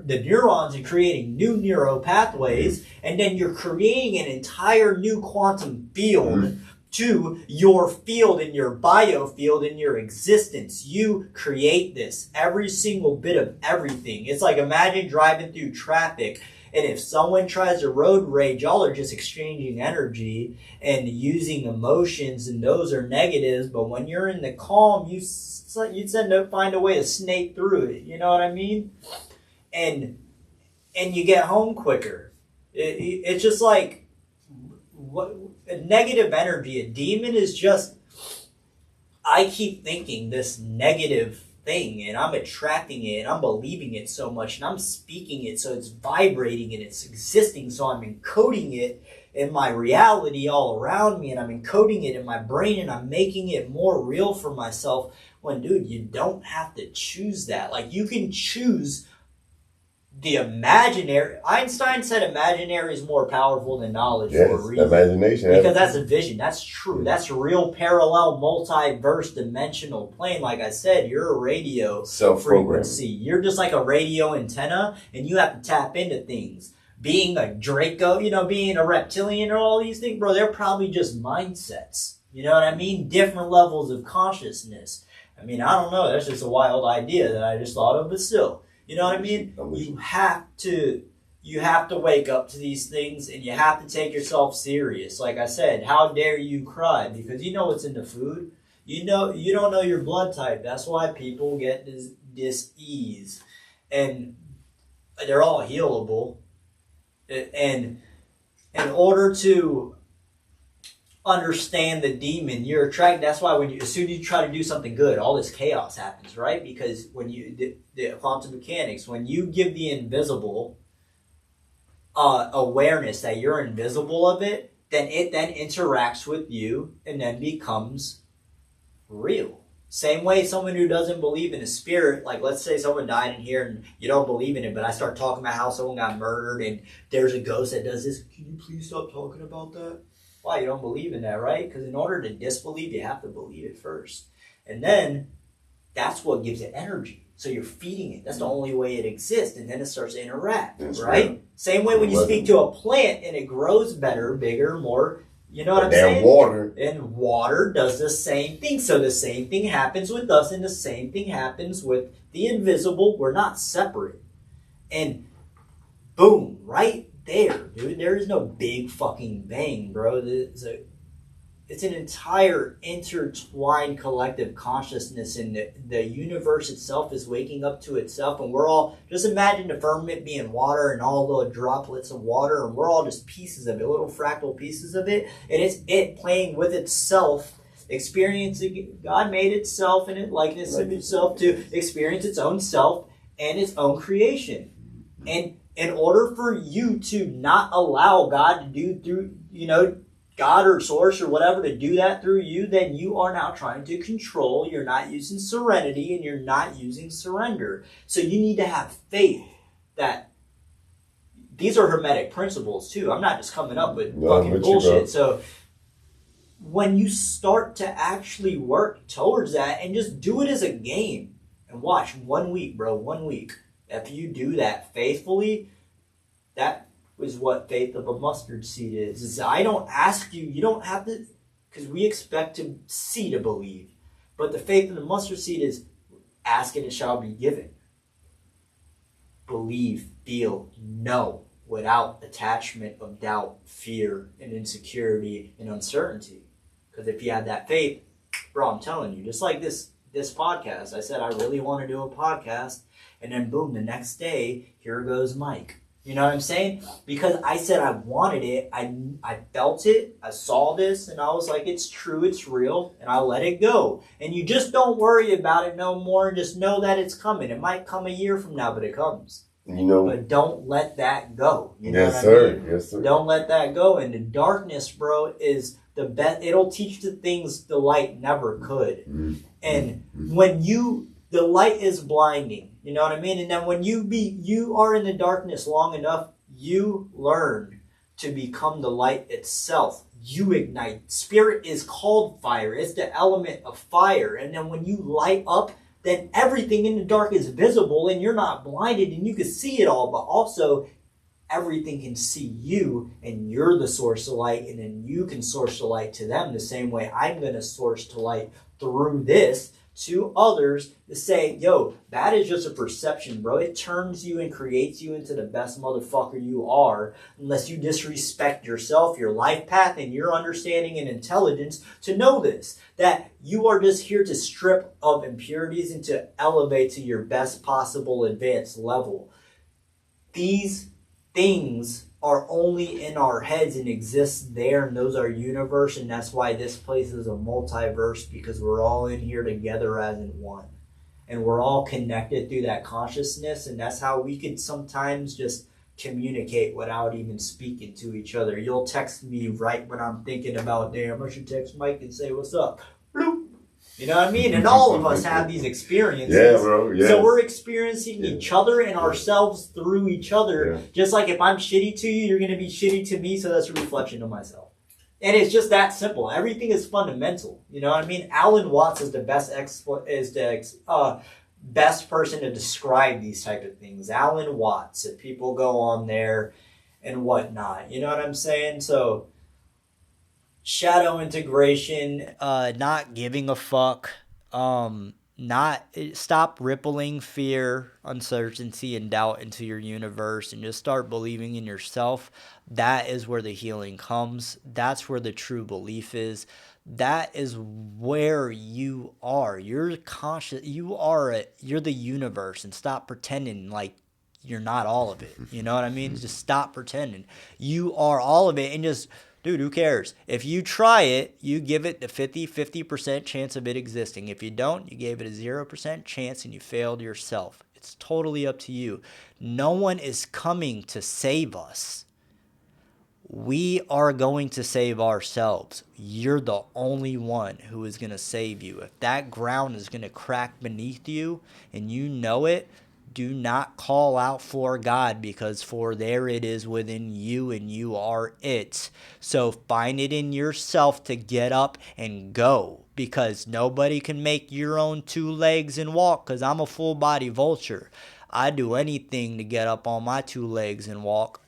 S4: the neurons and creating new neural pathways, and then you're creating an entire new quantum field to your field and your biofield and your existence. You create this, every single bit of everything. It's like, imagine driving through traffic, and if someone tries to road rage, y'all are just exchanging energy and using emotions, and those are negatives. But when you're in the calm, you tend to find a way to snake through it. You know what I mean? And you get home quicker. It's just like, what negative energy, a demon is just, I keep thinking this negative thing and I'm attracting it and I'm believing it so much and I'm speaking it so it's vibrating and it's existing, so I'm encoding it in my reality all around me, and I'm encoding it in my brain, and I'm making it more real for myself. When, dude, you don't have to choose that. Like, you can choose the imaginary. Einstein said imaginary is more powerful than knowledge for a reason.
S5: Imagination.
S4: Because that's a vision. That's true. That's a real parallel, multiverse, dimensional plane. Like I said, you're a radio frequency. You're just like a radio antenna, and you have to tap into things. Being a Draco, you know, being a reptilian, or all these things, bro, they're probably just mindsets. You know what I mean? Different levels of consciousness. I mean, I don't know. That's just a wild idea that I just thought of, but still. You know what I mean? You have to wake up to these things, and you have to take yourself serious. Like I said, how dare you cry? Because you know what's in the food. You don't know your blood type. That's why people get this dis-ease. And they're all healable. And in order to understand the demon, you're attracted. That's why as soon as you try to do something good, all this chaos happens, right? Because when the quantum mechanics, when you give the invisible awareness that you're invisible of it, then it then interacts with you and then becomes real. Same way someone who doesn't believe in a spirit, like let's say someone died in here and you don't believe in it, but I start talking about how someone got murdered and there's a ghost that does this. Can you please stop talking about that? Why? You don't believe in that, right? Because in order to disbelieve, you have to believe it first. And then that's what gives it energy. So you're feeding it. That's the only way it exists. And then it starts to interact, right? Same way when you speak to a plant and it grows better, bigger, more, you know what I'm saying?
S5: Water.
S4: And water does the same thing. So the same thing happens with us, and the same thing happens with the invisible. We're not separate. And boom, right there, dude. There is no big fucking bang, bro. it's an entire intertwined collective consciousness, and the universe itself is waking up to itself, and we're all, just imagine the firmament being water and all the droplets of water, and we're all just pieces of it, little fractal pieces of it, and it's it playing with itself, experiencing. God made itself in it likeness of itself to experience its own self and its own creation. And in order for you to not allow God to do through, God or source or whatever to do that through you, then you are now trying to control. You're not using serenity, and you're not using surrender. So you need to have faith that these are Hermetic principles too. I'm not just coming up with fucking bullshit. So when you start to actually work towards that and just do it as a game and watch 1 week, bro, 1 week. If you do that faithfully, that is what faith of a mustard seed is. I don't ask you, you don't have to, because we expect to see to believe. But the faith of the mustard seed is ask and it shall be given. Believe, feel, know, without attachment of doubt, fear, and insecurity and uncertainty. Because if you had that faith, bro, I'm telling you, just like this podcast, I said I really want to do a podcast, and then boom, the next day, here goes Mike. You know what I'm saying? Because I said I wanted it, I felt it, I saw this, and I was like, it's true, it's real, and I let it go. And you just don't worry about it no more, just know that it's coming. It might come a year from now, but it comes. But don't let that go. You know
S5: yes, sir.
S4: I mean?
S5: Yes, sir.
S4: Don't let that go. And the darkness, bro, is the best. It'll teach the things the light never could. Mm-hmm. And when the light is blinding. You know what I mean? And then when you are in the darkness long enough, you learn to become the light itself. You ignite. Spirit is called fire. It's the element of fire. And then when you light up, then everything in the dark is visible and you're not blinded and you can see it all, but also everything can see you and you're the source of light, and then you can source the light to them the same way I'm going to source the light through this to others to say, yo, that is just a perception, bro. It turns you and creates you into the best motherfucker you are, unless you disrespect yourself, your life path, and your understanding and intelligence to know this, that you are just here to strip of impurities and to elevate to your best possible advanced level. These things are only in our heads and exist there, and those are universe, and that's why this place is a multiverse, because we're all in here together as in one, and we're all connected through that consciousness, and that's how we could sometimes just communicate without even speaking to each other. You'll text me right when I'm thinking about, damn, I should text Mike and say what's up. Bloop. You know what I mean? And all of us have these experiences.
S5: Yeah, bro. Yes.
S4: So we're experiencing each other and ourselves through each other. Yeah. Just like if I'm shitty to you, you're going to be shitty to me. So that's a reflection of myself. And it's just that simple. Everything is fundamental. You know what I mean? Alan Watts is the best person to describe these type of things. Alan Watts. If people go on there and whatnot. You know what I'm saying? So shadow integration, not giving a fuck, stop rippling fear, uncertainty, and doubt into your universe, and just start believing in yourself. That is where the healing comes. That's where the true belief is. That is where you are. You're conscious. You're the universe, and stop pretending like you're not all of it. You know what I mean? Just stop pretending. You are all of it, and just, dude, who cares? If you try it, you give it the 50% chance of it existing. If you don't, you gave it a 0% chance and you failed yourself. It's totally up to you. No one is coming to save us. We are going to save ourselves. You're the only one who is going to save you. If that ground is going to crack beneath you and you know it, do not call out for God, because for there it is within you and you are it. So find it in yourself to get up and go, because nobody can make your own 2 legs and walk, because I'm a full body vulture. I'd do anything to get up on my 2 legs and walk.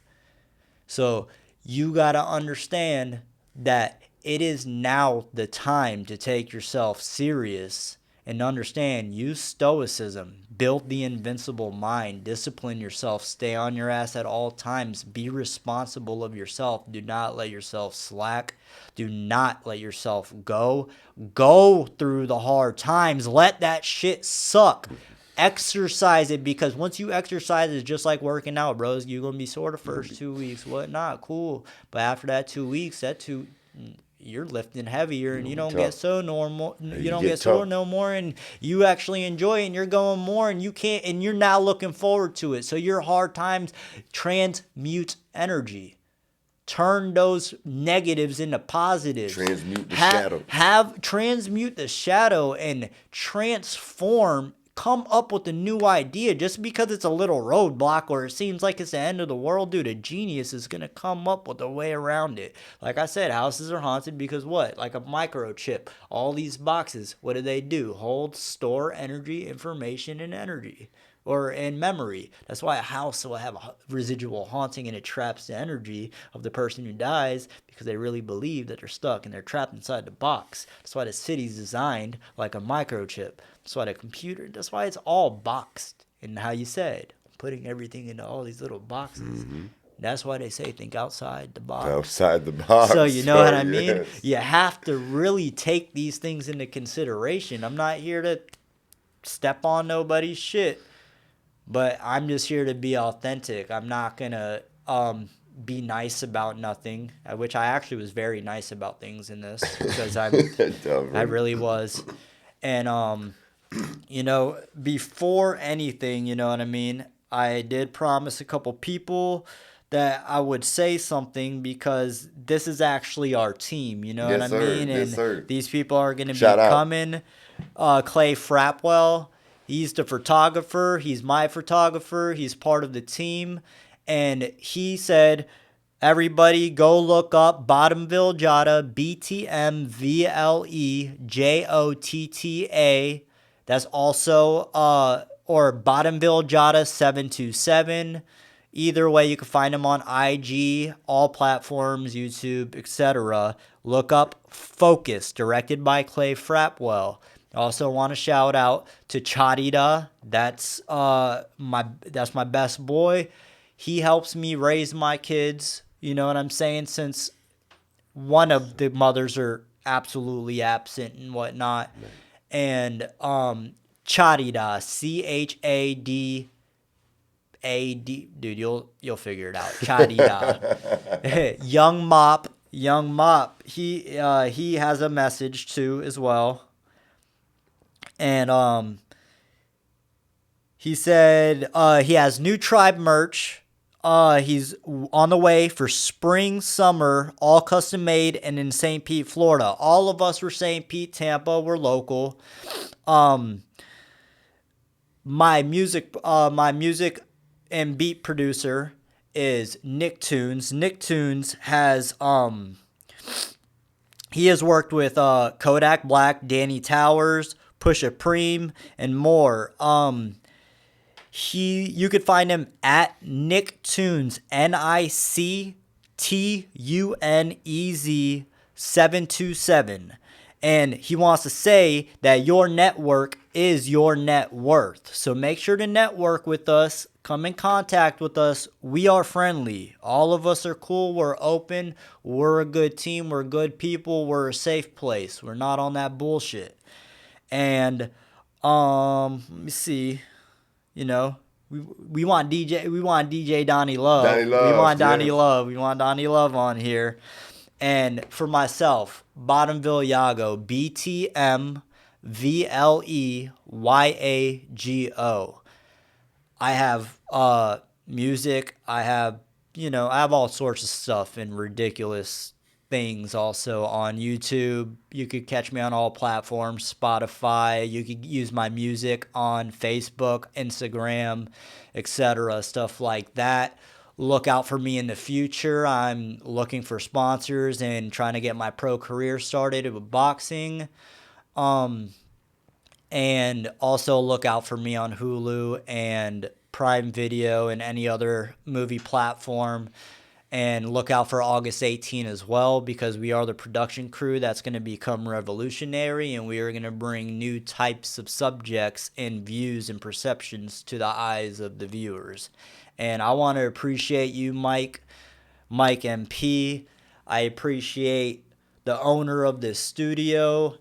S4: So you got to understand that it is now the time to take yourself serious And understand, use stoicism, build the invincible mind, discipline yourself, stay on your ass at all times, be responsible of yourself. Do not let yourself slack. Do not let yourself go. Go through the hard times. Let that shit suck. Exercise it, because once you exercise, it's just like working out, bros. You're going to be sore the first 2 weeks, whatnot, cool. But after that 2 weeks, you're lifting heavier, and you don't get so normal. You don't get sore no more, and you actually enjoy it, and you're going more, and you're now looking forward to it. So your hard times transmute energy. Turn those negatives into positives.
S5: Transmute the shadow.
S4: Transmute the shadow and transform. Come up with a new idea. Just because it's a little roadblock or it seems like it's the end of the world, dude, a genius is going to come up with a way around it. Like I said, houses are haunted because what? Like a microchip. All these boxes, what do? Hold, store energy, information, and energy. Or in memory. That's why a house will have a residual haunting, and it traps the energy of the person who dies because they really believe that they're stuck and they're trapped inside the box. That's why the city's designed like a microchip. That's why that's why it's all boxed. And how you said, putting everything into all these little boxes. Mm-hmm. That's why they say think outside the box.
S5: Outside the box.
S4: So you know what I mean? Yes. You have to really take these things into consideration. I'm not here to step on nobody's shit. But I'm just here to be authentic. I'm not going to be nice about nothing, which I actually was very nice about things in this because I really was. And, before anything, you know what I mean, I did promise a couple people that I would say something because this is actually our team, you know what I mean? And these people are going to be coming. Clay Frapwell. He's the photographer. He's my photographer. He's part of the team. And he said, everybody go look up Bottomville Jotta, BTMVLE JOTTA. That's also, or Bottomville Jotta 727. Either way, you can find him on IG, all platforms, YouTube, etc. Look up Focus, directed by Clay Frapwell. I also want to shout out to Charida. That's my best boy. He helps me raise my kids. You know what I'm saying? Since one of the mothers are absolutely absent and whatnot. And Charida, CHADAD. Dude, you'll figure it out. Charida. Young Mop. He has a message too as well. And he said he has new tribe merch. He's on the way for spring, summer, all custom made, and in St. Pete, Florida. All of us were St. Pete, Tampa. We're local. My music and beat producer is Nick Tunes. Nick Tunes has he has worked with Kodak Black, Danny Towers, Pusha Preem, and more. You could find him at Nick Tunes, NICTUNEZ 727. And he wants to say that your network is your net worth. So make sure to network with us. Come in contact with us. We are friendly. All of us are cool. We're open. We're a good team. We're good people. We're a safe place. We're not on that bullshit. And let me see. You know, we want DJ Donnie Love. We want Donnie Love. We want Donnie Love on here. And for myself, Bottomville Yago, BTMVLE YAGO. I have music. I have all sorts of stuff and ridiculous things also on YouTube. You could catch me on all platforms, Spotify. You could use my music on Facebook, Instagram, etc., stuff like that. Look out for me in the future. I'm looking for sponsors and trying to get my pro career started with boxing. And also look out for me on Hulu and Prime Video and any other movie platform. And look out for August 18 as well, because we are the production crew that's going to become revolutionary, and we are going to bring new types of subjects and views and perceptions to the eyes of the viewers. And I want to appreciate you, Mike MP. I appreciate the owner of this studio.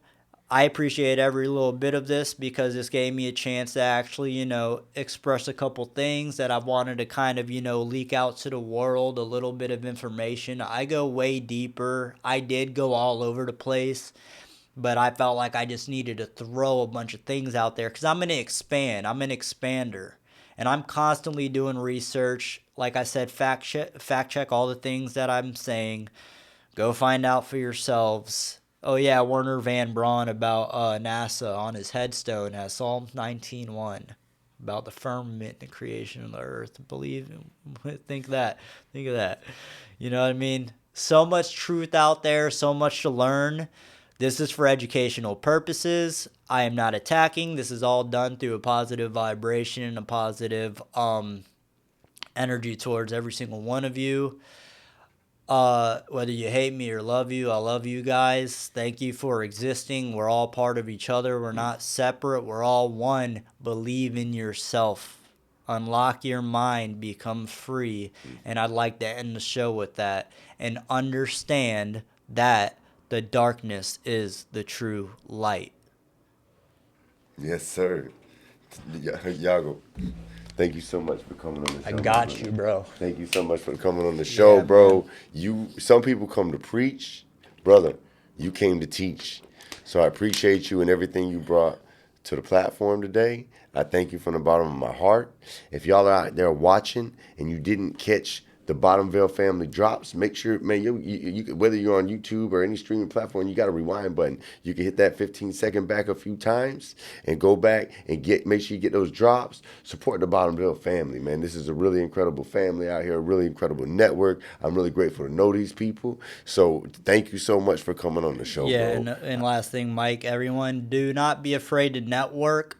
S4: I appreciate every little bit of this, because this gave me a chance to actually, express a couple things that I've wanted to kind of, leak out to the world, a little bit of information. I go way deeper. I did go all over the place, but I felt like I just needed to throw a bunch of things out there, because I'm going to expand. I'm an expander, and I'm constantly doing research. Like I said, fact check all the things that I'm saying. Go find out for yourselves. Oh yeah, Werner Van Braun about NASA on his headstone has Psalm 19:1 about the firmament and the creation of the earth. Think of that. You know what I mean? So much truth out there, so much to learn. This is for educational purposes. I am not attacking. This is all done through a positive vibration and a positive energy towards every single one of you. Whether you hate me or love you, I love you guys. Thank you for existing. We're all part of each other. We're not separate. We're all one. Believe in yourself. Unlock your mind. Become free. And I'd like to end the show with that. And understand that the darkness is the true light.
S5: Yes, sir. Yago, thank you so much for coming on the show.
S4: I got you, bro.
S5: Thank you so much for coming on the show, bro. Some people come to preach. Brother, you came to teach. So I appreciate you and everything you brought to the platform today. I thank you from the bottom of my heart. If y'all are out there watching and you didn't catch the BTMVLE family drops, make sure, man, you whether you're on YouTube or any streaming platform, you got a rewind button. You can hit that 15-second back a few times and go back and make sure you get those drops. Support the BTMVLE family, man. This is a really incredible family out here, a really incredible network. I'm really grateful to know these people. So thank you so much for coming on the show, bro.
S4: And last thing, Mike, everyone, do not be afraid to network.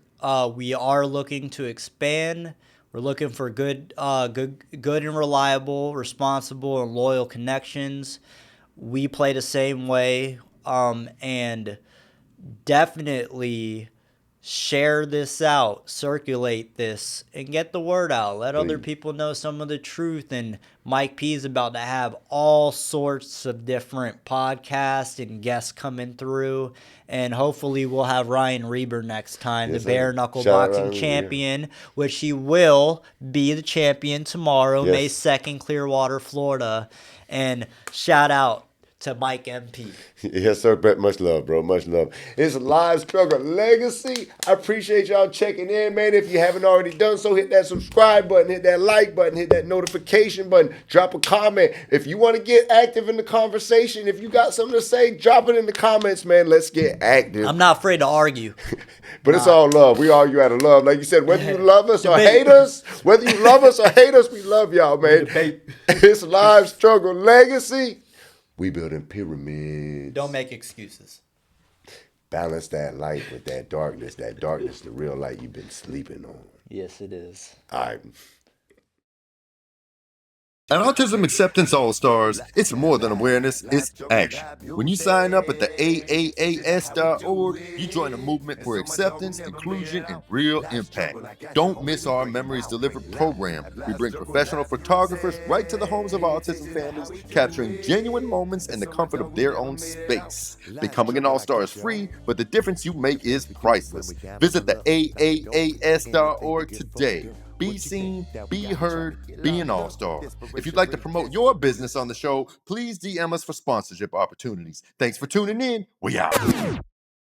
S4: We are looking to expand. We're looking for good and reliable, responsible, and loyal connections. We play the same way, and definitely share this out, circulate this, and get the word out. Let other people know some of the truth. And Mike P is about to have all sorts of different podcasts and guests coming through. And hopefully we'll have Ryan Reber next time, the bare knuckle boxing champion, which he will be the champion tomorrow, May 2nd, Clearwater, Florida. And shout out to Mike MP.
S5: Yes, sir, Brett. Much love, bro. Much love. It's Live Struggle Legacy. I appreciate y'all checking in, man. If you haven't already done so, hit that subscribe button, hit that like button, hit that notification button, drop a comment. If you want to get active in the conversation, if you got something to say, drop it in the comments, man. Let's get active.
S4: I'm not afraid to argue.
S5: But it's all love. We argue out of love. Like you said, whether you love us or hate us, we love y'all, man. It's Live Struggle Legacy. We building pyramids.
S4: Don't make excuses.
S5: Balance that light with that darkness. That darkness, the real light you've been sleeping on.
S4: Yes, it is.
S5: All right.
S1: At Autism Acceptance All-Stars, it's more than awareness, it's action. When you sign up at the AAAS.org, you join a movement for acceptance, inclusion, and real impact. Don't miss our Memories Delivered program. We bring professional photographers right to the homes of autism families, capturing genuine moments in the comfort of their own space. Becoming an All-Star is free, but the difference you make is priceless. Visit the AAAS.org today. Be seen, be heard, be an all-star. If you'd like to promote your business on the show, please DM us for sponsorship opportunities. Thanks for tuning in. We out.